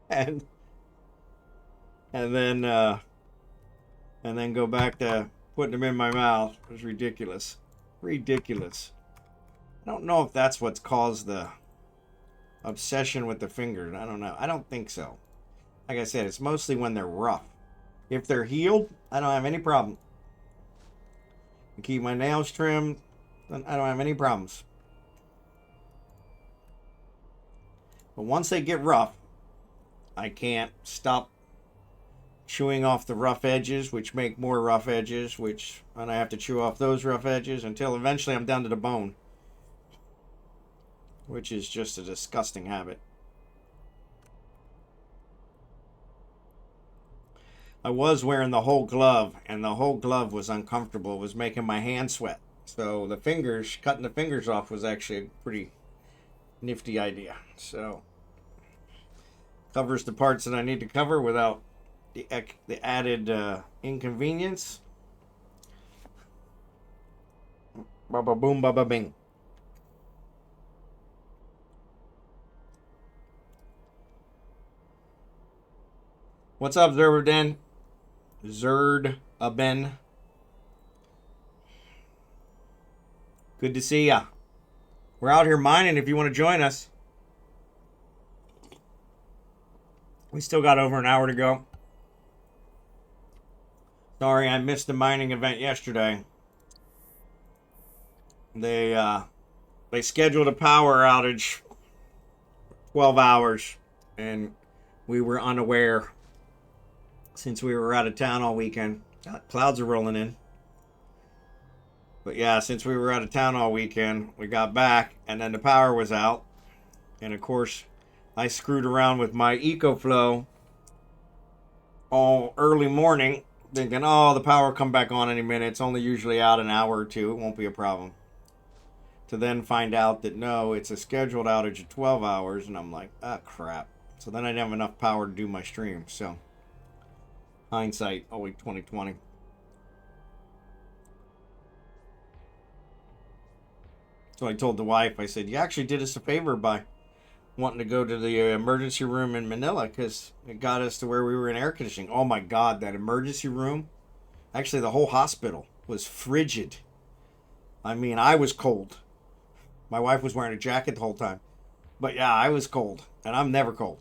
And then go back to putting them in my mouth. It was ridiculous. Ridiculous. I don't know if that's what's caused the obsession with the fingers. I don't know. I don't think so. Like I said, it's mostly when they're rough. If they're healed, I don't have any problem. I keep my nails trimmed. I don't have any problems. But once they get rough, I can't stop chewing off the rough edges, which make more rough edges, and I have to chew off those rough edges until eventually I'm down to the bone, which is just a disgusting habit. I was wearing the whole glove, and the whole glove was uncomfortable. It was making my hand sweat. So cutting the fingers off was actually a pretty nifty idea. So, covers the parts that I need to cover without the added inconvenience. Baba boom, baba bing. What's up, Xurdaben? Xurdaben. Good to see ya. We're out here mining if you want to join us. We still got over an hour to go. Sorry, I missed the mining event yesterday. They scheduled a power outage 12 hours, and we were unaware since we were out of town all weekend. Clouds are rolling in. But yeah, since we were out of town all weekend, we got back, and then the power was out. And of course, I screwed around with my EcoFlow all early morning, thinking, oh, the power will come back on any minute. It's only usually out an hour or two. It won't be a problem. To then find out that no, it's a scheduled outage of 12 hours. And I'm like, ah, crap. So then I didn't have enough power to do my stream. So, hindsight, always 2020. So I told the wife, I said, you actually did us a favor by wanting to go to the emergency room in Manila because it got us to where we were in air conditioning. Oh my God, that emergency room. Actually, the whole hospital was frigid. I mean, I was cold. My wife was wearing a jacket the whole time. But yeah, I was cold. And I'm never cold.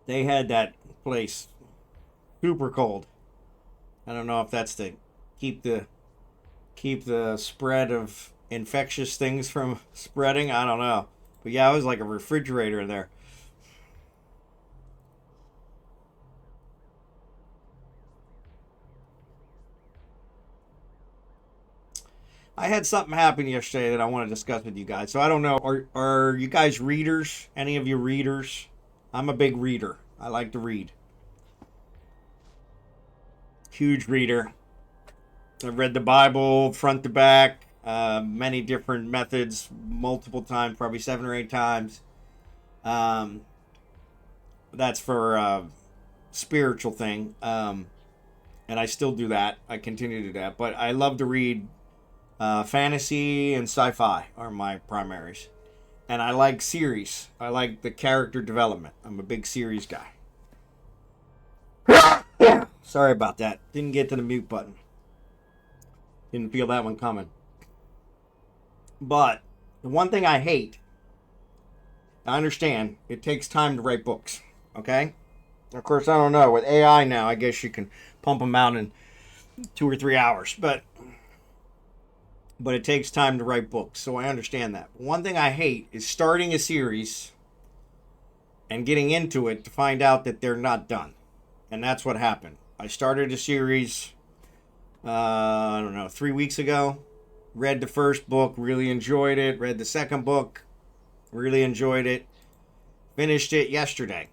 They had that place super cold. I don't know if that's to keep the spread of infectious things from spreading. I don't know. But yeah, it was like a refrigerator in there. I had something happen yesterday that I want to discuss with you guys. So I don't know, are you guys readers? Any of you readers? I'm a big reader. I like to read. Huge reader. I've read the Bible front to back, many different methods, multiple times, probably 7 or 8 times. Um, that's for spiritual thing. And I still do that. I continue to do that. But I love to read fantasy and sci-fi are my primaries. And I like series. I like the character development. I'm a big series guy. Sorry about that. Didn't get to the mute button. Didn't feel that one coming. But the one thing I hate, I understand, it takes time to write books. Okay? Of course, I don't know. With AI now, I guess you can pump them out in 2 or 3 hours. But it takes time to write books, so I understand that. One thing I hate is starting a series and getting into it to find out that they're not done. And that's what happened. I started a series, I don't know, 3 weeks ago. Read the first book, really enjoyed it. Read the second book, really enjoyed it. Finished it yesterday.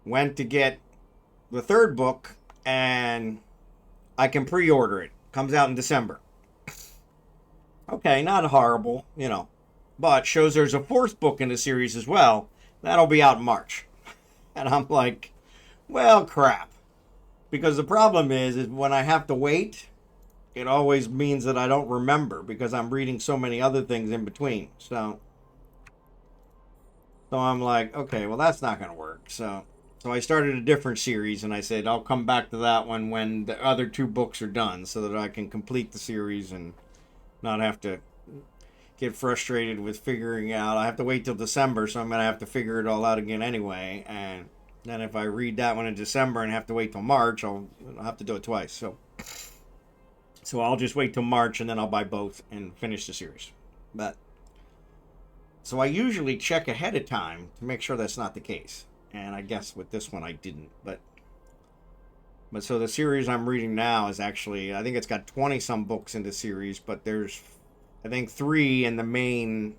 Went to get the third book, and I can pre-order it. Comes out in December. Okay, not horrible, but shows there's a fourth book in the series as well. That'll be out in March. And I'm like, well, crap. Because the problem is when I have to wait, it always means that I don't remember because I'm reading so many other things in between. So I'm like, okay, well, that's not going to work. So I started a different series, and I said I'll come back to that one when the other 2 books are done so that I can complete the series and not have to get frustrated with figuring out. I have to wait till December, so I'm going to have to figure it all out again anyway. And then if I read that one in December and have to wait till March, I'll have to do it twice. So I'll just wait till March, and then I'll buy both and finish the series. So I usually check ahead of time to make sure that's not the case. And I guess with this one I didn't. But so the series I'm reading now is actually, I think it's got 20-some books in the series, but there's, I think, 3 in the main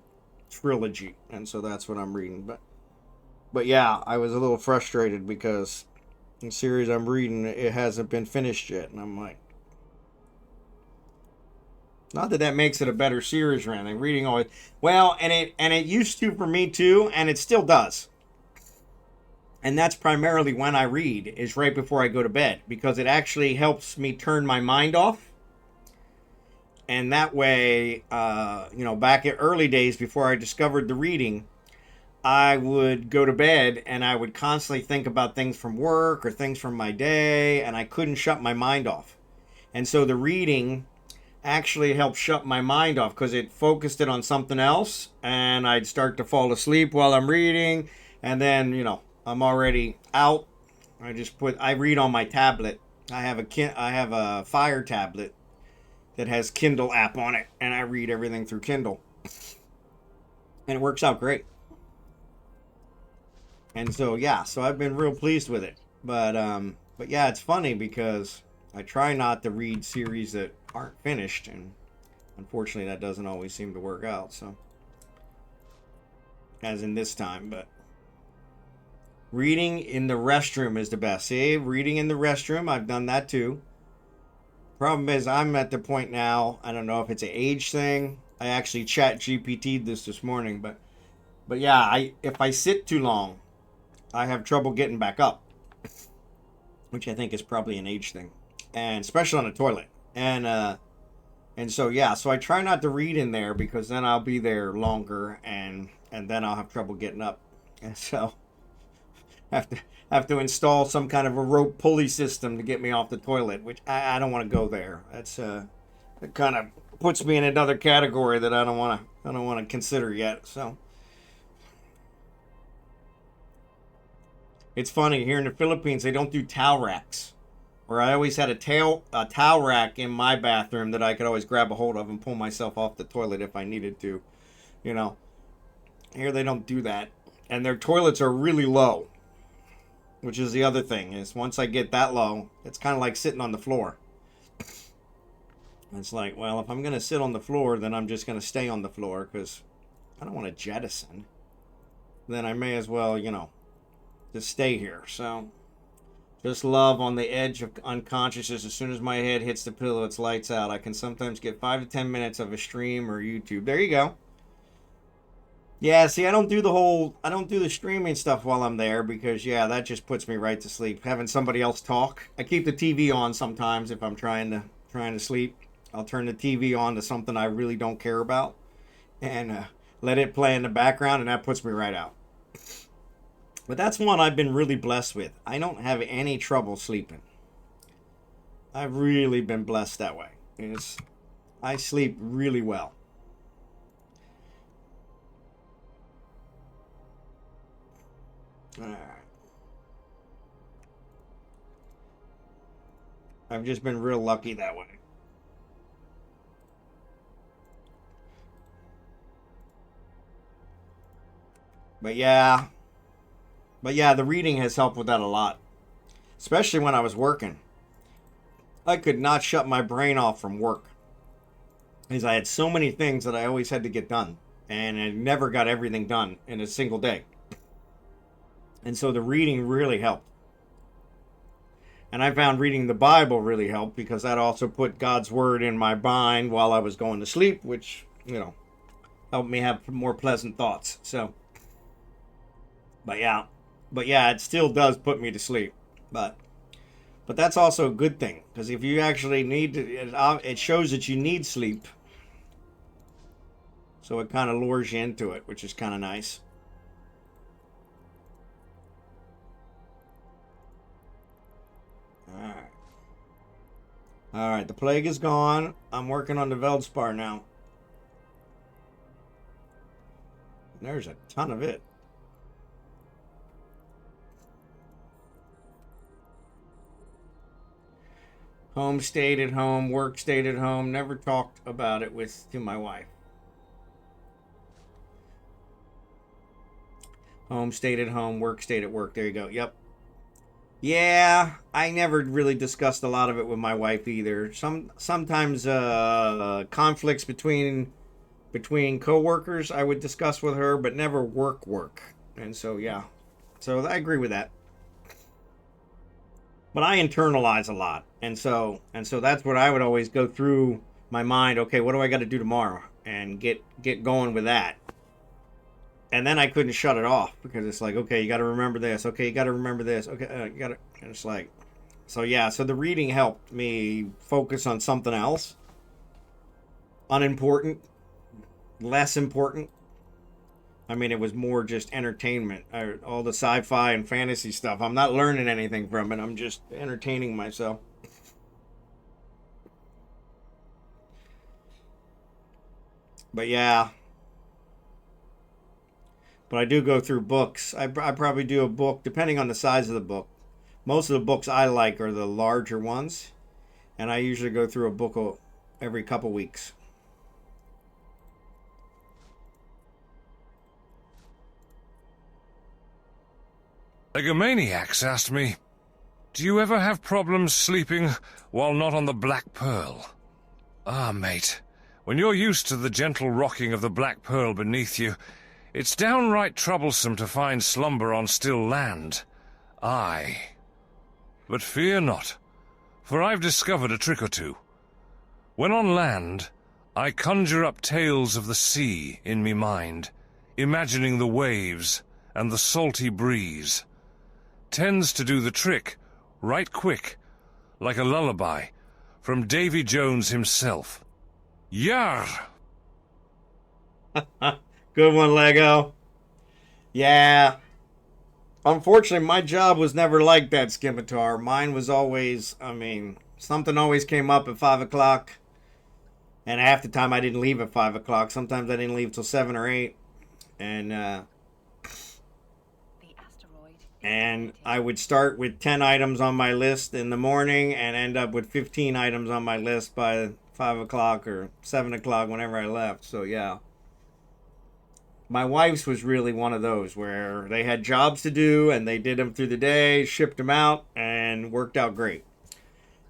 trilogy. And so that's what I'm reading. But yeah, I was a little frustrated because the series I'm reading, it hasn't been finished yet. And I'm like, not that makes it a better series or anything. Reading always, well, and it used to for me too, and it still does. And that's primarily when I read, is right before I go to bed, because it actually helps me turn my mind off. And that way, back in early days before I discovered the reading, I would go to bed and I would constantly think about things from work or things from my day, and I couldn't shut my mind off. And so the reading actually helped shut my mind off because it focused it on something else, and I'd start to fall asleep while I'm reading, and then, I'm already out. I read on my tablet. I have a Fire tablet that has Kindle app on it, and I read everything through Kindle. And it works out great. And so I've been real pleased with it. But yeah, it's funny because I try not to read series that aren't finished, and unfortunately that doesn't always seem to work out, so as in this time. But reading in the restroom is the best. See, reading in the restroom, I've done that too. Problem is, I'm at the point now, I don't know if it's an age thing. I actually chat GPT'd this morning, but yeah, if I sit too long, I have trouble getting back up, which I think is probably an age thing, and especially on the toilet. And so I try not to read in there because then I'll be there longer, and then I'll have trouble getting up, and so have to install some kind of a rope pulley system to get me off the toilet, which I don't want to go there. That's it kind of puts me in another category that I don't want to consider yet. So it's funny here in the Philippines, they don't do towel racks. Where I always had a towel rack in my bathroom that I could always grab a hold of and pull myself off the toilet if I needed to. Here they don't do that, and their toilets are really low. Which is the other thing, is once I get that low, it's kind of like sitting on the floor. It's like, well, if I'm going to sit on the floor, then I'm just going to stay on the floor because I don't want to jettison. Then I may as well, just stay here. So Just love on the edge of unconsciousness. As soon as my head hits the pillow, it's lights out. I can sometimes get 5 to 10 minutes of a stream or YouTube. There you go. Yeah, see, I don't do the streaming stuff while I'm there because, yeah, that just puts me right to sleep. Having somebody else talk. I keep the TV on sometimes if I'm trying to sleep. I'll turn the TV on to something I really don't care about and let it play in the background, and that puts me right out. But that's one I've been really blessed with. I don't have any trouble sleeping. I've really been blessed that way. I sleep really well. All right. I've just been real lucky that way. But yeah, the reading has helped with that a lot. Especially when I was working. I could not shut my brain off from work. Because I had so many things that I always had to get done. And I never got everything done in a single day. And so the reading really helped. And I found reading the Bible really helped because that also put God's word in my mind while I was going to sleep, which, helped me have more pleasant thoughts. So, but yeah, it still does put me to sleep. But that's also a good thing because if you actually need to, it shows that you need sleep. So it kind of lures you into it, which is kind of nice. All right, the plague is gone. I'm working on the Veldspar now. There's a ton of it. Home stayed at home, work stayed at home. Never talked about it to my wife. Home stayed at home, work stayed at work. There you go. Yep. Yeah, I never really discussed a lot of it with my wife either. Sometimes conflicts between coworkers I would discuss with her, but never work. And so yeah, so I agree with that. But I internalize a lot, and so that's what I would always go through my mind. Okay, what do I got to do tomorrow, and get going with that. And then I couldn't shut it off because it's like, okay, you got to remember this. Okay, you got to remember this. Okay, you got to. And it's like, so yeah. So the reading helped me focus on something else, unimportant, less important. I mean, it was more just entertainment. All the sci-fi and fantasy stuff. I'm not learning anything from it. I'm just entertaining myself. But yeah. But I do go through books. I probably do a book, depending on the size of the book. Most of the books I like are the larger ones. And I usually go through a book every couple weeks. Legomaniax asked me, do you ever have problems sleeping while not on the Black Pearl? Ah, mate, when you're used to the gentle rocking of the Black Pearl beneath you, it's downright troublesome to find slumber on still land. Aye. But fear not, for I've discovered a trick or two. When on land, I conjure up tales of the sea in me mind, imagining the waves and the salty breeze. Tends to do the trick right quick, like a lullaby from Davy Jones himself. Yar! Good one, Lego. Yeah. Unfortunately, my job was never like that, Scimitar. Mine was always, something always came up at 5 o'clock. And half the time I didn't leave at 5 o'clock. Sometimes I didn't leave till 7 or 8. And I would start with 10 items on my list in the morning and end up with 15 items on my list by 5 o'clock or 7 o'clock whenever I left. So, yeah. My wife's was really one of those where they had jobs to do and they did them through the day, shipped them out, and worked out great.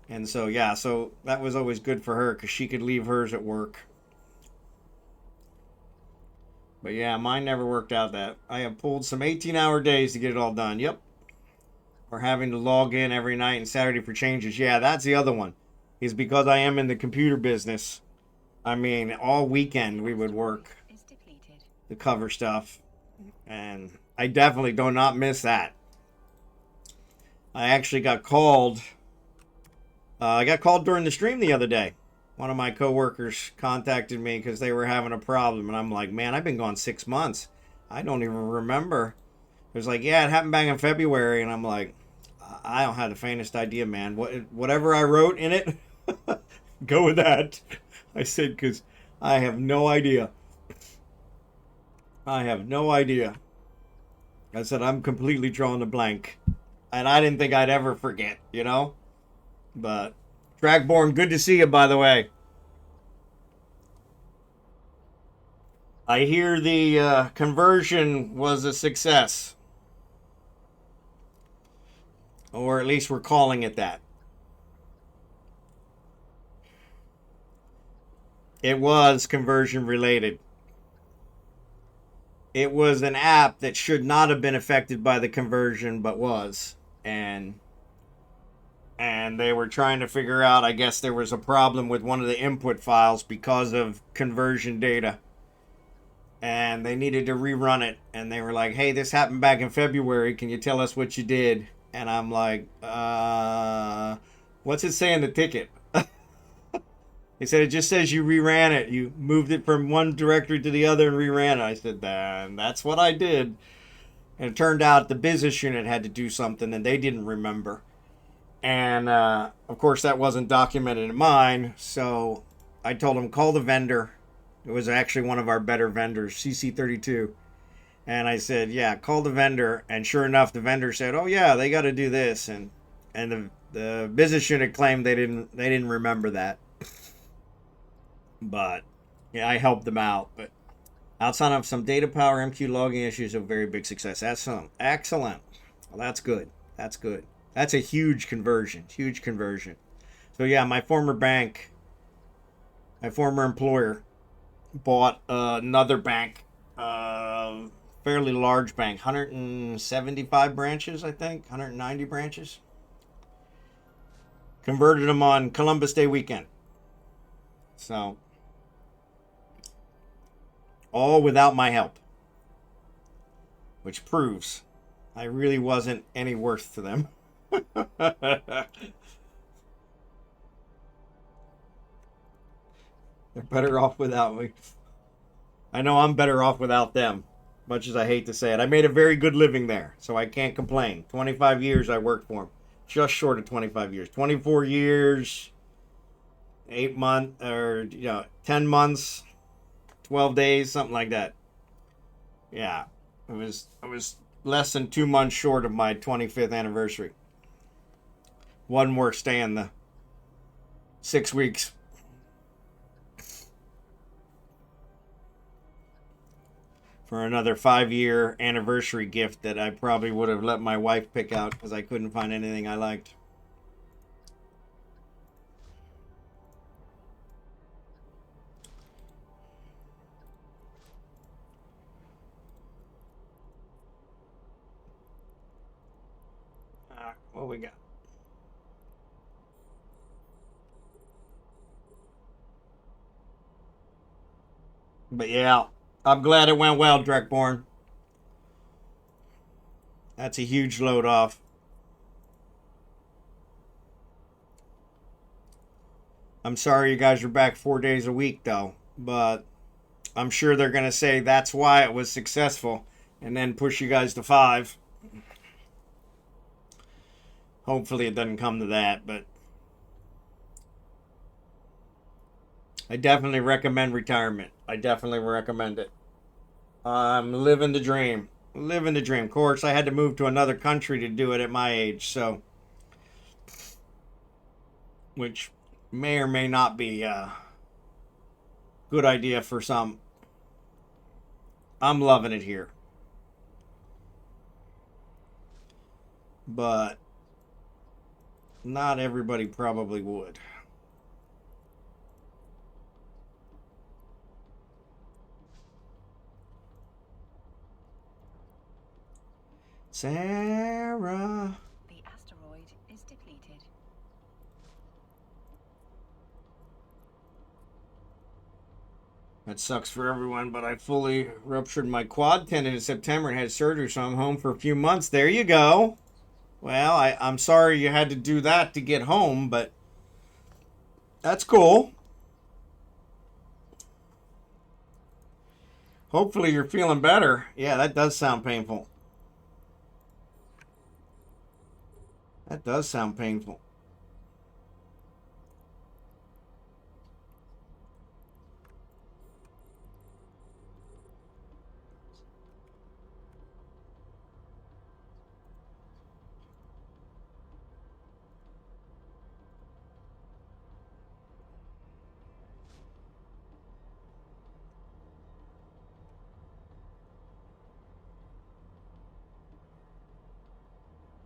And so, yeah, so that was always good for her because she could leave hers at work. But yeah, mine never worked out that. I have pulled some 18-hour days to get it all done. Yep. or having to log in every night and Saturday for changes. Yeah, that's the other one. Is because I am in the computer business. I mean, all weekend we would work Is depleted. to cover stuff. And I definitely do not miss that. I actually got called. I got called during the stream the other day. One of my coworkers contacted me because they were having a problem. And I'm like, man, I've been gone 6 months. I don't even remember. It was like, yeah, it happened back in February. And I'm like, I don't have the faintest idea, man. Whatever I wrote in it, go with that. I said, because I have no idea. I have no idea. I said, I'm completely drawing a blank. And I didn't think I'd ever forget, you know? But, Dracborne, good to see you, by the way. I hear the conversion was a success. Or at least we're calling it that. It was conversion related. It was an app that should not have been affected by the conversion, but was. And they were trying to figure out, I guess there was a problem with one of the input files because of conversion data. And they needed to rerun it. And they were like, hey, this happened back in February. Can you tell us what you did? And I'm like, what's it say in the ticket? He said, it just says you reran it. You moved it from one directory to the other and reran it. I said, that's what I did. And it turned out the business unit had to do something and they didn't remember. And, of course, that wasn't documented in mine. So I told him, call the vendor. It was actually one of our better vendors, CC32. And I said, yeah, call the vendor. And sure enough, the vendor said, oh, yeah, they got to do this. And the business unit claimed they didn't remember that. But yeah, I helped them out. But outside of some data power MQ logging issues, a very big success. Excellent. Excellent. Well, that's good. That's good. That's a huge conversion. Huge conversion. So yeah, my former bank, my former employer, bought another bank, fairly large bank, 175 branches, I think, 190 branches. Converted them on Columbus Day weekend. So all without my help, which proves I really wasn't any worth to them. They're better off without me. I know I'm better off without them, much as I hate to say it. I made a very good living there, so I can't complain. 25 years I worked for them. Just short of 25 years. 24 years, 8 months, or 10 months, 12 days, something like that. Yeah, I was less than 2 months short of my 25th anniversary. One more stay in the 6 weeks. For another 5-year anniversary gift that I probably would have let my wife pick out because I couldn't find anything I liked. What we got? But yeah, I'm glad it went well, Dracborne. That's a huge load off. I'm sorry you guys are back 4 days a week, though. But I'm sure they're going to say that's why it was successful and then push you guys to 5. Hopefully it doesn't come to that, but I definitely recommend retirement. I definitely recommend it. I'm living the dream. Living the dream. Of course, I had to move to another country to do it at my age, so which may or may not be a good idea for some. I'm loving it here. But not everybody probably would. Sarah. The That sucks for everyone, but I fully ruptured my quad tendon in September and had surgery, so I'm home for a few months. There you go. Well, I'm sorry you had to do that to get home, but that's cool. Hopefully you're feeling better. Yeah, that does sound painful. That does sound painful.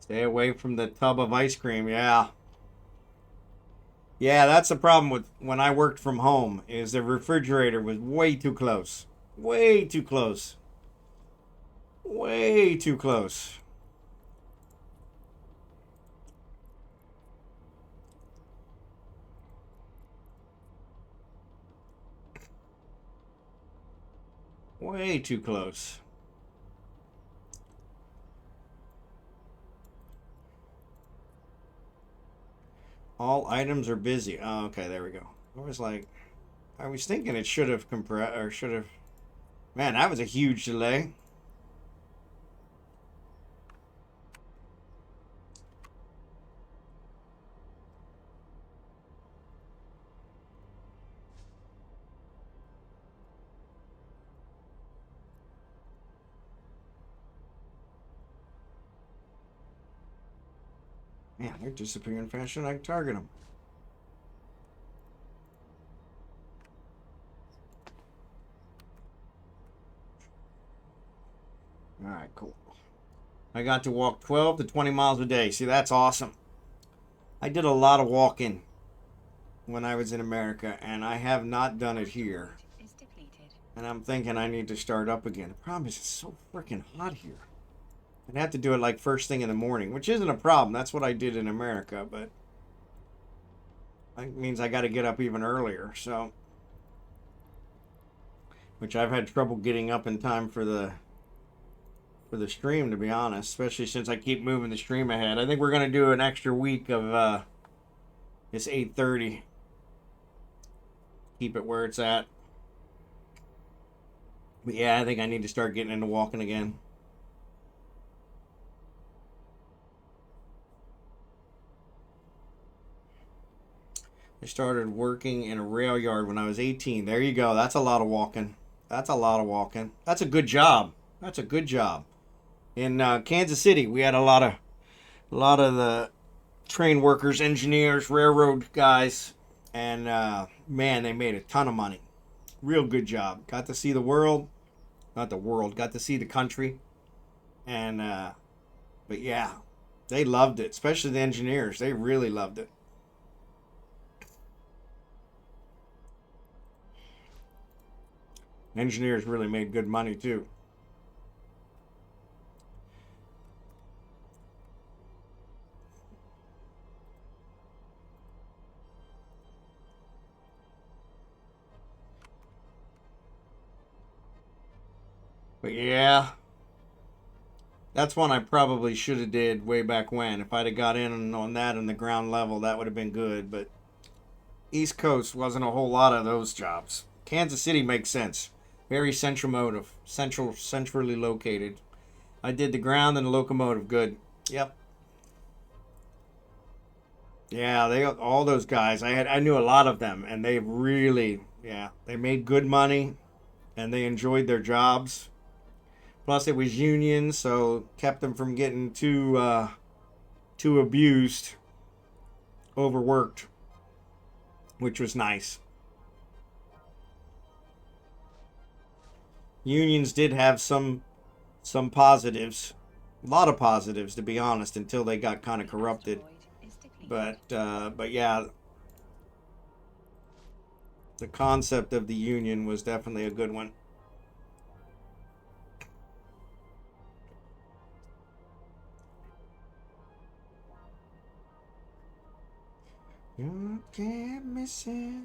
Stay away from the tub of ice cream. Yeah. Yeah, that's the problem with when I worked from home is the refrigerator was way too close. Way too close. Way too close. Way too close. All items are busy. Oh, okay, there we go. I was thinking it should have compressed, or should have. Man, that was a huge delay. Man, they're disappearing faster than I can target them. All right, cool. I got to walk 12 to 20 miles a day. See, that's awesome. I did a lot of walking when I was in America, and I have not done it here. Is depleted. And I'm thinking I need to start up again. The problem is it's so freaking hot here. I'd have to do it like first thing in the morning, which isn't a problem. That's what I did in America, but that means I got to get up even earlier. So, which I've had trouble getting up in time for the stream, to be honest, especially since I keep moving the stream ahead. I think we're going to do an extra week of it's 8:30. Keep it where it's at. But yeah, I think I need to start getting into walking again. I started working in a rail yard when I was 18. There you go. That's a lot of walking. That's a lot of walking. That's a good job. That's a good job. In Kansas City, we had a lot of the train workers, engineers, railroad guys, and man, they made a ton of money. Real good job. Got to see the world, not the world. Got to see the country, and but yeah, they loved it. Especially the engineers. They really loved it. Engineers really made good money too. But yeah, that's one I probably should have did way back when. If I'd have got in on that in the ground level, that would have been good. But East Coast wasn't a whole lot of those jobs. Kansas City makes sense. Very centrally located. I did the ground and the locomotive. Good. Yep. Yeah, they all those guys. I knew a lot of them, and they really, yeah, they made good money, and they enjoyed their jobs. Plus, it was union, so kept them from getting too abused, overworked, which was nice. Unions did have some positives, a lot of positives to be honest, until they got kind of corrupted. But yeah, the concept of the union was definitely a good one. You can't miss it.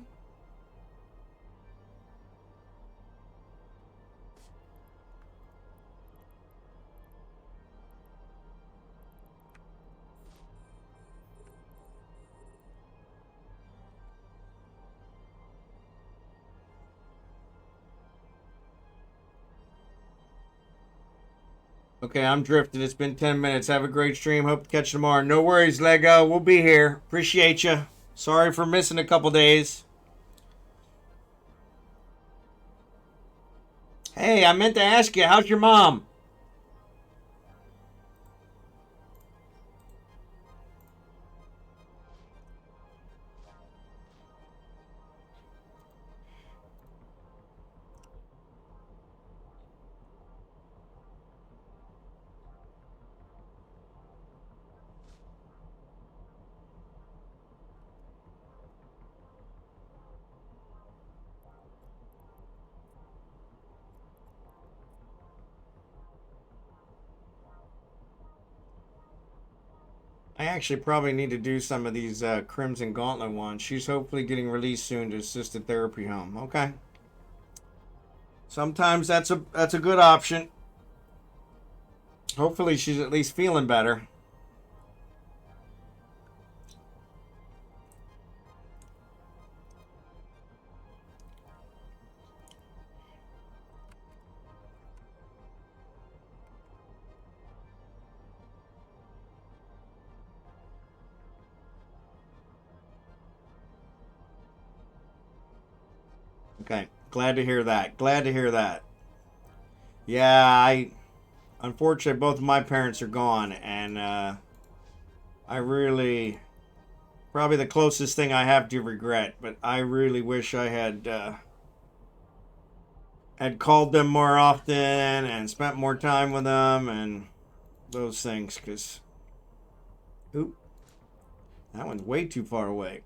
Okay, I'm drifting. It's been 10 minutes. Have a great stream. Hope to catch you tomorrow. No worries, Lego. We'll be here. Appreciate you. Sorry for missing a couple days. Hey, I meant to ask you, how's your mom? I actually probably need to do some of these Crimson Gauntlet ones. She's hopefully getting released soon to assisted therapy home. Okay. Sometimes that's a good option. Hopefully she's at least feeling better. Okay. Glad to hear that. Glad to hear that. Yeah, unfortunately both of my parents are gone, and I really probably the closest thing I have to regret, but I really wish I had called them more often and spent more time with them and those things, because oop, that one's way too far away.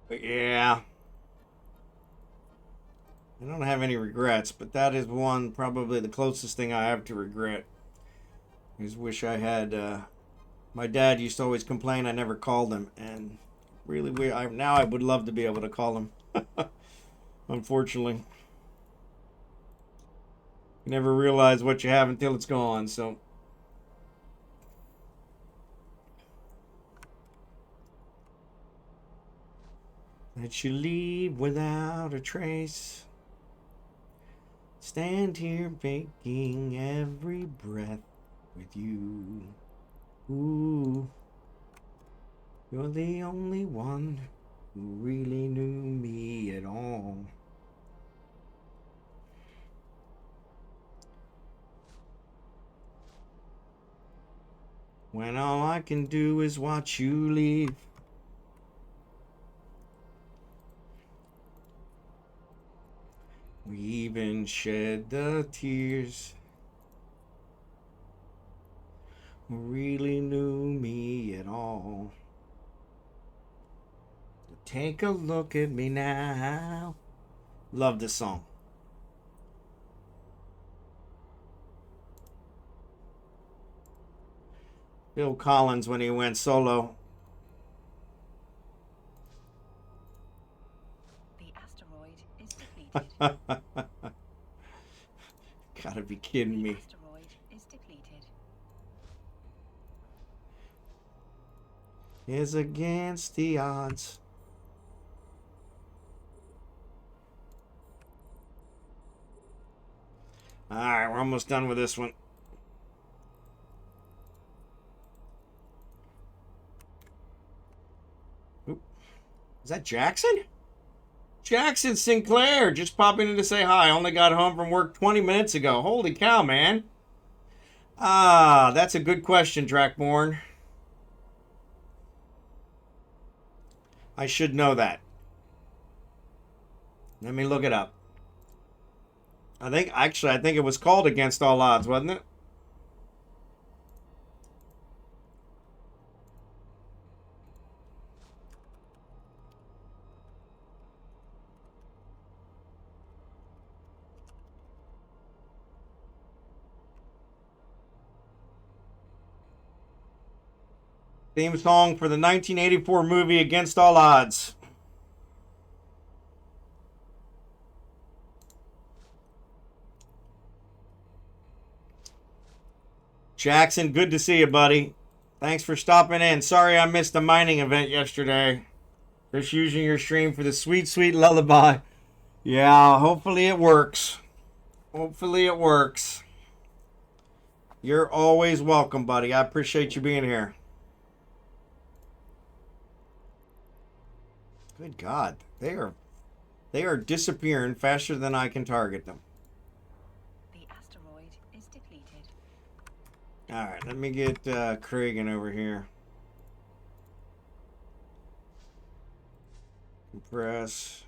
But yeah, I don't have any regrets, but that is one, probably the closest thing I have to regret. I just wish I had. My dad used to always complain I never called him, and really, now I would love to be able to call him. Unfortunately, you never realize what you have until it's gone. So. Let you leave without a trace. Stand here baking every breath with you. Ooh, you're the only one who really knew me at all. When all I can do is watch you leave. We even shed the tears. Who really knew me at all. Take a look at me now. Love this song. Bill Collins when he went solo. The asteroid is depleted. Gotta be kidding me. The asteroid is depleted. Is against the odds. Alright, we're almost done with this one. Oop. Is that Jackson? Jackson Sinclair just popping in to say hi. Only got home from work 20 minutes ago. Holy cow, man. Ah, that's a good question, Dracborne. I should know that. Let me look it up. I think it was called Against All Odds, wasn't it? Theme song for the 1984 movie Against All Odds. Jackson, good to see you, buddy. Thanks for stopping in. Sorry I missed the mining event yesterday. Just using your stream for the sweet, sweet lullaby. Yeah, hopefully it works. Hopefully it works. You're always welcome, buddy. I appreciate you being here. Good God. They are disappearing faster than I can target them. The asteroid is depleted. Alright, let me get Kragan over here. Compress.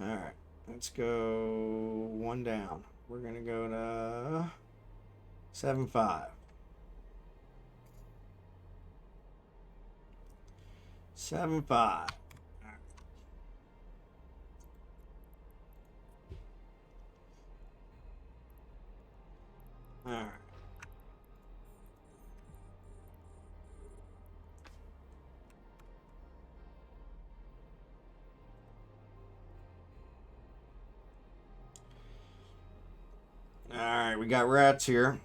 Alright, let's go one down. We're going to go to 7-5. 7-5. All right. All right, we got rats here.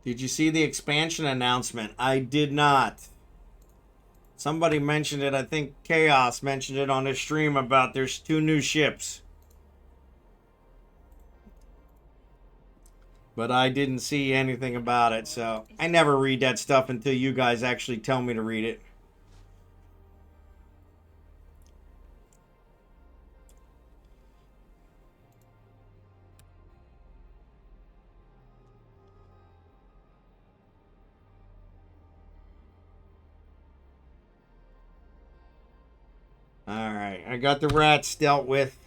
Did you see the expansion announcement? I did not. Somebody mentioned it. I think Chaos mentioned it on his stream about there's 2 new ships. But I didn't see anything about it, so I never read that stuff until you guys actually tell me to read it. Alright, I got the rats dealt with.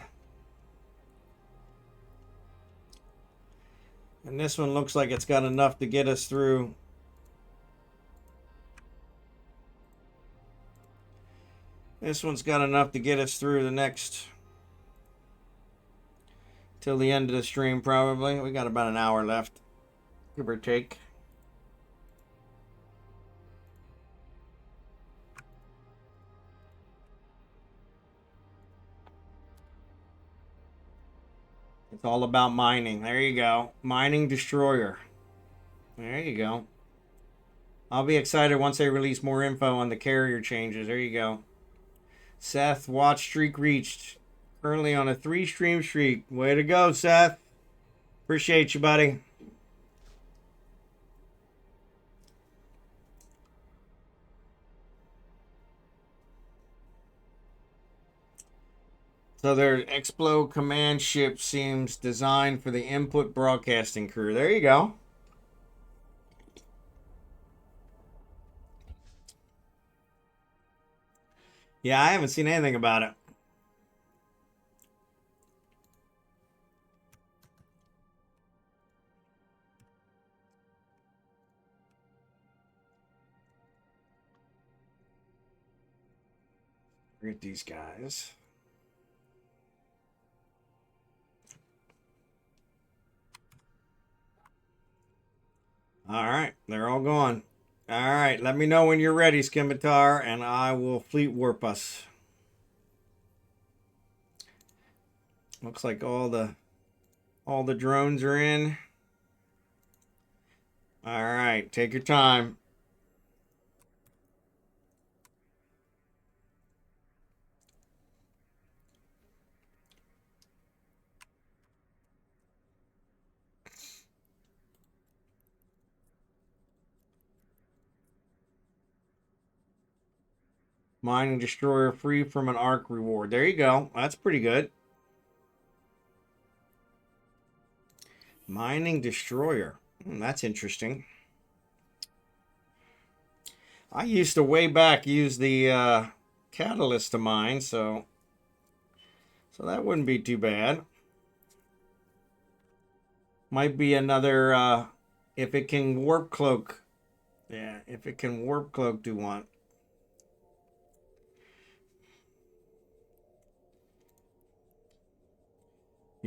And this one looks like it's got enough to get us through. This one's got enough to get us through the next... till the end of the stream, probably. We got about an hour left, give or take. It's all about mining. There you go. Mining Destroyer. There you go. I'll be excited once they release more info on the carrier changes. There you go. Seth, watch streak reached. Currently on a 3-stream streak. Way to go, Seth. Appreciate you, buddy. So their Explo command ship seems designed for the input broadcasting crew. There you go. Yeah, I haven't seen anything about it. Look at these guys. All right, they're all gone. All right, let me know when you're ready, Scimitar, and I will fleet warp us. Looks like all the drones are in. All right, take your time. Mining Destroyer free from an arc reward. There you go. That's pretty good. Mining Destroyer. That's interesting. I used to way back use the catalyst to mine, so that wouldn't be too bad. Might be another if it can warp cloak. Yeah, if it can warp cloak, do one.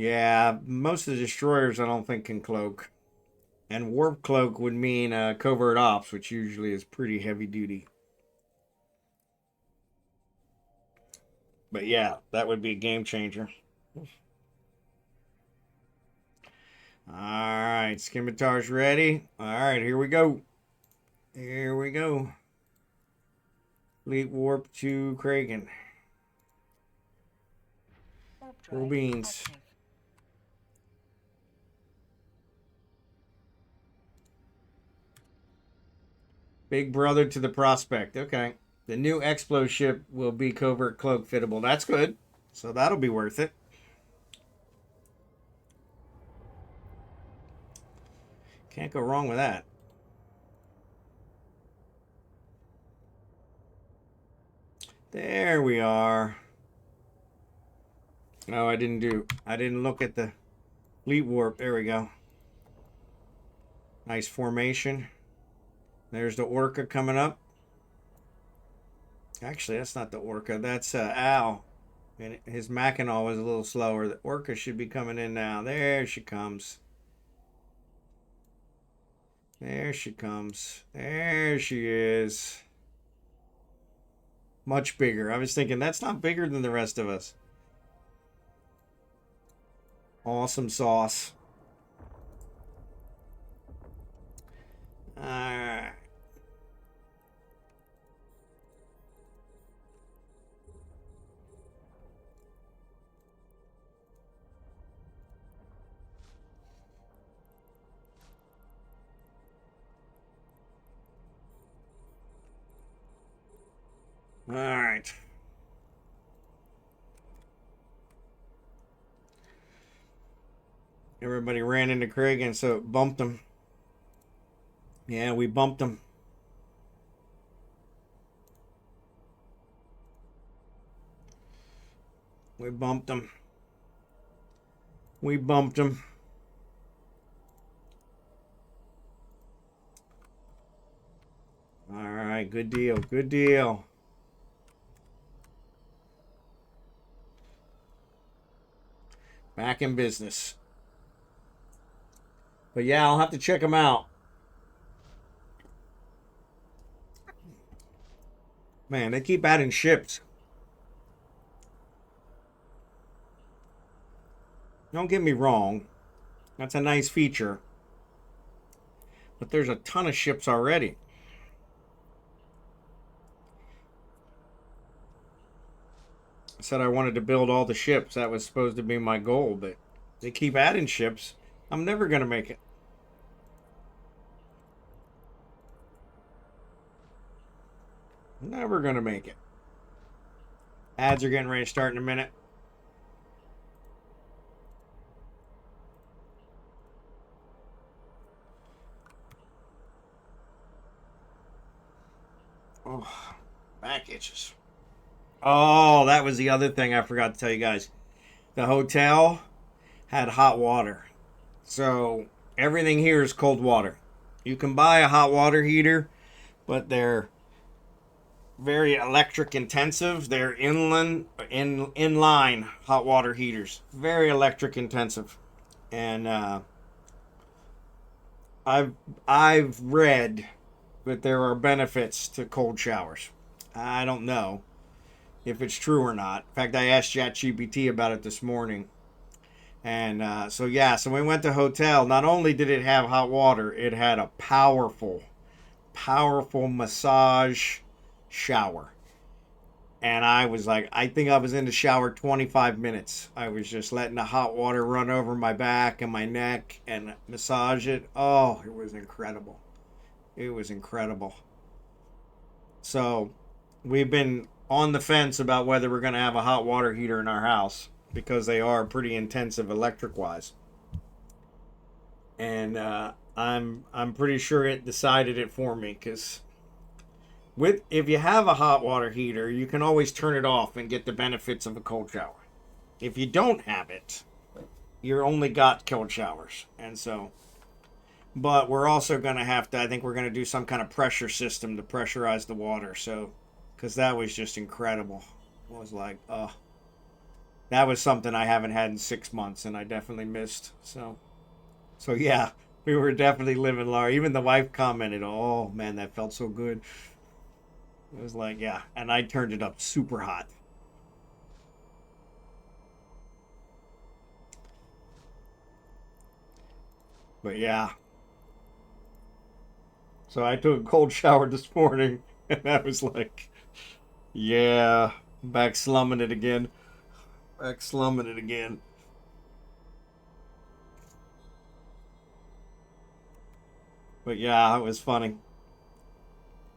Yeah, most of the destroyers I don't think can cloak. And warp cloak would mean covert ops, which usually is pretty heavy duty. But yeah, that would be a game changer. Alright, scimitar's ready. Alright, here we go. Here we go. Fleet warp to Kragan. Warp Cool drive beans. active. Big brother to the prospect. Okay. The new Explo ship will be covert cloak fittable. That's good. So that'll be worth it. Can't go wrong with that. There we are. No, I didn't look at the fleet warp. There we go. Nice formation. There's the Orca coming up. Actually, that's not the Orca. That's Al. And his Mackinac was a little slower. The Orca should be coming in now. There she comes. There she comes. There she is. Much bigger. I was thinking, that's not bigger than the rest of us. Awesome sauce. Alright. Alright. Everybody ran into Craig, and so it bumped him. Yeah, we bumped him. We bumped him. We bumped him. Alright, good deal. Good deal. Back in business. But yeah, I'll have to check them out. Man, they keep adding ships. Don't get me wrong. That's a nice feature. But there's a ton of ships already. I said I wanted to build all the ships. That was supposed to be my goal, but they keep adding ships. I'm never going to make it. Never going to make it. Ads are getting ready to start in a minute. Oh, back itches. Oh, that was the other thing I forgot to tell you guys. The hotel had hot water. So everything here is cold water. You can buy a hot water heater, but they're very electric intensive. They're inline hot water heaters. Very electric intensive. And I've read that there are benefits to cold showers. I don't know if it's true or not. In fact, I asked ChatGPT about it this morning. And so we went to hotel. Not only did it have hot water, it had a powerful massage shower. And I was like, I think I was in the shower 25 minutes. I was just letting the hot water run over my back and my neck and massage it. Oh, it was incredible. It was incredible. So we've been on the fence about whether we're going to have a hot water heater in our house, because they are pretty intensive electric wise. And I'm pretty sure it decided it for me, because if you have a hot water heater, you can always turn it off and get the benefits of a cold shower. If you don't have it, you're only got cold showers. And so, but we're also going to have to, I think we're going to do some kind of pressure system to pressurize the water. So, because that was just incredible. It was like, that was something I haven't had in 6 months, and I definitely missed. So yeah, we were definitely living large. Even the wife commented, "Oh man, that felt so good." It was like, yeah, and I turned it up super hot. But yeah. So I took a cold shower this morning, and I was like, yeah, back slumming it again. Back slumming it again. But yeah, it was funny.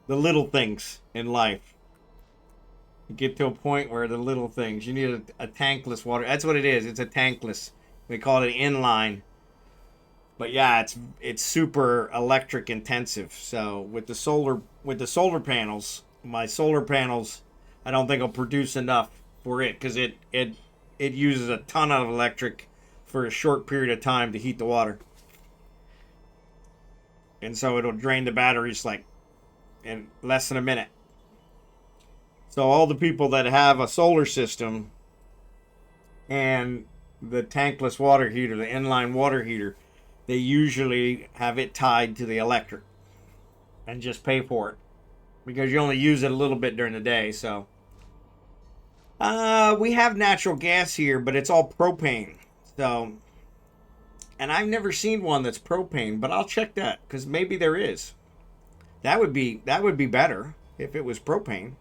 The little things in life. You get to a point where the little things, you need a tankless water. That's what it is. It's a tankless. They call it inline. But yeah, it's super electric intensive. So with the solar panels, my solar panels, I don't think will produce enough for it because it uses a ton of electric for a short period of time to heat the water, and so it'll drain the batteries like in less than a minute. So all the people that have a solar system and the tankless water heater, the inline water heater, they usually have it tied to the electric and just pay for it because you only use it a little bit during the day. So we have natural gas here, but it's all propane. So, and I've never seen one that's propane, but I'll check that because maybe there is. That would be better if it was propane.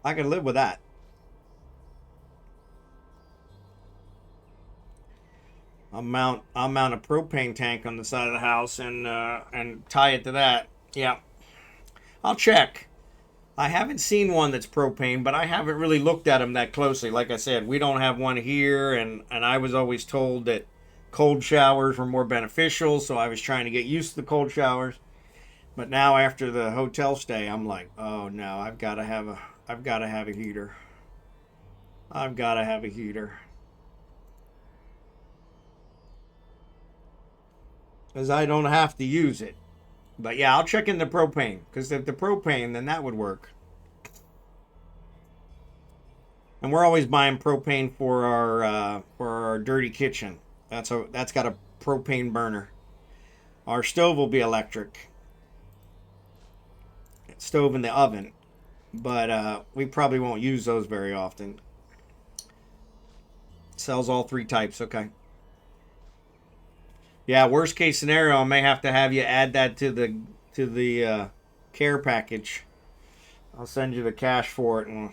I could live with that. I'll mount a propane tank on the side of the house and tie it to that. Yeah, I'll check. I haven't seen one that's propane, but I haven't really looked at them that closely. Like I said, we don't have one here, and I was always told that cold showers were more beneficial, so I was trying to get used to the cold showers. But now after the hotel stay, I'm like, oh no, I've got to have a heater. I've got to have a heater. Because I don't have to use it. But yeah, I'll check in the propane. Because if the propane, then that would work. And we're always buying propane for our dirty kitchen. That's got a propane burner. Our stove will be electric. Stove in the oven. But we probably won't use those very often. Sells all three types, okay. Yeah, worst case scenario, I may have to have you add that to the care package. I'll send you the cash for it, and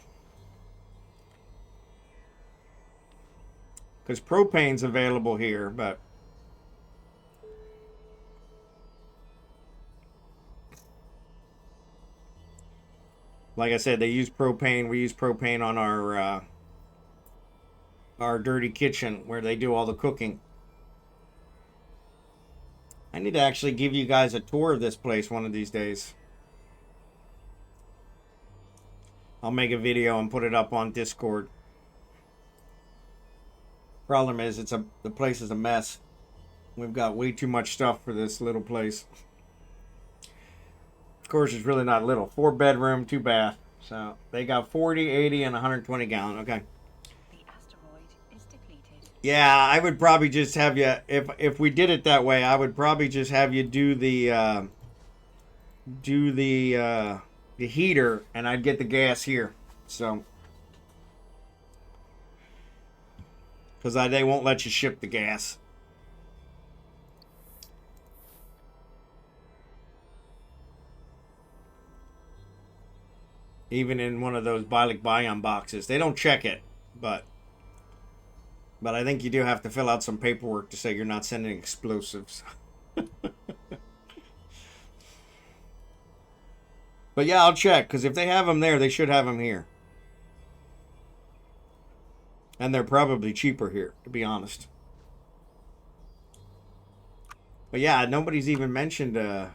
because propane's available here, but like I said, they use propane. We use propane on our dirty kitchen where they do all the cooking. I need to actually give you guys a tour of this place one of these days. I'll make a video and put it up on Discord. Problem is, the place is a mess. We've got way too much stuff for this little place. Of course, it's really not little. 4-bedroom, 2-bath. So they got 40, 80, and 120 gallon. Okay. The asteroid is depleted. Yeah, I would probably just have you, if we did it that way, I would probably just have you do the heater, and I'd get the gas here. So, because they won't let you ship the gas. Even in one of those Bion boxes, they don't check it, but I think you do have to fill out some paperwork to say you're not sending explosives. But yeah, I'll check, because if they have them there, they should have them here. And they're probably cheaper here, to be honest. But yeah, nobody's even mentioned a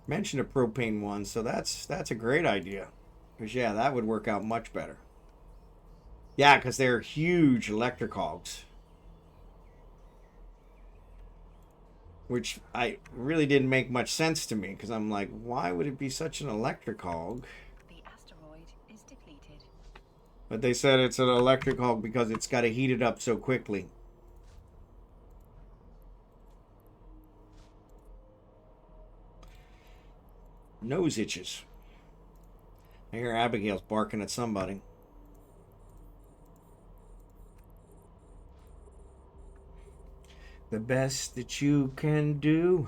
propane one, so that's a great idea. Because yeah, that would work out much better. Yeah, because they're huge electric hogs. Which I really didn't make much sense to me, because I'm like, why would it be such an electric hog? The asteroid is depleted. But they said it's an electric hog because it's got to heat it up so quickly. Nose itches. I hear Abigail's barking at somebody. The best that you can do.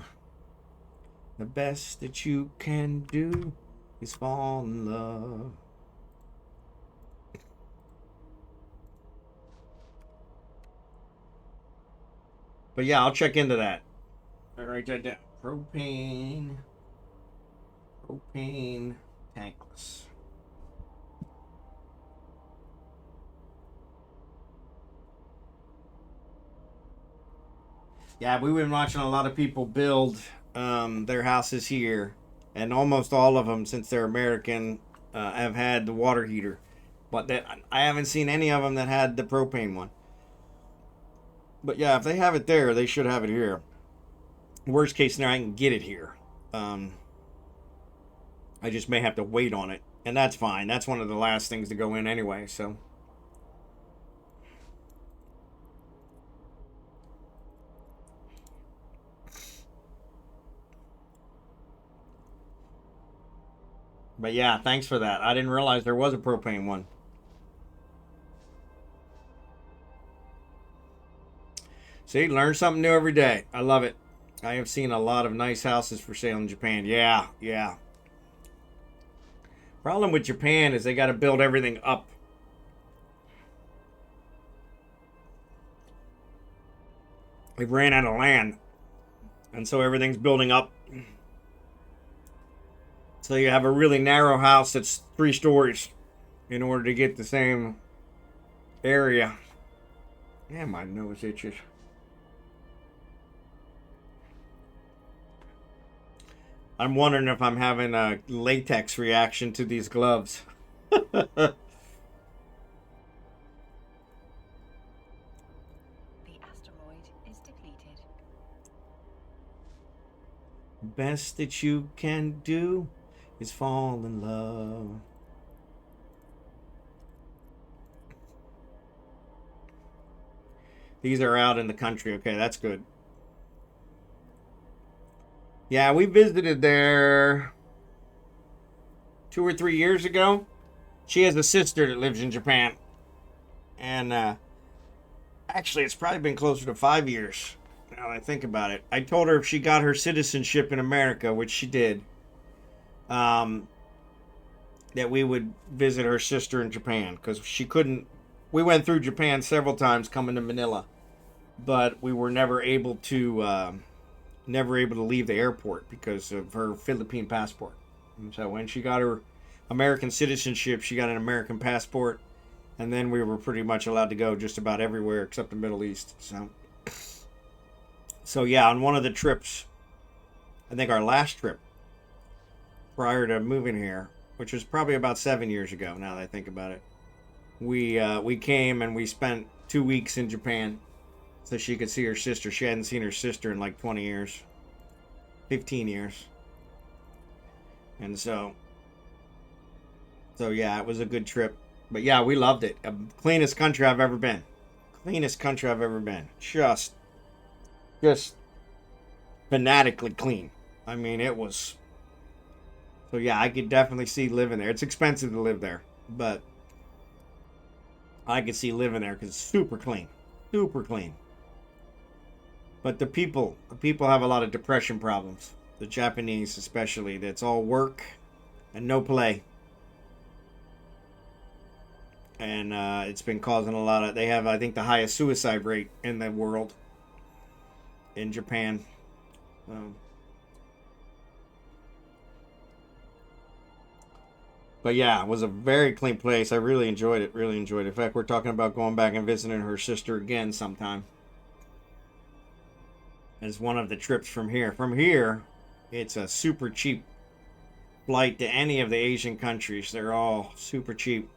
The best that you can do is fall in love. But yeah, I'll check into that. I'll write that down. Propane tankless. Yeah, we've been watching a lot of people build their houses here, and almost all of them, since they're American, have had the water heater. But I haven't seen any of them that had the propane one. But yeah, if they have it there, they should have it here. Worst case scenario, I can get it here. I just may have to wait on it, and that's fine. That's one of the last things to go in anyway, so. But yeah, thanks for that. I didn't realize there was a propane one. See, learn something new every day. I love it. I have seen a lot of nice houses for sale in Japan. Yeah, yeah. Problem with Japan is they got to build everything up. They ran out of land. And so everything's building up. So you have a really narrow house that's 3 stories in order to get the same area. Yeah, my nose itches. I'm wondering if I'm having a latex reaction to these gloves. The asteroid is depleted. Best that you can do is fall in love. These are out in the country. Okay, that's good. Yeah, we visited there 2 or 3 years ago. She has a sister that lives in Japan. And actually, it's probably been closer to 5 years now that I think about it. I told her if she got her citizenship in America, which she did, that we would visit her sister in Japan, because she couldn't. We went through Japan several times coming to Manila, but we were never able to leave the airport because of her Philippine passport. And so when she got her American citizenship, she got an American passport, and then we were pretty much allowed to go just about everywhere except the Middle East. So yeah, on one of the trips, I think our last trip prior to moving here, which was probably about 7 years ago now that I think about it, we came and we spent 2 weeks in Japan so she could see her sister. She hadn't seen her sister in like 20 years, 15 years. And so yeah, it was a good trip. But yeah, we loved it. Cleanest country I've ever been. Cleanest country I've ever been. Just fanatically clean. I mean, it was. So yeah, I could definitely see living there. It's expensive to live there, but I could see living there because it's super clean. Super clean. But the people have a lot of depression problems. The Japanese especially. That's all work and no play. And it's been causing a lot of. They have, I think, the highest suicide rate in the world. In Japan. But yeah, it was a very clean place. I really enjoyed it. Really enjoyed it. In fact, we're talking about going back and visiting her sister again sometime. As one of the trips from here. From here, it's a super cheap flight to any of the Asian countries. They're all super cheap.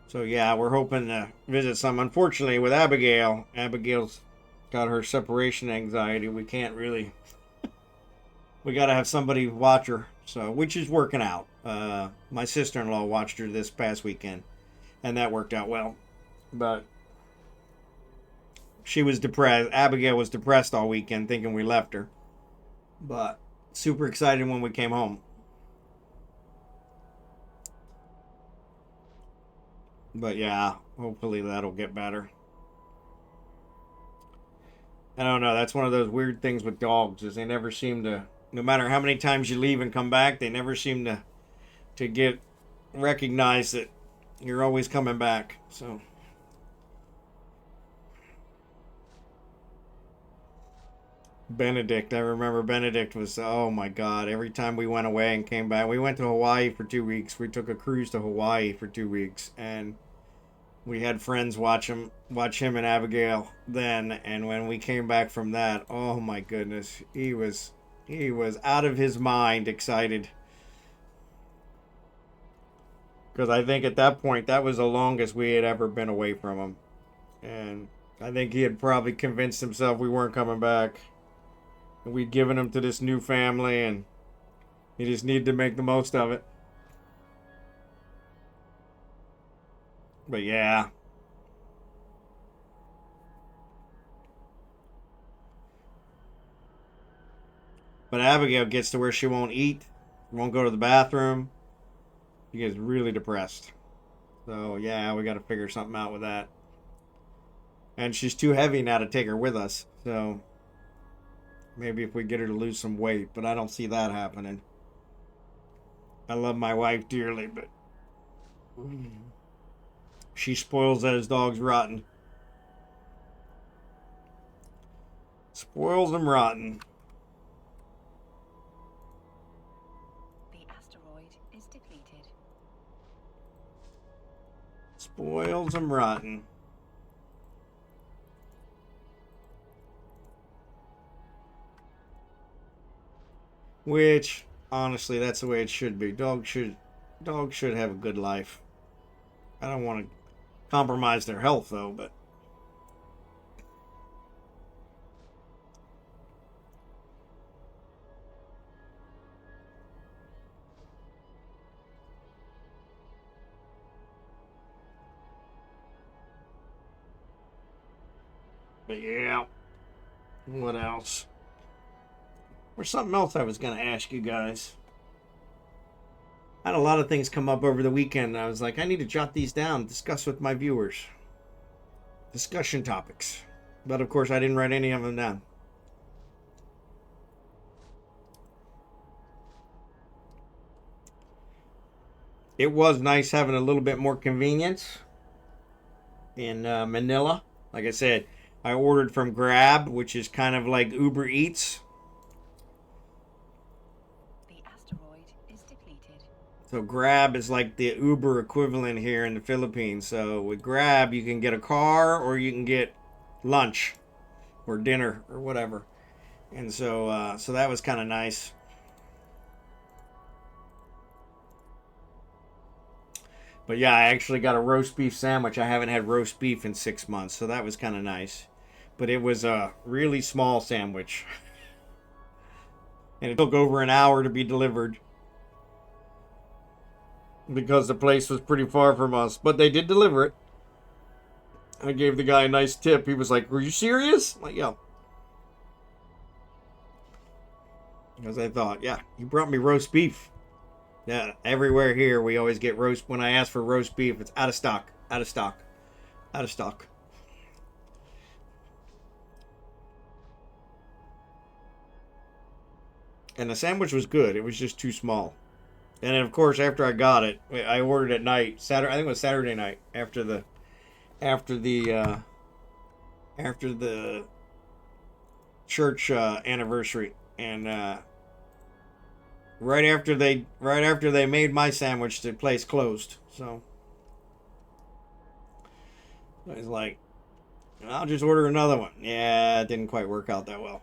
So yeah, we're hoping to visit some. Unfortunately, with Abigail's got her separation anxiety. We can't really. We got to have somebody watch her. So, which is working out. My sister-in-law watched her this past weekend, and that worked out well. But she was depressed. Abigail was depressed all weekend, thinking we left her. But super excited when we came home. But yeah, hopefully that'll get better. I don't know. That's one of those weird things with dogs is they never seem to, no matter how many times you leave and come back, they never seem to get recognized that you're always coming back. So Benedict, I remember Benedict was, oh my God, every time we went away and came back, we went to Hawaii for 2 weeks. We took a cruise to Hawaii for 2 weeks, and we had friends watch him and Abigail then, and when we came back from that, oh my goodness, he was out of his mind excited. Because I think at that point that was the longest we had ever been away from him. And I think he had probably convinced himself we weren't coming back. And we'd given him to this new family and he just needed to make the most of it. But yeah. But Abigail gets to where she won't eat, won't go to the bathroom. She gets really depressed. So yeah, we got to figure something out with that. And she's too heavy now to take her with us. So maybe if we get her to lose some weight, but I don't see that happening. I love my wife dearly, but she spoils those dogs rotten. Spoils them rotten. The asteroid is depleted. Spoils them rotten. Which, honestly, that's the way it should be. Dogs should have a good life. I don't want to compromise their health though, but yeah. What else? Or something else I was going to ask you guys. I had a lot of things come up over the weekend. I was like, I need to jot these down, discuss with my viewers. Discussion topics. But of course, I didn't write any of them down. It was nice having a little bit more convenience in Manila. Like I said, I ordered from Grab, which is kind of like Uber Eats. The asteroid is depleted. So Grab is like the Uber equivalent here in the Philippines. So with Grab, you can get a car or you can get lunch or dinner or whatever. And so so that was kind of nice. But yeah, I actually got a roast beef sandwich. I haven't had roast beef in 6 months, so that was kind of nice. But it was a really small sandwich. And it took over an hour to be delivered. Because the place was pretty far from us. But they did deliver it. I gave the guy a nice tip. He was like, "Were you serious?" I'm like, yeah. Because I thought, yeah, you brought me roast beef. Yeah, everywhere here we always get roast. When I ask for roast beef, it's out of stock, out of stock, out of stock. And the sandwich was good. It was just too small. And then, of course, after I got it, I ordered at night. Saturday, I think it was Saturday night after the church anniversary, and right after they made my sandwich, the place closed. So I was like, I'll just order another one. Yeah, it didn't quite work out that well.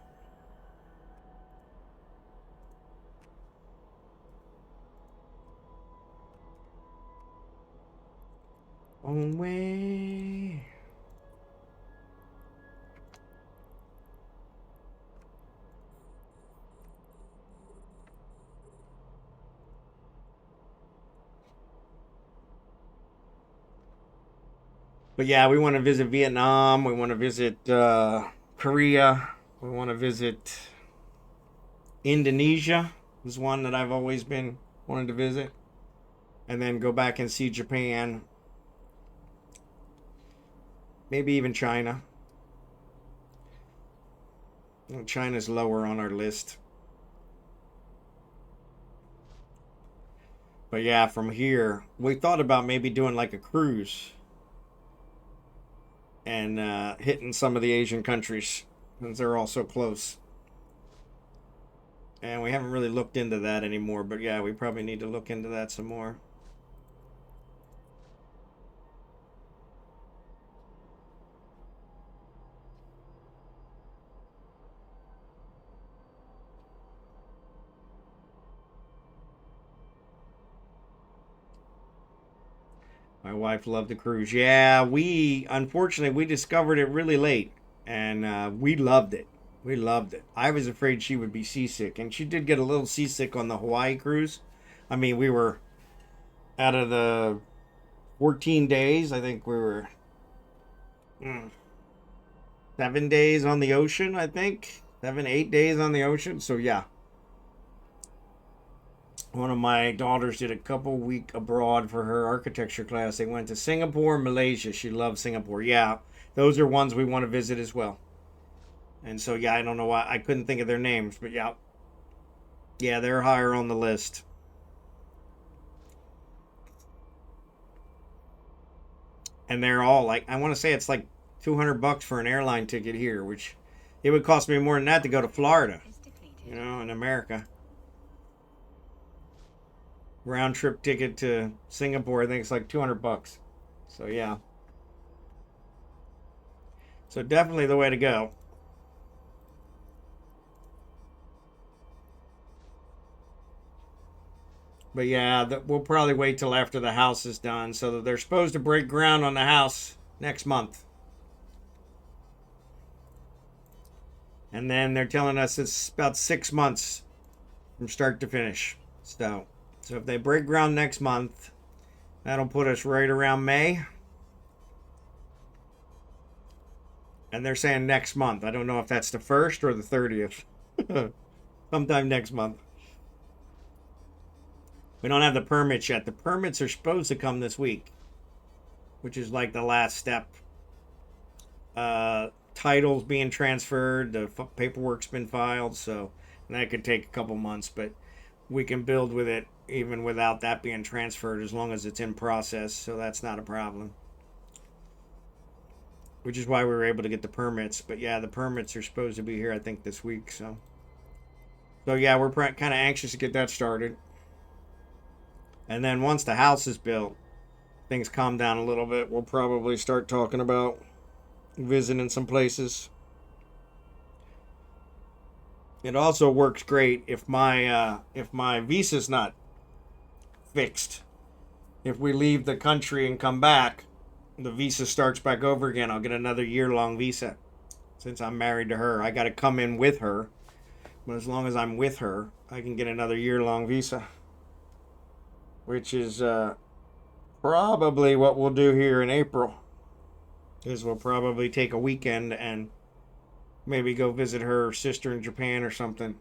On way. But yeah, we want to visit Vietnam. We want to visit Korea. We want to visit Indonesia. Is one that I've always been wanting to visit. And then go back and see Japan. Maybe even China. China's lower on our list. But yeah, from here, we thought about maybe doing like a cruise and hitting some of the Asian countries since they're all so close. And we haven't really looked into that anymore, but yeah, we probably need to look into that some more. My wife loved the cruise. Yeah, unfortunately we discovered it really late, and we loved it. We loved it. I was afraid she would be seasick, and she did get a little seasick on the Hawaii cruise. I mean, we were out of the 14 days. I think we were 7 days on the ocean. I think 7, 8 days on the ocean. So yeah, one of my daughters did a couple week abroad for her architecture class. They went to Singapore, Malaysia. She loves Singapore. Yeah, those are ones we want to visit as well. And so yeah, I don't know why I couldn't think of their names, but yeah, they're higher on the list. And they're all like, I want to say it's like $200 for an airline ticket here, which it would cost me more than that to go to Florida, in America. Round trip ticket to Singapore, I think it's like $200. So yeah. So definitely the way to go. But yeah, we'll probably wait till after the house is done. So that they're supposed to break ground on the house next month. And then they're telling us it's about 6 months from start to finish. So if they break ground next month, that'll put us right around May. And they're saying next month. I don't know if that's the 1st or the 30th. Sometime next month. We don't have the permits yet. The permits are supposed to come this week, which is like the last step. Titles being transferred, the paperwork's been filed, so that could take a couple months, but we can build with it even without that being transferred as long as it's in process, so that's not a problem. Which is why we were able to get the permits. But yeah, the permits are supposed to be here, I think, this week, so yeah, we're kind of anxious to get that started. And then once the house is built, things calm down a little bit, we'll probably start talking about visiting some places. It also works great if my visa's not fixed. If we leave the country and come back, the visa starts back over again. I'll get another year-long visa. Since I'm married to her, I got to come in with her. But as long as I'm with her, I can get another year-long visa. Which is probably what we'll do here in April. Is we'll probably take a weekend and maybe go visit her sister in Japan or something,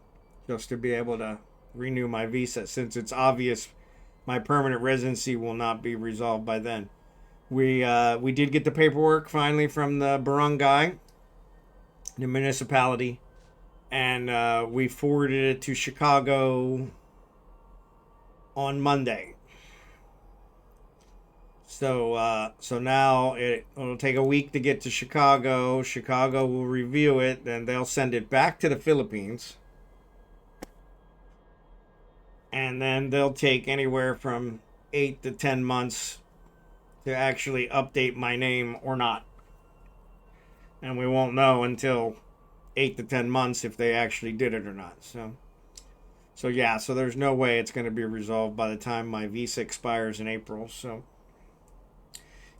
just to be able to renew my visa, since it's obvious my permanent residency will not be resolved by then. We did get the paperwork finally from the barangay, the municipality, and we forwarded it to Chicago on Monday. So now it'll take a week to get to Chicago. Chicago will review it, then they'll send it back to the Philippines. And then they'll take anywhere from 8 to 10 months to actually update my name or not. And we won't know until 8 to 10 months if they actually did it or not. So yeah, so there's no way it's going to be resolved by the time my visa expires in April. So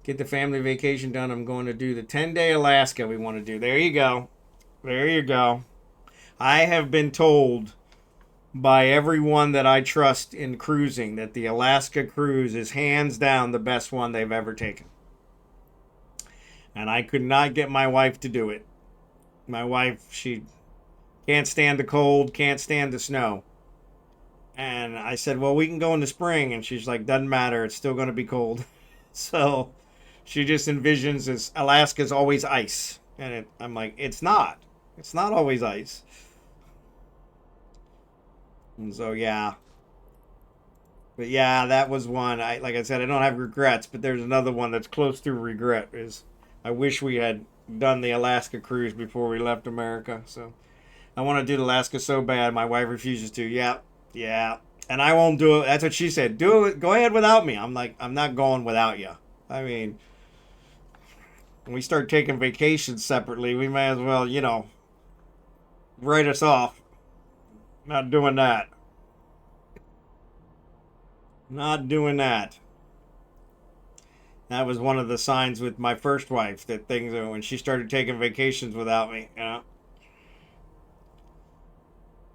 get the family vacation done. I'm going to do the 10-day Alaska we want to do. There you go. There you go. I have been told by everyone that I trust in cruising that the Alaska cruise is hands down the best one they've ever taken. And I could not get my wife to do it. My wife, she can't stand the cold, can't stand the snow. And I said, well, we can go in the spring. And she's like, doesn't matter. It's still going to be cold. So She just envisions as Alaska's always ice. And I'm like, it's not. It's not always ice. And so, yeah. But yeah, that was one. Like I said, I don't have regrets, but there's another one that's close to regret. Is I wish we had done the Alaska cruise before we left America. So I want to do Alaska so bad. My wife refuses to. Yeah, yeah. And I won't do it. That's what she said. Do it. Go ahead without me. I'm like, I'm not going without you. I mean, when we start taking vacations separately, we may as well, write us off. Not doing that. Not doing that. That was one of the signs with my first wife that things when she started taking vacations without me. Of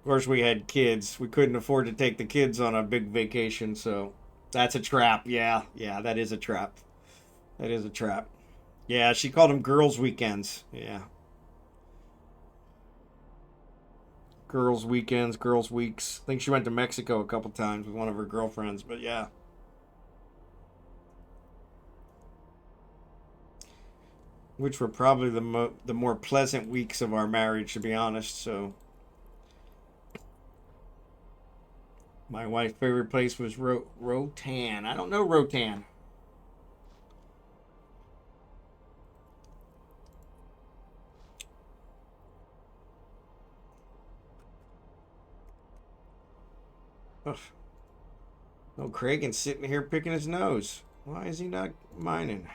course, we had kids. We couldn't afford to take the kids on a big vacation, so that's a trap. Yeah, that is a trap. That is a trap. Yeah, she called them girls' weekends. Yeah. Girls' weekends, girls' weeks. I think she went to Mexico a couple times with one of her girlfriends, but yeah. Which were probably the more pleasant weeks of our marriage, to be honest. So, my wife's favorite place was Rotan. I don't know Rotan. Ugh. No, Kragen's sitting here picking his nose. Why is he not mining?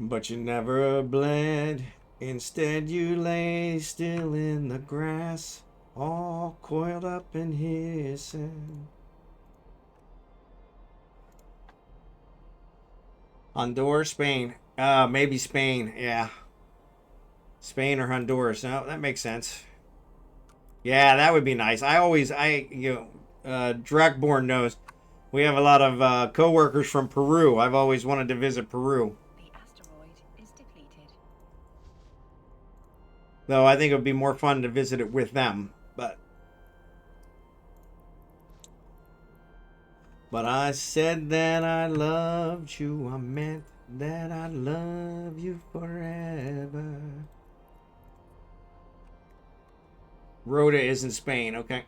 But you never bled. Instead, you lay still in the grass, all coiled up and hissing. Honduras, Spain. Maybe Spain. Yeah. Spain or Honduras. No, that makes sense. Yeah, that would be nice. Dracborne knows. We have a lot of co-workers from Peru. I've always wanted to visit Peru. The asteroid is depleted. Though I think it would be more fun to visit it with them. But I said that I loved you. I meant that I love you forever. Rhoda is in Spain. Okay.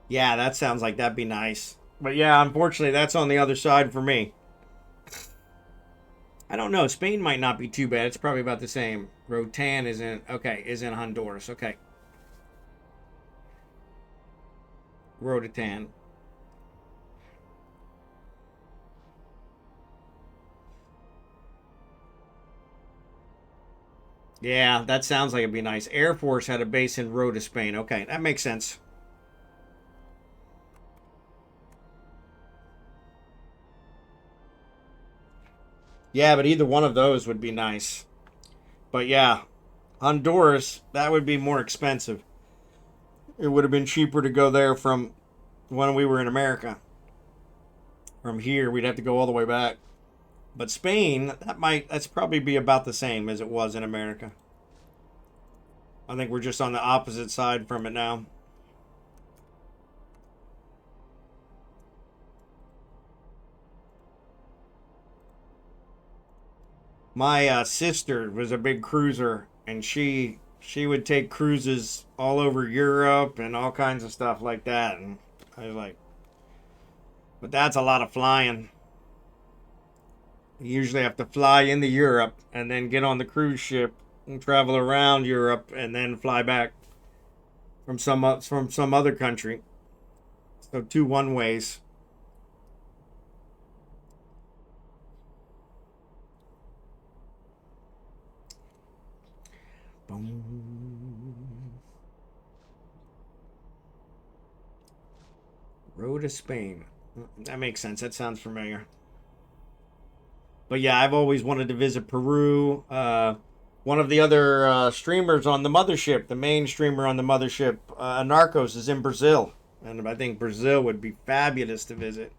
Yeah, that sounds like that'd be nice. But yeah, unfortunately, that's on the other side for me. I don't know. Spain might not be too bad. It's probably about the same. Rotan is in Honduras. Okay. Roatan. Yeah, that sounds like it'd be nice. Air Force had a base in Rota, Spain. Okay, that makes sense. Yeah, but either one of those would be nice. But yeah, Honduras, that would be more expensive. It would have been cheaper to go there from when we were in America. From here, we'd have to go all the way back. But Spain, that's probably be about the same as it was in America. I think we're just on the opposite side from it now. My sister was a big cruiser, and she would take cruises all over Europe and all kinds of stuff like that. And I was like, but that's a lot of flying. You usually have to fly into Europe and then get on the cruise ship and travel around Europe and then fly back from some other country. So 2 one-ways. Boom. Road to Spain. That makes sense. That sounds familiar. But yeah, I've always wanted to visit Peru. One of the other streamers on the mothership, the main streamer on the mothership, Narcos, is in Brazil. And I think Brazil would be fabulous to visit.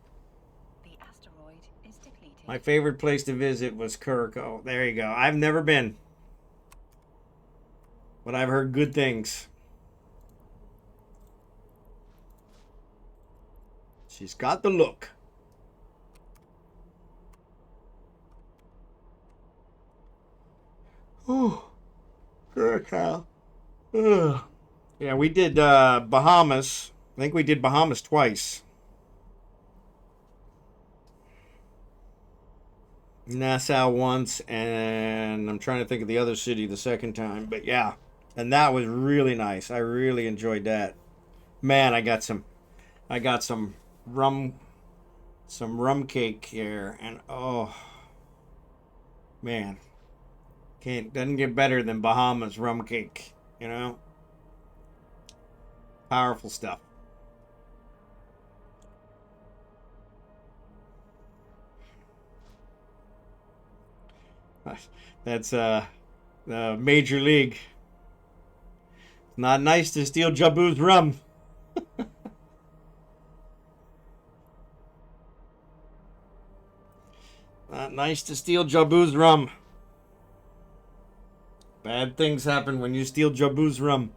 The asteroid is depleted. My favorite place to visit was Curacao. There you go. I've never been. But I've heard good things. She's got the look. Oh, good cow. Ugh. Yeah, we did Bahamas. I think we did Bahamas twice. Nassau once, and I'm trying to think of the other city the second time. But yeah, and that was really nice. I really enjoyed that. Man, I got some rum, some rum cake here, and oh man, doesn't get better than Bahamas rum cake. You know, powerful stuff. That's Major League. Not nice to steal Jabu's rum. Not nice to steal Jabu's rum. Bad things happen when you steal Jabu's rum.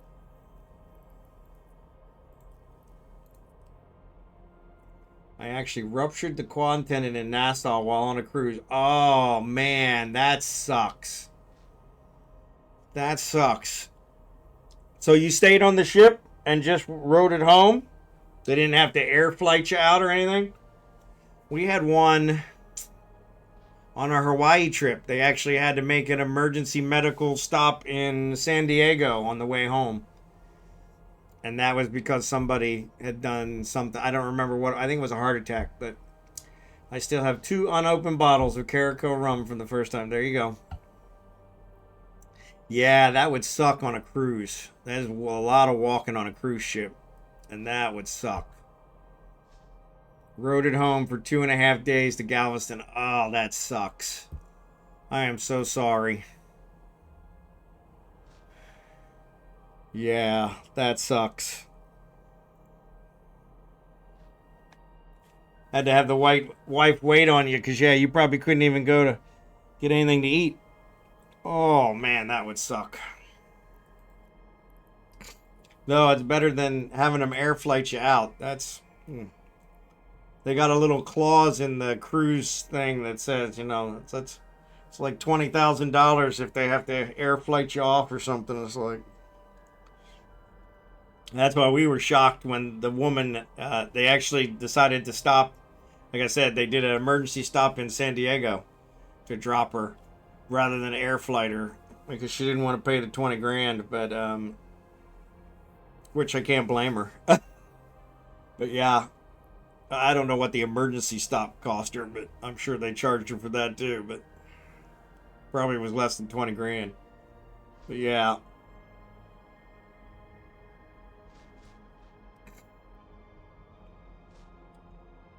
I actually ruptured the quad tendon in Nassau while on a cruise. Oh, man, that sucks. That sucks. So you stayed on the ship and just rode it home? They didn't have to air flight you out or anything? We had one on our Hawaii trip. They actually had to make an emergency medical stop in San Diego on the way home. And that was because somebody had done something. I don't remember what. I think it was a heart attack. But I still have 2 unopened bottles of Caraco rum from the first time. There you go. Yeah, that would suck on a cruise. There's a lot of walking on a cruise ship. And that would suck. Rode it home for 2.5 days to Galveston. Oh, that sucks. I am so sorry. Yeah, that sucks. Had to have the wife wait on you because, yeah, you probably couldn't even go to get anything to eat. Oh, man, that would suck. No, it's better than having them air flight you out. That's... They got a little clause in the cruise thing that says, you know, it's like $20,000 if they have to air flight you off or something. It's like... That's why we were shocked when the woman, they actually decided to stop. Like I said, they did an emergency stop in San Diego to drop her rather than air flight her because she didn't want to pay the 20 grand, but, which I can't blame her. But yeah, I don't know what the emergency stop cost her, but I'm sure they charged her for that too, but probably was less than 20 grand. But yeah.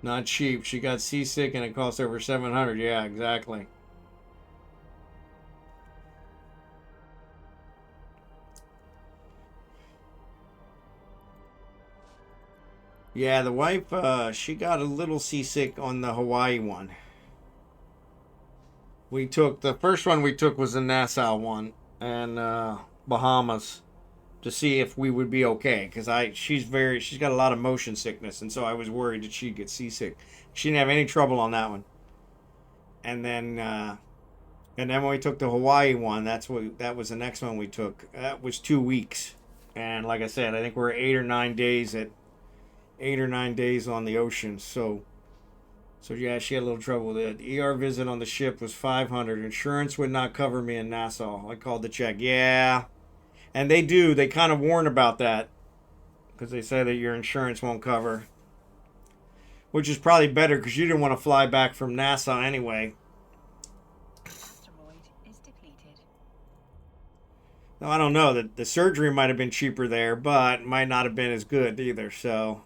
Not cheap. She got seasick and it cost over 700. Yeah, exactly. Yeah, the wife, she got a little seasick on the Hawaii one. We took, the first one we took was the Nassau one and Bahamas to see if we would be okay, because she's got a lot of motion sickness, and so I was worried that she'd get seasick. She didn't have any trouble on that one. And then when we took the Hawaii one, that was the next one we took. That was 2 weeks, and like I said, I think we're 8 or 9 days on the ocean. So yeah, she had a little trouble with it. The ER visit on the ship was $500. Insurance would not cover me in Nassau. I called the check. Yeah. And they kind of warn about that because they say that your insurance won't cover, which is probably better because you didn't want to fly back from Nassau anyway. Asteroid is depleted. Now, I don't know, the surgery might have been cheaper there, but might not have been as good either, so.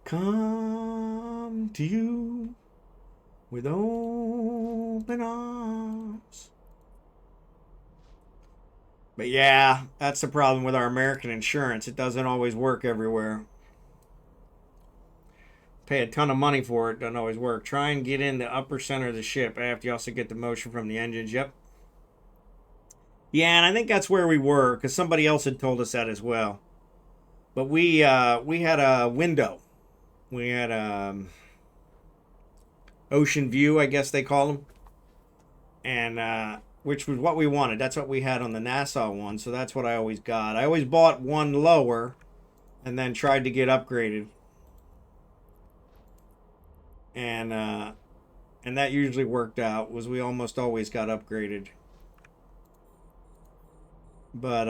Come to you with open arms. But yeah, that's the problem with our American insurance. It doesn't always work everywhere. Pay a ton of money for it, doesn't always work. Try and get in the upper center of the ship after you also get the motion from the engines. Yep. Yeah, and I think that's where we were, because somebody else had told us that as well. But we had a window. We had ocean view, I guess they call them, and which was what we wanted. That's what we had on the Nassau one, so that's what I always got. I always bought one lower, and then tried to get upgraded, and that usually worked out. Was we almost always got upgraded, but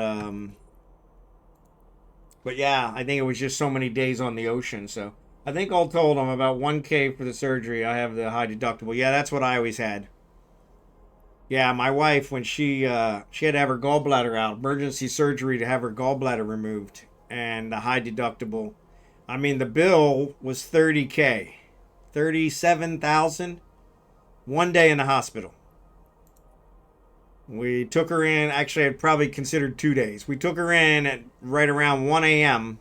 yeah, I think it was just so many days on the ocean, so. I think all told, I'm about $1K for the surgery. I have the high deductible. Yeah, that's what I always had. Yeah, my wife, when she had to have her gallbladder out, emergency surgery to have her gallbladder removed, and the high deductible. I mean, the bill was $30K, $37,000, 1 day in the hospital. We took her in. Actually, I'd probably considered 2 days. We took her in at right around 1 a.m.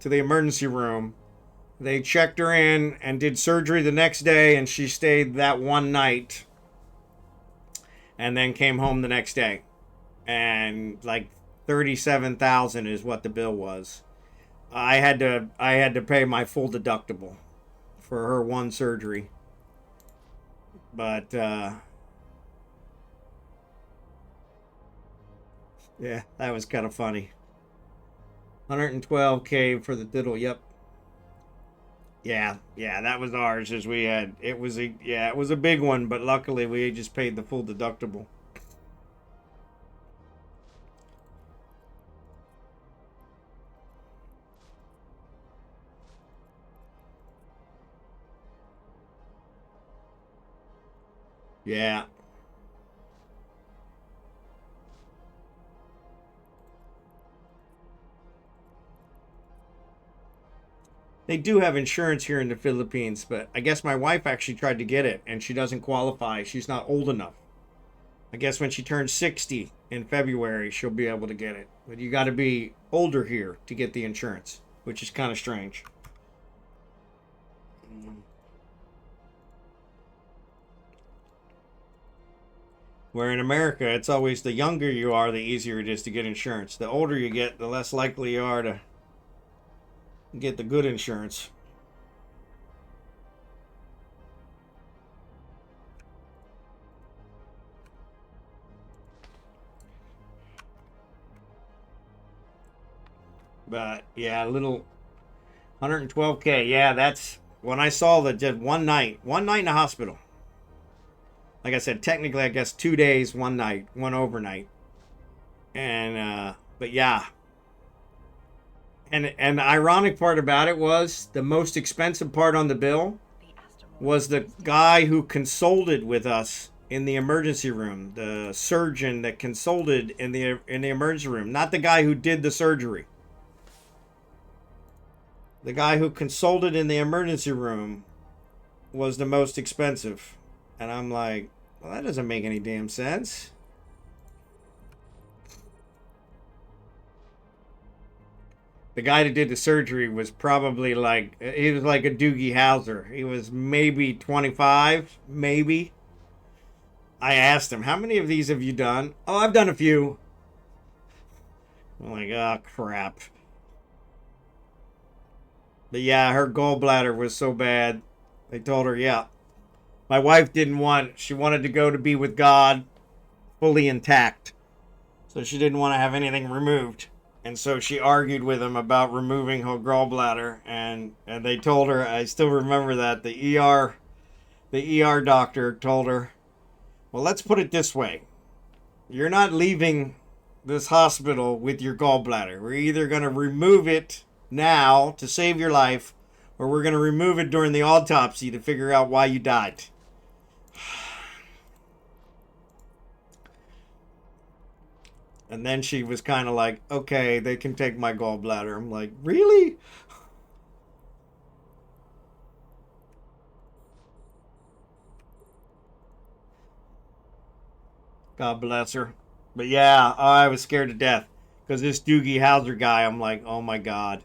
to the emergency room. They checked her in and did surgery the next day, and she stayed that one night and then came home the next day. And like $37,000 is what the bill was. I had to pay my full deductible for her one surgery. But yeah, that was kind of funny. 112K for the diddle. Yep. Yeah, that was ours. As we had, it was a big one, but luckily we just paid the full deductible. Yeah. They do have insurance here in the Philippines, but I guess my wife actually tried to get it, and she doesn't qualify. She's not old enough. I guess when she turns 60 in February, she'll be able to get it. But you got to be older here to get the insurance, which is kind of strange. Where in America, it's always the younger you are, the easier it is to get insurance. The older you get, the less likely you are to get the good insurance. But yeah, a little 112K. Yeah, that's when I saw that just one night in the hospital. Like I said, technically I guess 2 days, 1 night, one overnight. And but yeah. And the ironic part about it was the most expensive part on the bill was the guy who consulted with us in the emergency room, the surgeon that consulted in the emergency room, not the guy who did the surgery. The guy who consulted in the emergency room was the most expensive. And I'm like, well, that doesn't make any damn sense. The guy that did the surgery was probably like, he was like a Doogie Howser. He was maybe 25, maybe. I asked him, how many of these have you done? Oh, I've done a few. I'm like, oh, crap. But yeah, her gallbladder was so bad. They told her, yeah. My wife didn't want, she wanted to go to be with God fully intact. So she didn't want to have anything removed. And so she argued with him about removing her gallbladder, and they told her, I still remember that, the ER doctor told her, well, let's put it this way. You're not leaving this hospital with your gallbladder. We're either going to remove it now to save your life, or we're going to remove it during the autopsy to figure out why you died. And then she was kind of like, okay, they can take my gallbladder. I'm like, really? God bless her. But yeah, I was scared to death. Because this Doogie Howser guy, I'm like, oh my God.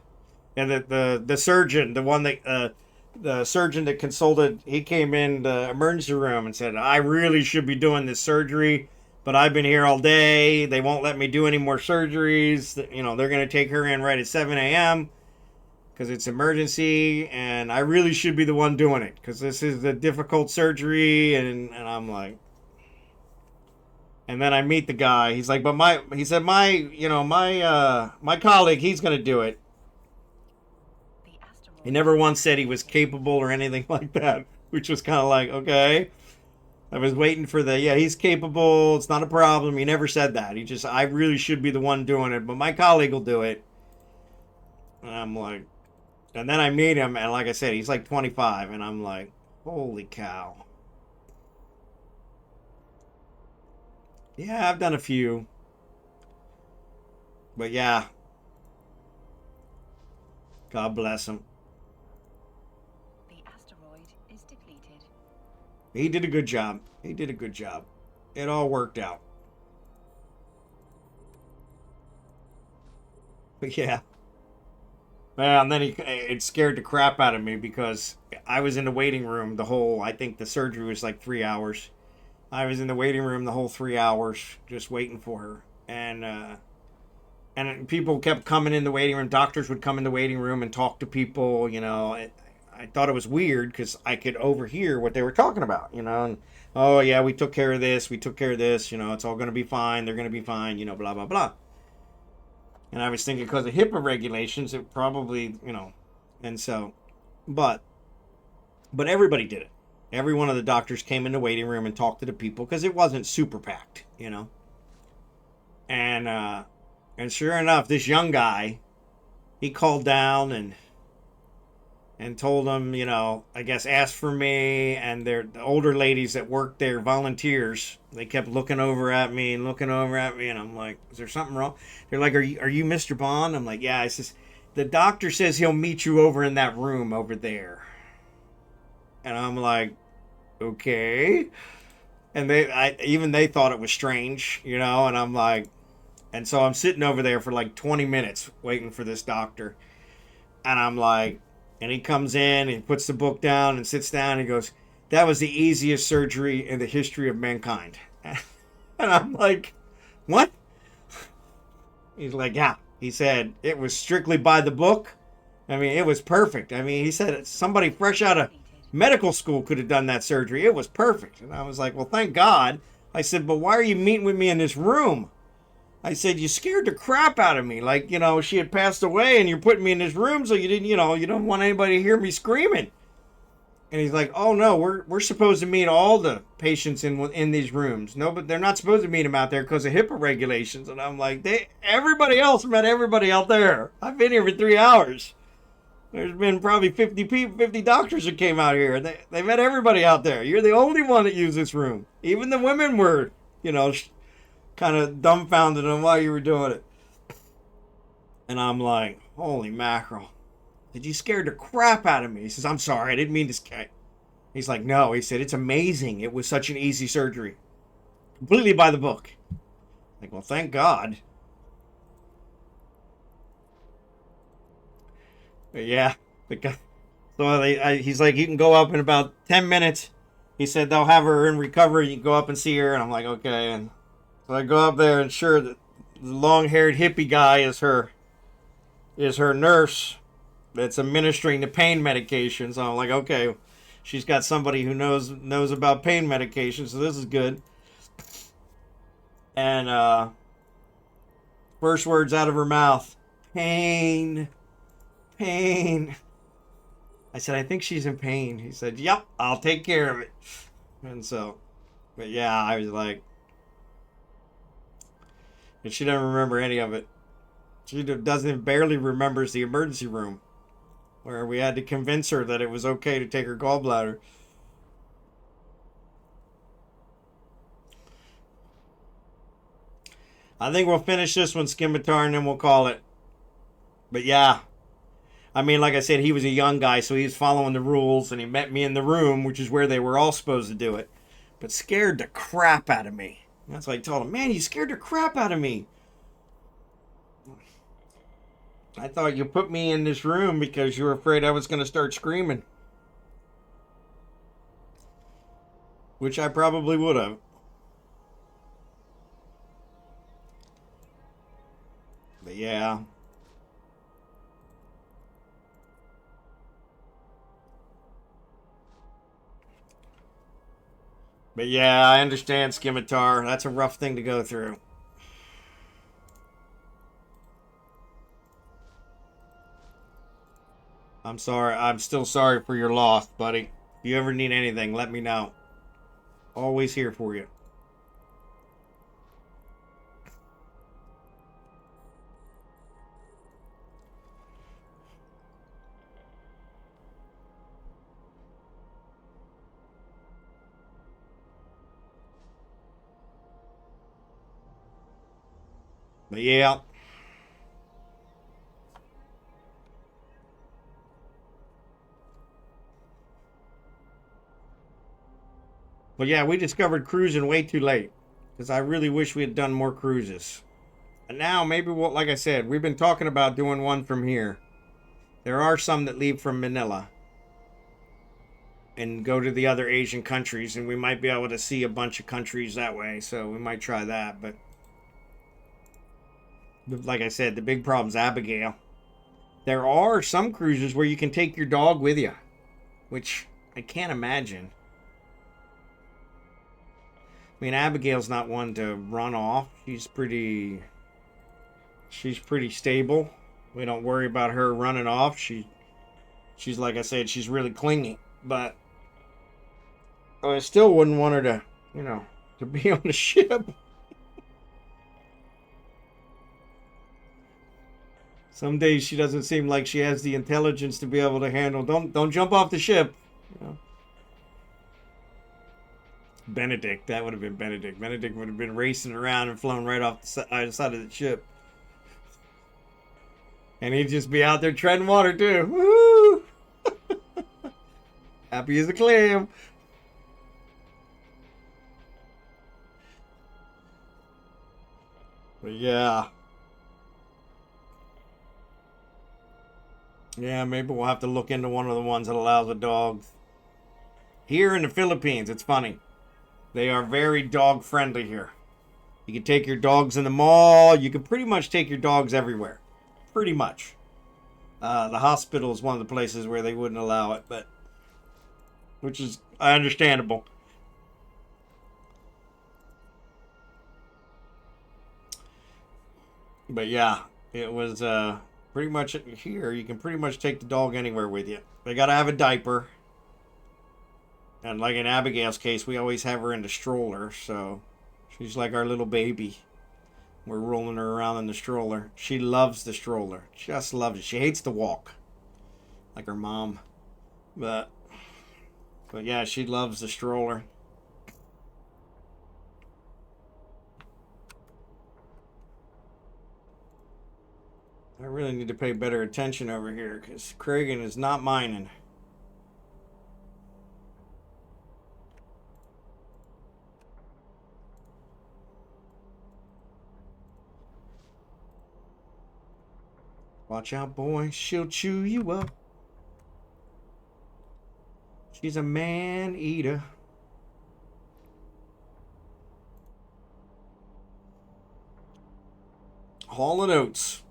And the surgeon, the surgeon that consulted, he came in the emergency room and said, I really should be doing this surgery. but I've been here all day. They won't let me do any more surgeries. You know, they're going to take her in right at 7 a.m. because it's emergency, and I really should be the one doing it because this is a difficult surgery. And I'm like, and then I meet the guy. He's like, but my colleague, he's going to do it. He never once said he was capable or anything like that, which was kind of like, okay. I was waiting for he's capable. It's not a problem. He never said that. He just, I really should be the one doing it, but my colleague will do it. And I'm like, and then I meet him, and like I said, he's like 25, and I'm like, holy cow. Yeah, I've done a few. But yeah. God bless him. He did a good job. He did a good job. It all worked out. But yeah. Well, and then it scared the crap out of me because I was in the waiting room I think the surgery was like 3 hours. I was in the waiting room the whole 3 hours just waiting for her. And people kept coming in the waiting room. Doctors would come in the waiting room and talk to people, you know. I thought it was weird because I could overhear what they were talking about, you know. And, oh, yeah, we took care of this. We took care of this. You know, it's all going to be fine. They're going to be fine, you know, blah, blah, blah. And I was thinking because of HIPAA regulations, it probably, you know. And so, but everybody did it. Every one of the doctors came in the waiting room and talked to the people because it wasn't super packed, you know. And sure enough, this young guy, he called down and told them, you know, I guess asked for me, and the older ladies that worked there, volunteers, they kept looking over at me, and I'm like, is there something wrong? They're like, are you Mr. Bond? I'm like, yeah. I says, the doctor says he'll meet you over in that room over there. And I'm like, okay. And they thought it was strange, you know, and I'm like, and so I'm sitting over there for like 20 minutes waiting for this doctor. And I'm like, and he comes in and puts the book down and sits down and he goes, that was the easiest surgery in the history of mankind. And I'm like, what? He's like, yeah. He said, it was strictly by the book. I mean, it was perfect. I mean, he said somebody fresh out of medical school could have done that surgery. It was perfect. And I was like, well, thank God. I said, but why are you meeting with me in this room? I said, you scared the crap out of me. Like, you know, she had passed away and you're putting me in this room so you didn't, you know, you don't want anybody to hear me screaming. And he's like, oh, no, we're supposed to meet all the patients in these rooms. No, but they're not supposed to meet them out there because of HIPAA regulations. And I'm like, everybody else met everybody out there. I've been here for 3 hours. There's been probably 50 doctors that came out here. They met everybody out there. You're the only one that used this room. Even the women were, you know, kind of dumbfounded on why you were doing it. And I'm like, holy mackerel. Did you scare the crap out of me? He says, I'm sorry, I didn't mean to scare. He's like, no. He said, it's amazing. It was such an easy surgery. Completely by the book. Like, well, thank God. But yeah. So he's like, you can go up in about 10 minutes. He said, they'll have her in recovery. You can go up and see her. And I'm like, okay. And so I go up there, and sure, the long-haired hippie guy is her nurse that's administering the pain medication. So I'm like, okay, she's got somebody who knows about pain medication, so this is good. And first words out of her mouth, pain. I said, I think she's in pain. He said, yep, I'll take care of it. And so, but yeah, I was like, and she doesn't remember any of it. She barely remembers the emergency room where we had to convince her that it was okay to take her gallbladder. I think we'll finish this one, Scimitar, and then we'll call it. But yeah, I mean, like I said, he was a young guy, so he was following the rules, and he met me in the room, which is where they were all supposed to do it, but scared the crap out of me. That's why I told him, man, you scared the crap out of me. I thought you put me in this room because you were afraid I was going to start screaming. Which I probably would have. But yeah. But yeah, I understand, Scimitar. That's a rough thing to go through. I'm sorry. I'm still sorry for your loss, buddy. If you ever need anything, let me know. Always here for you. But yeah. But yeah, we discovered cruising way too late. Because I really wish we had done more cruises. And now, maybe what, like I said, we've been talking about doing one from here. There are some that leave from Manila and go to the other Asian countries, and we might be able to see a bunch of countries that way. So we might try that. But like I said, the big problem is Abigail. There are some cruises where you can take your dog with you, which I can't imagine. I mean, Abigail's not one to run off. She's pretty stable. We don't worry about her running off. She's like I said, she's really clingy. But I still wouldn't want her to, to be on the ship. Some days she doesn't seem like she has the intelligence to be able to handle. Don't jump off the ship. Benedict, that would have been Benedict. Benedict would have been racing around and flown right off the side of the ship. And he'd just be out there treading water too. Woo! Happy as a clam. But yeah. Yeah, maybe we'll have to look into one of the ones that allows the dogs. Here in the Philippines, it's funny. They are very dog friendly here. You can take your dogs in the mall. You can pretty much take your dogs everywhere. Pretty much. The hospital is one of the places where they wouldn't allow it, but which is understandable. But yeah, it was pretty much here. You can pretty much take the dog anywhere with you. They got to have a diaper. And like in Abigail's case, we always have her in the stroller, so she's like our little baby. We're rolling her around in the stroller. She loves the stroller. Just loves it. She hates to walk. Like her mom. But yeah, she loves the stroller. I really need to pay better attention over here because Kragan is not mining. Watch out, boy. She'll chew you up. She's a man-eater. Hall & Oates.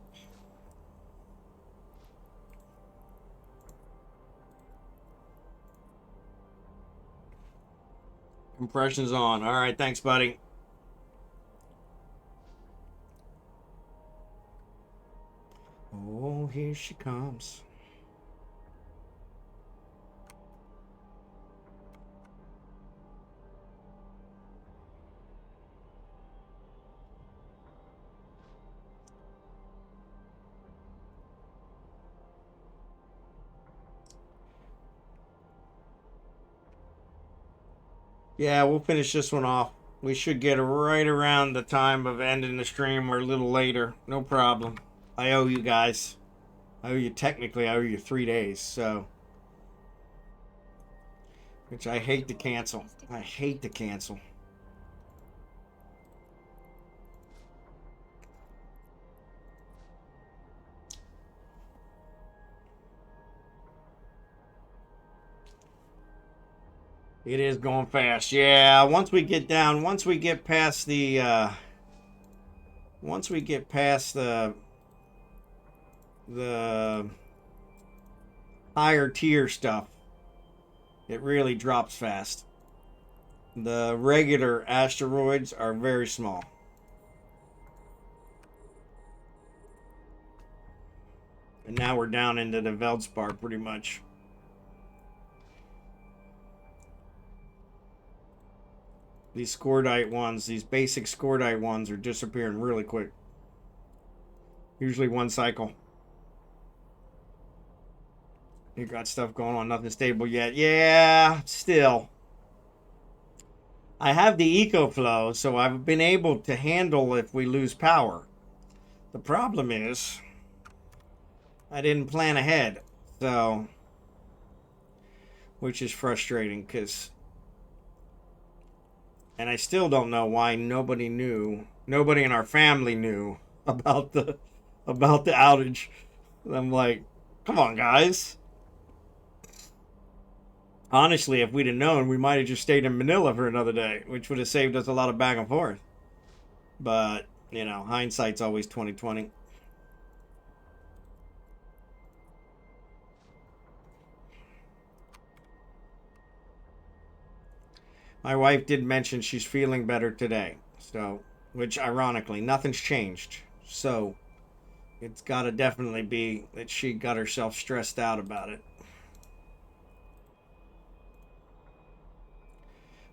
Compression's on. All right, thanks, buddy. Oh, here she comes. Yeah, we'll finish this one off. We should get right around the time of ending the stream or a little later. No problem. I owe you guys. I owe you 3 days, so. Which I hate to cancel. I hate to cancel. It is going fast. Yeah, once we get past the the higher tier stuff, it really drops fast. The regular asteroids are very small. And now we're down into the Veldspar pretty much. These Scordite ones, these basic Scordite ones are disappearing really quick. Usually one cycle. You got stuff going on, nothing stable yet. Yeah, still. I have the EcoFlow, so I've been able to handle if we lose power. The problem is, I didn't plan ahead, so, which is frustrating, because, and I still don't know why nobody in our family knew about the outage. I'm like, come on, guys. Honestly, if we'd have known, we might have just stayed in Manila for another day, which would have saved us a lot of back and forth. But, you know, hindsight's always 20/20. My wife did mention she's feeling better today. So, which ironically, nothing's changed. So, it's got to definitely be that she got herself stressed out about it.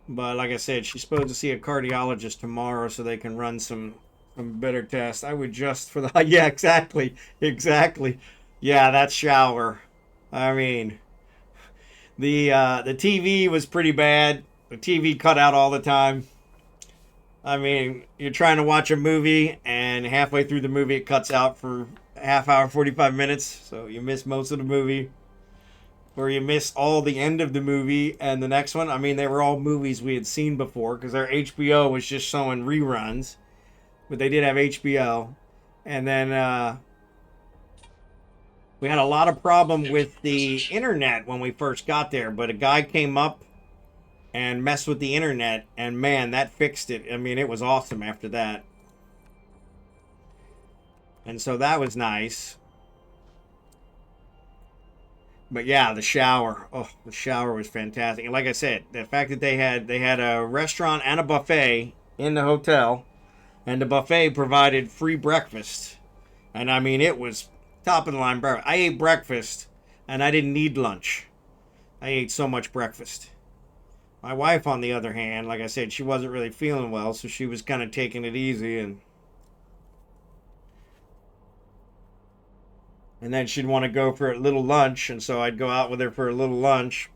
But like I said, she's supposed to see a cardiologist tomorrow so they can run some better tests. I would just for the yeah, exactly. Yeah, that shower. I mean, the TV was pretty bad. The TV cut out all the time. I mean, you're trying to watch a movie and halfway through the movie it cuts out for a half hour, 45 minutes, so you miss most of the movie. Or you miss all the end of the movie and the next one. I mean, they were all movies we had seen before because our HBO was just showing reruns. But they did have HBO. And then we had a lot of problem with the internet when we first got there. But a guy came up and messed with the internet. And man, that fixed it. I mean, it was awesome after that. And so that was nice. But yeah, the shower. Oh, the shower was fantastic. And like I said, the fact that they had a restaurant and a buffet in the hotel, and the buffet provided free breakfast. And I mean, it was top of the line breakfast. I ate breakfast, and I didn't need lunch. I ate so much breakfast. My wife, on the other hand, like I said, she wasn't really feeling well, so she was kind of taking it easy and then she'd want to go for a little lunch, and so I'd go out with her for a little lunch.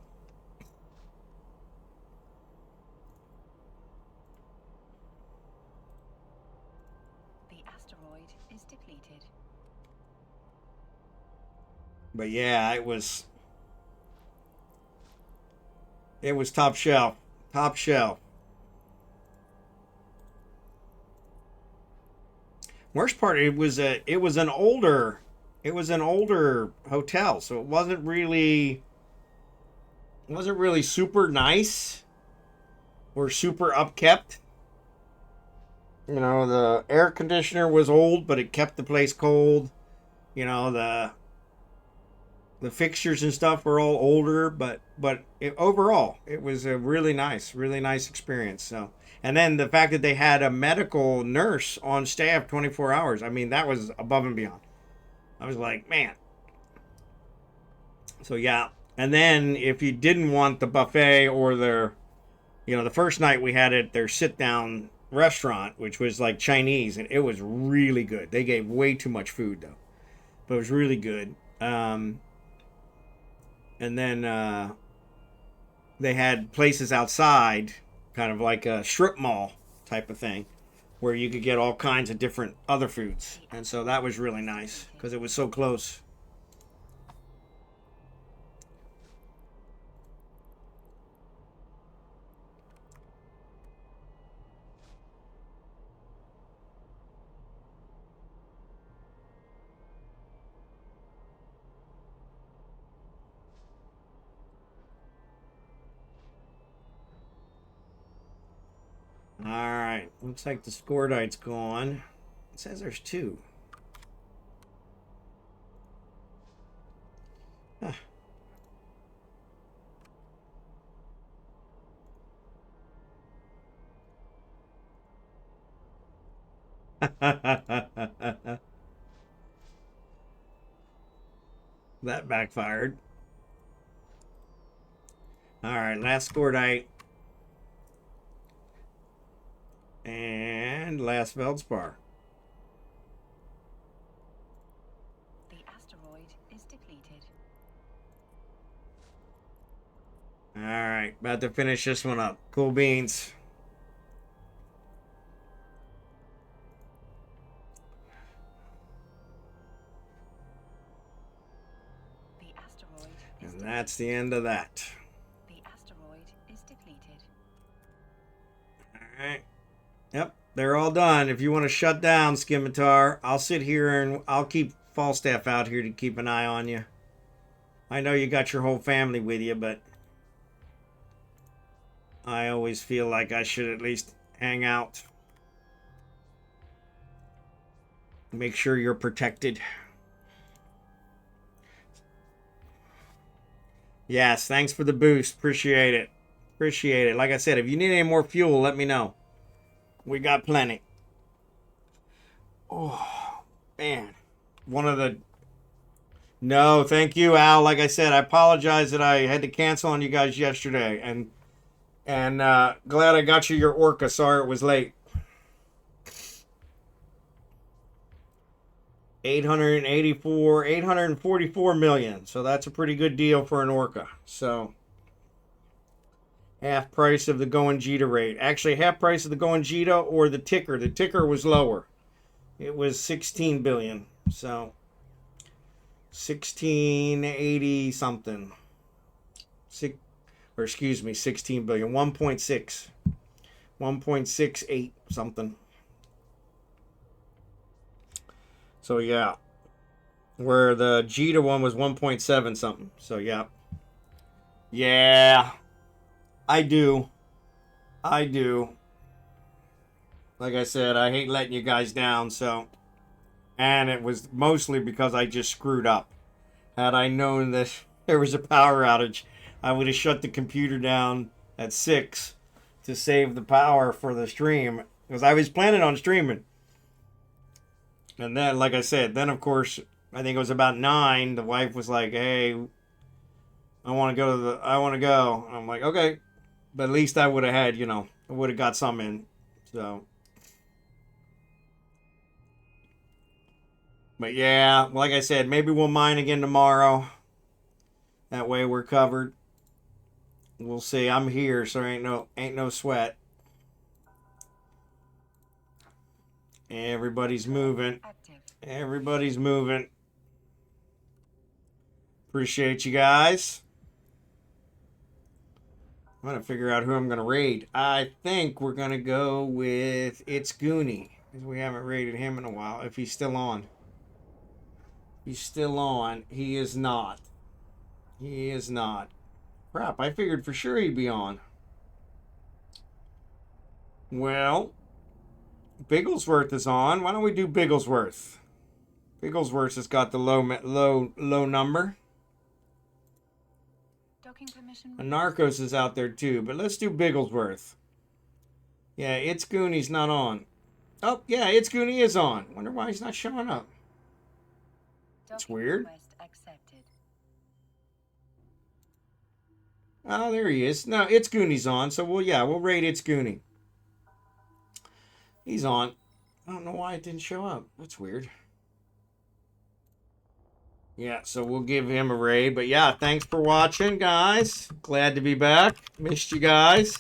The asteroid is depleted. But yeah, it was top shelf. Top shelf. Worst part, it was an older hotel, so it wasn't really super nice or super upkept. You know, the air conditioner was old, but it kept the place cold. You know, the fixtures and stuff were all older, but overall, it was a really nice experience. So, and then the fact that they had a medical nurse on staff 24 hours, I mean, that was above and beyond. I was like, man. So yeah, and then if you didn't want the buffet or their, you know, the first night we had it, their sit down restaurant, which was like Chinese, and it was really good. They gave way too much food though, but it was really good. And then they had places outside, kind of like a strip mall type of thing, where you could get all kinds of different other foods. And so that was really nice because it was so close. Alright, looks like the Scordite's gone. It says there's two. That backfired. Alright, last Scordite. And last Feldspar. The asteroid is depleted. Alright, about to finish this one up. Cool beans. The asteroid is And that's the end of that. The asteroid is depleted. Alright. Yep, they're all done. If you want to shut down, Scimitar, I'll sit here and I'll keep Falstaff out here to keep an eye on you. I know you got your whole family with you, but I always feel like I should at least hang out. Make sure you're protected. Yes, thanks for the boost. Appreciate it. Appreciate it. Like I said, if you need any more fuel, let me know. We got plenty. Oh, man. One of the... No, thank you, Al. Like I said, I apologize that I had to cancel on you guys yesterday. And glad I got you your Orca. Sorry it was late. 844 million. So that's a pretty good deal for an Orca. So... half price of the Going Jita rate. Actually, half price of the Going Jita or the ticker. The ticker was lower. It was 16 billion. So 1680 something. 16 billion. 1.6. 1.68 something. So yeah. Where the Jita one was 1.7 something. So yeah. Yeah. I do. Like I said, I hate letting you guys down, so. And it was mostly because I just screwed up. Had I known that there was a power outage, I would have shut the computer down at 6 to save the power for the stream. Because I was planning on streaming. And then, like I said, then of course, I think it was about 9, the wife was like, hey, I want to go. And I'm like, okay. But at least I would have had, I would have got some in. So. But yeah, like I said, maybe we'll mine again tomorrow. That way we're covered. We'll see. I'm here, so ain't no sweat. Everybody's moving. Everybody's moving. Appreciate you guys. I'm going to figure out who I'm going to raid. I think we're going to go with It's Goonie. Because we haven't raided him in a while. If he's still on. He's still on. He is not. He is not. Crap, I figured for sure he'd be on. Well, Bigglesworth is on. Why don't we do Bigglesworth? Bigglesworth has got the low number. And Narcos is out there too, but let's do Bigglesworth. Yeah, It's Goonie's not on. Oh, yeah, It's Goonie is on. Wonder why he's not showing up. That's weird. Oh, there he is. No, It's Goonie's on, so we'll raid It's Goonie. He's on. I don't know why it didn't show up. That's weird. Yeah, so we'll give him a raid. But yeah, thanks for watching, guys. Glad to be back. Missed you guys.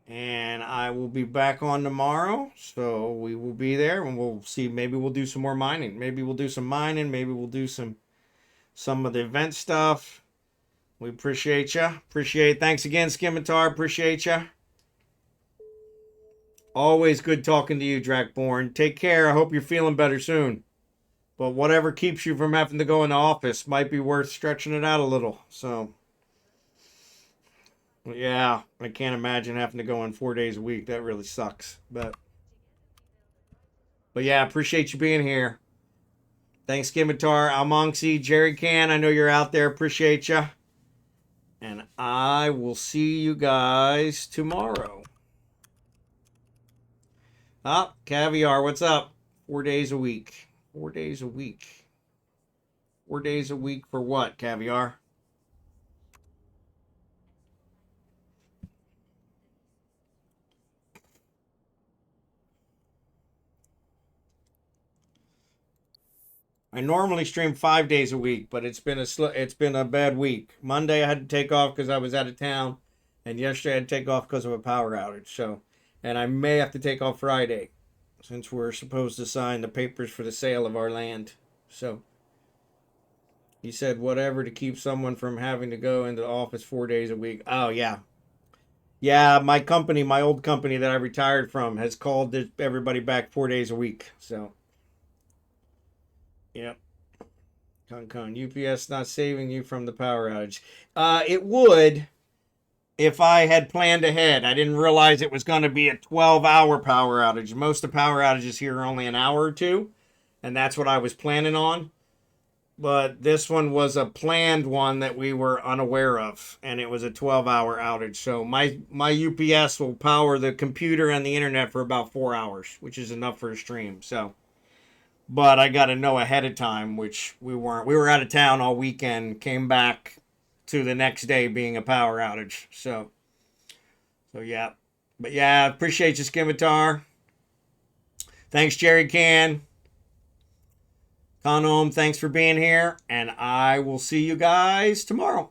And I will be back on tomorrow. So we will be there and we'll see. Maybe we'll do some more mining. Maybe we'll do some mining. Maybe we'll do some of the event stuff. We appreciate you. Thanks again, Scimitar. Appreciate you. Always good talking to you, Dracborne. Take care. I hope you're feeling better soon. But whatever keeps you from having to go in the office might be worth stretching it out a little. So, yeah, I can't imagine having to go in 4 days a week. That really sucks. But yeah, appreciate you being here. Thanks, Scimitar, almonxy, Jerry Can. I know you're out there. Appreciate you. And I will see you guys tomorrow. Caviar, what's up? 4 days a week. 4 days a week. 4 days a week for what, Caviar? I normally stream 5 days a week, but it's been a bad week. Monday I had to take off because I was out of town, and yesterday I had to take off because of a power outage. So, and I may have to take off Friday, since we're supposed to sign the papers for the sale of our land. So, he said whatever to keep someone from having to go into the office 4 days a week. Oh yeah, yeah. My company, my old company that I retired from, has called everybody back 4 days a week. So. Yep. UPS not saving you from the power outage. It would if I had planned ahead. I didn't realize it was going to be a 12-hour power outage. Most of the power outages here are only an hour or two, and that's what I was planning on. But this one was a planned one that we were unaware of, and it was a 12-hour outage. So my UPS will power the computer and the internet for about 4 hours, which is enough for a stream. So. But I got to know ahead of time, which we weren't. We were out of town all weekend, came back to the next day being a power outage. So yeah. But yeah, appreciate you, Scimitar. Thanks, Jerry Can. Conome, thanks for being here. And I will see you guys tomorrow.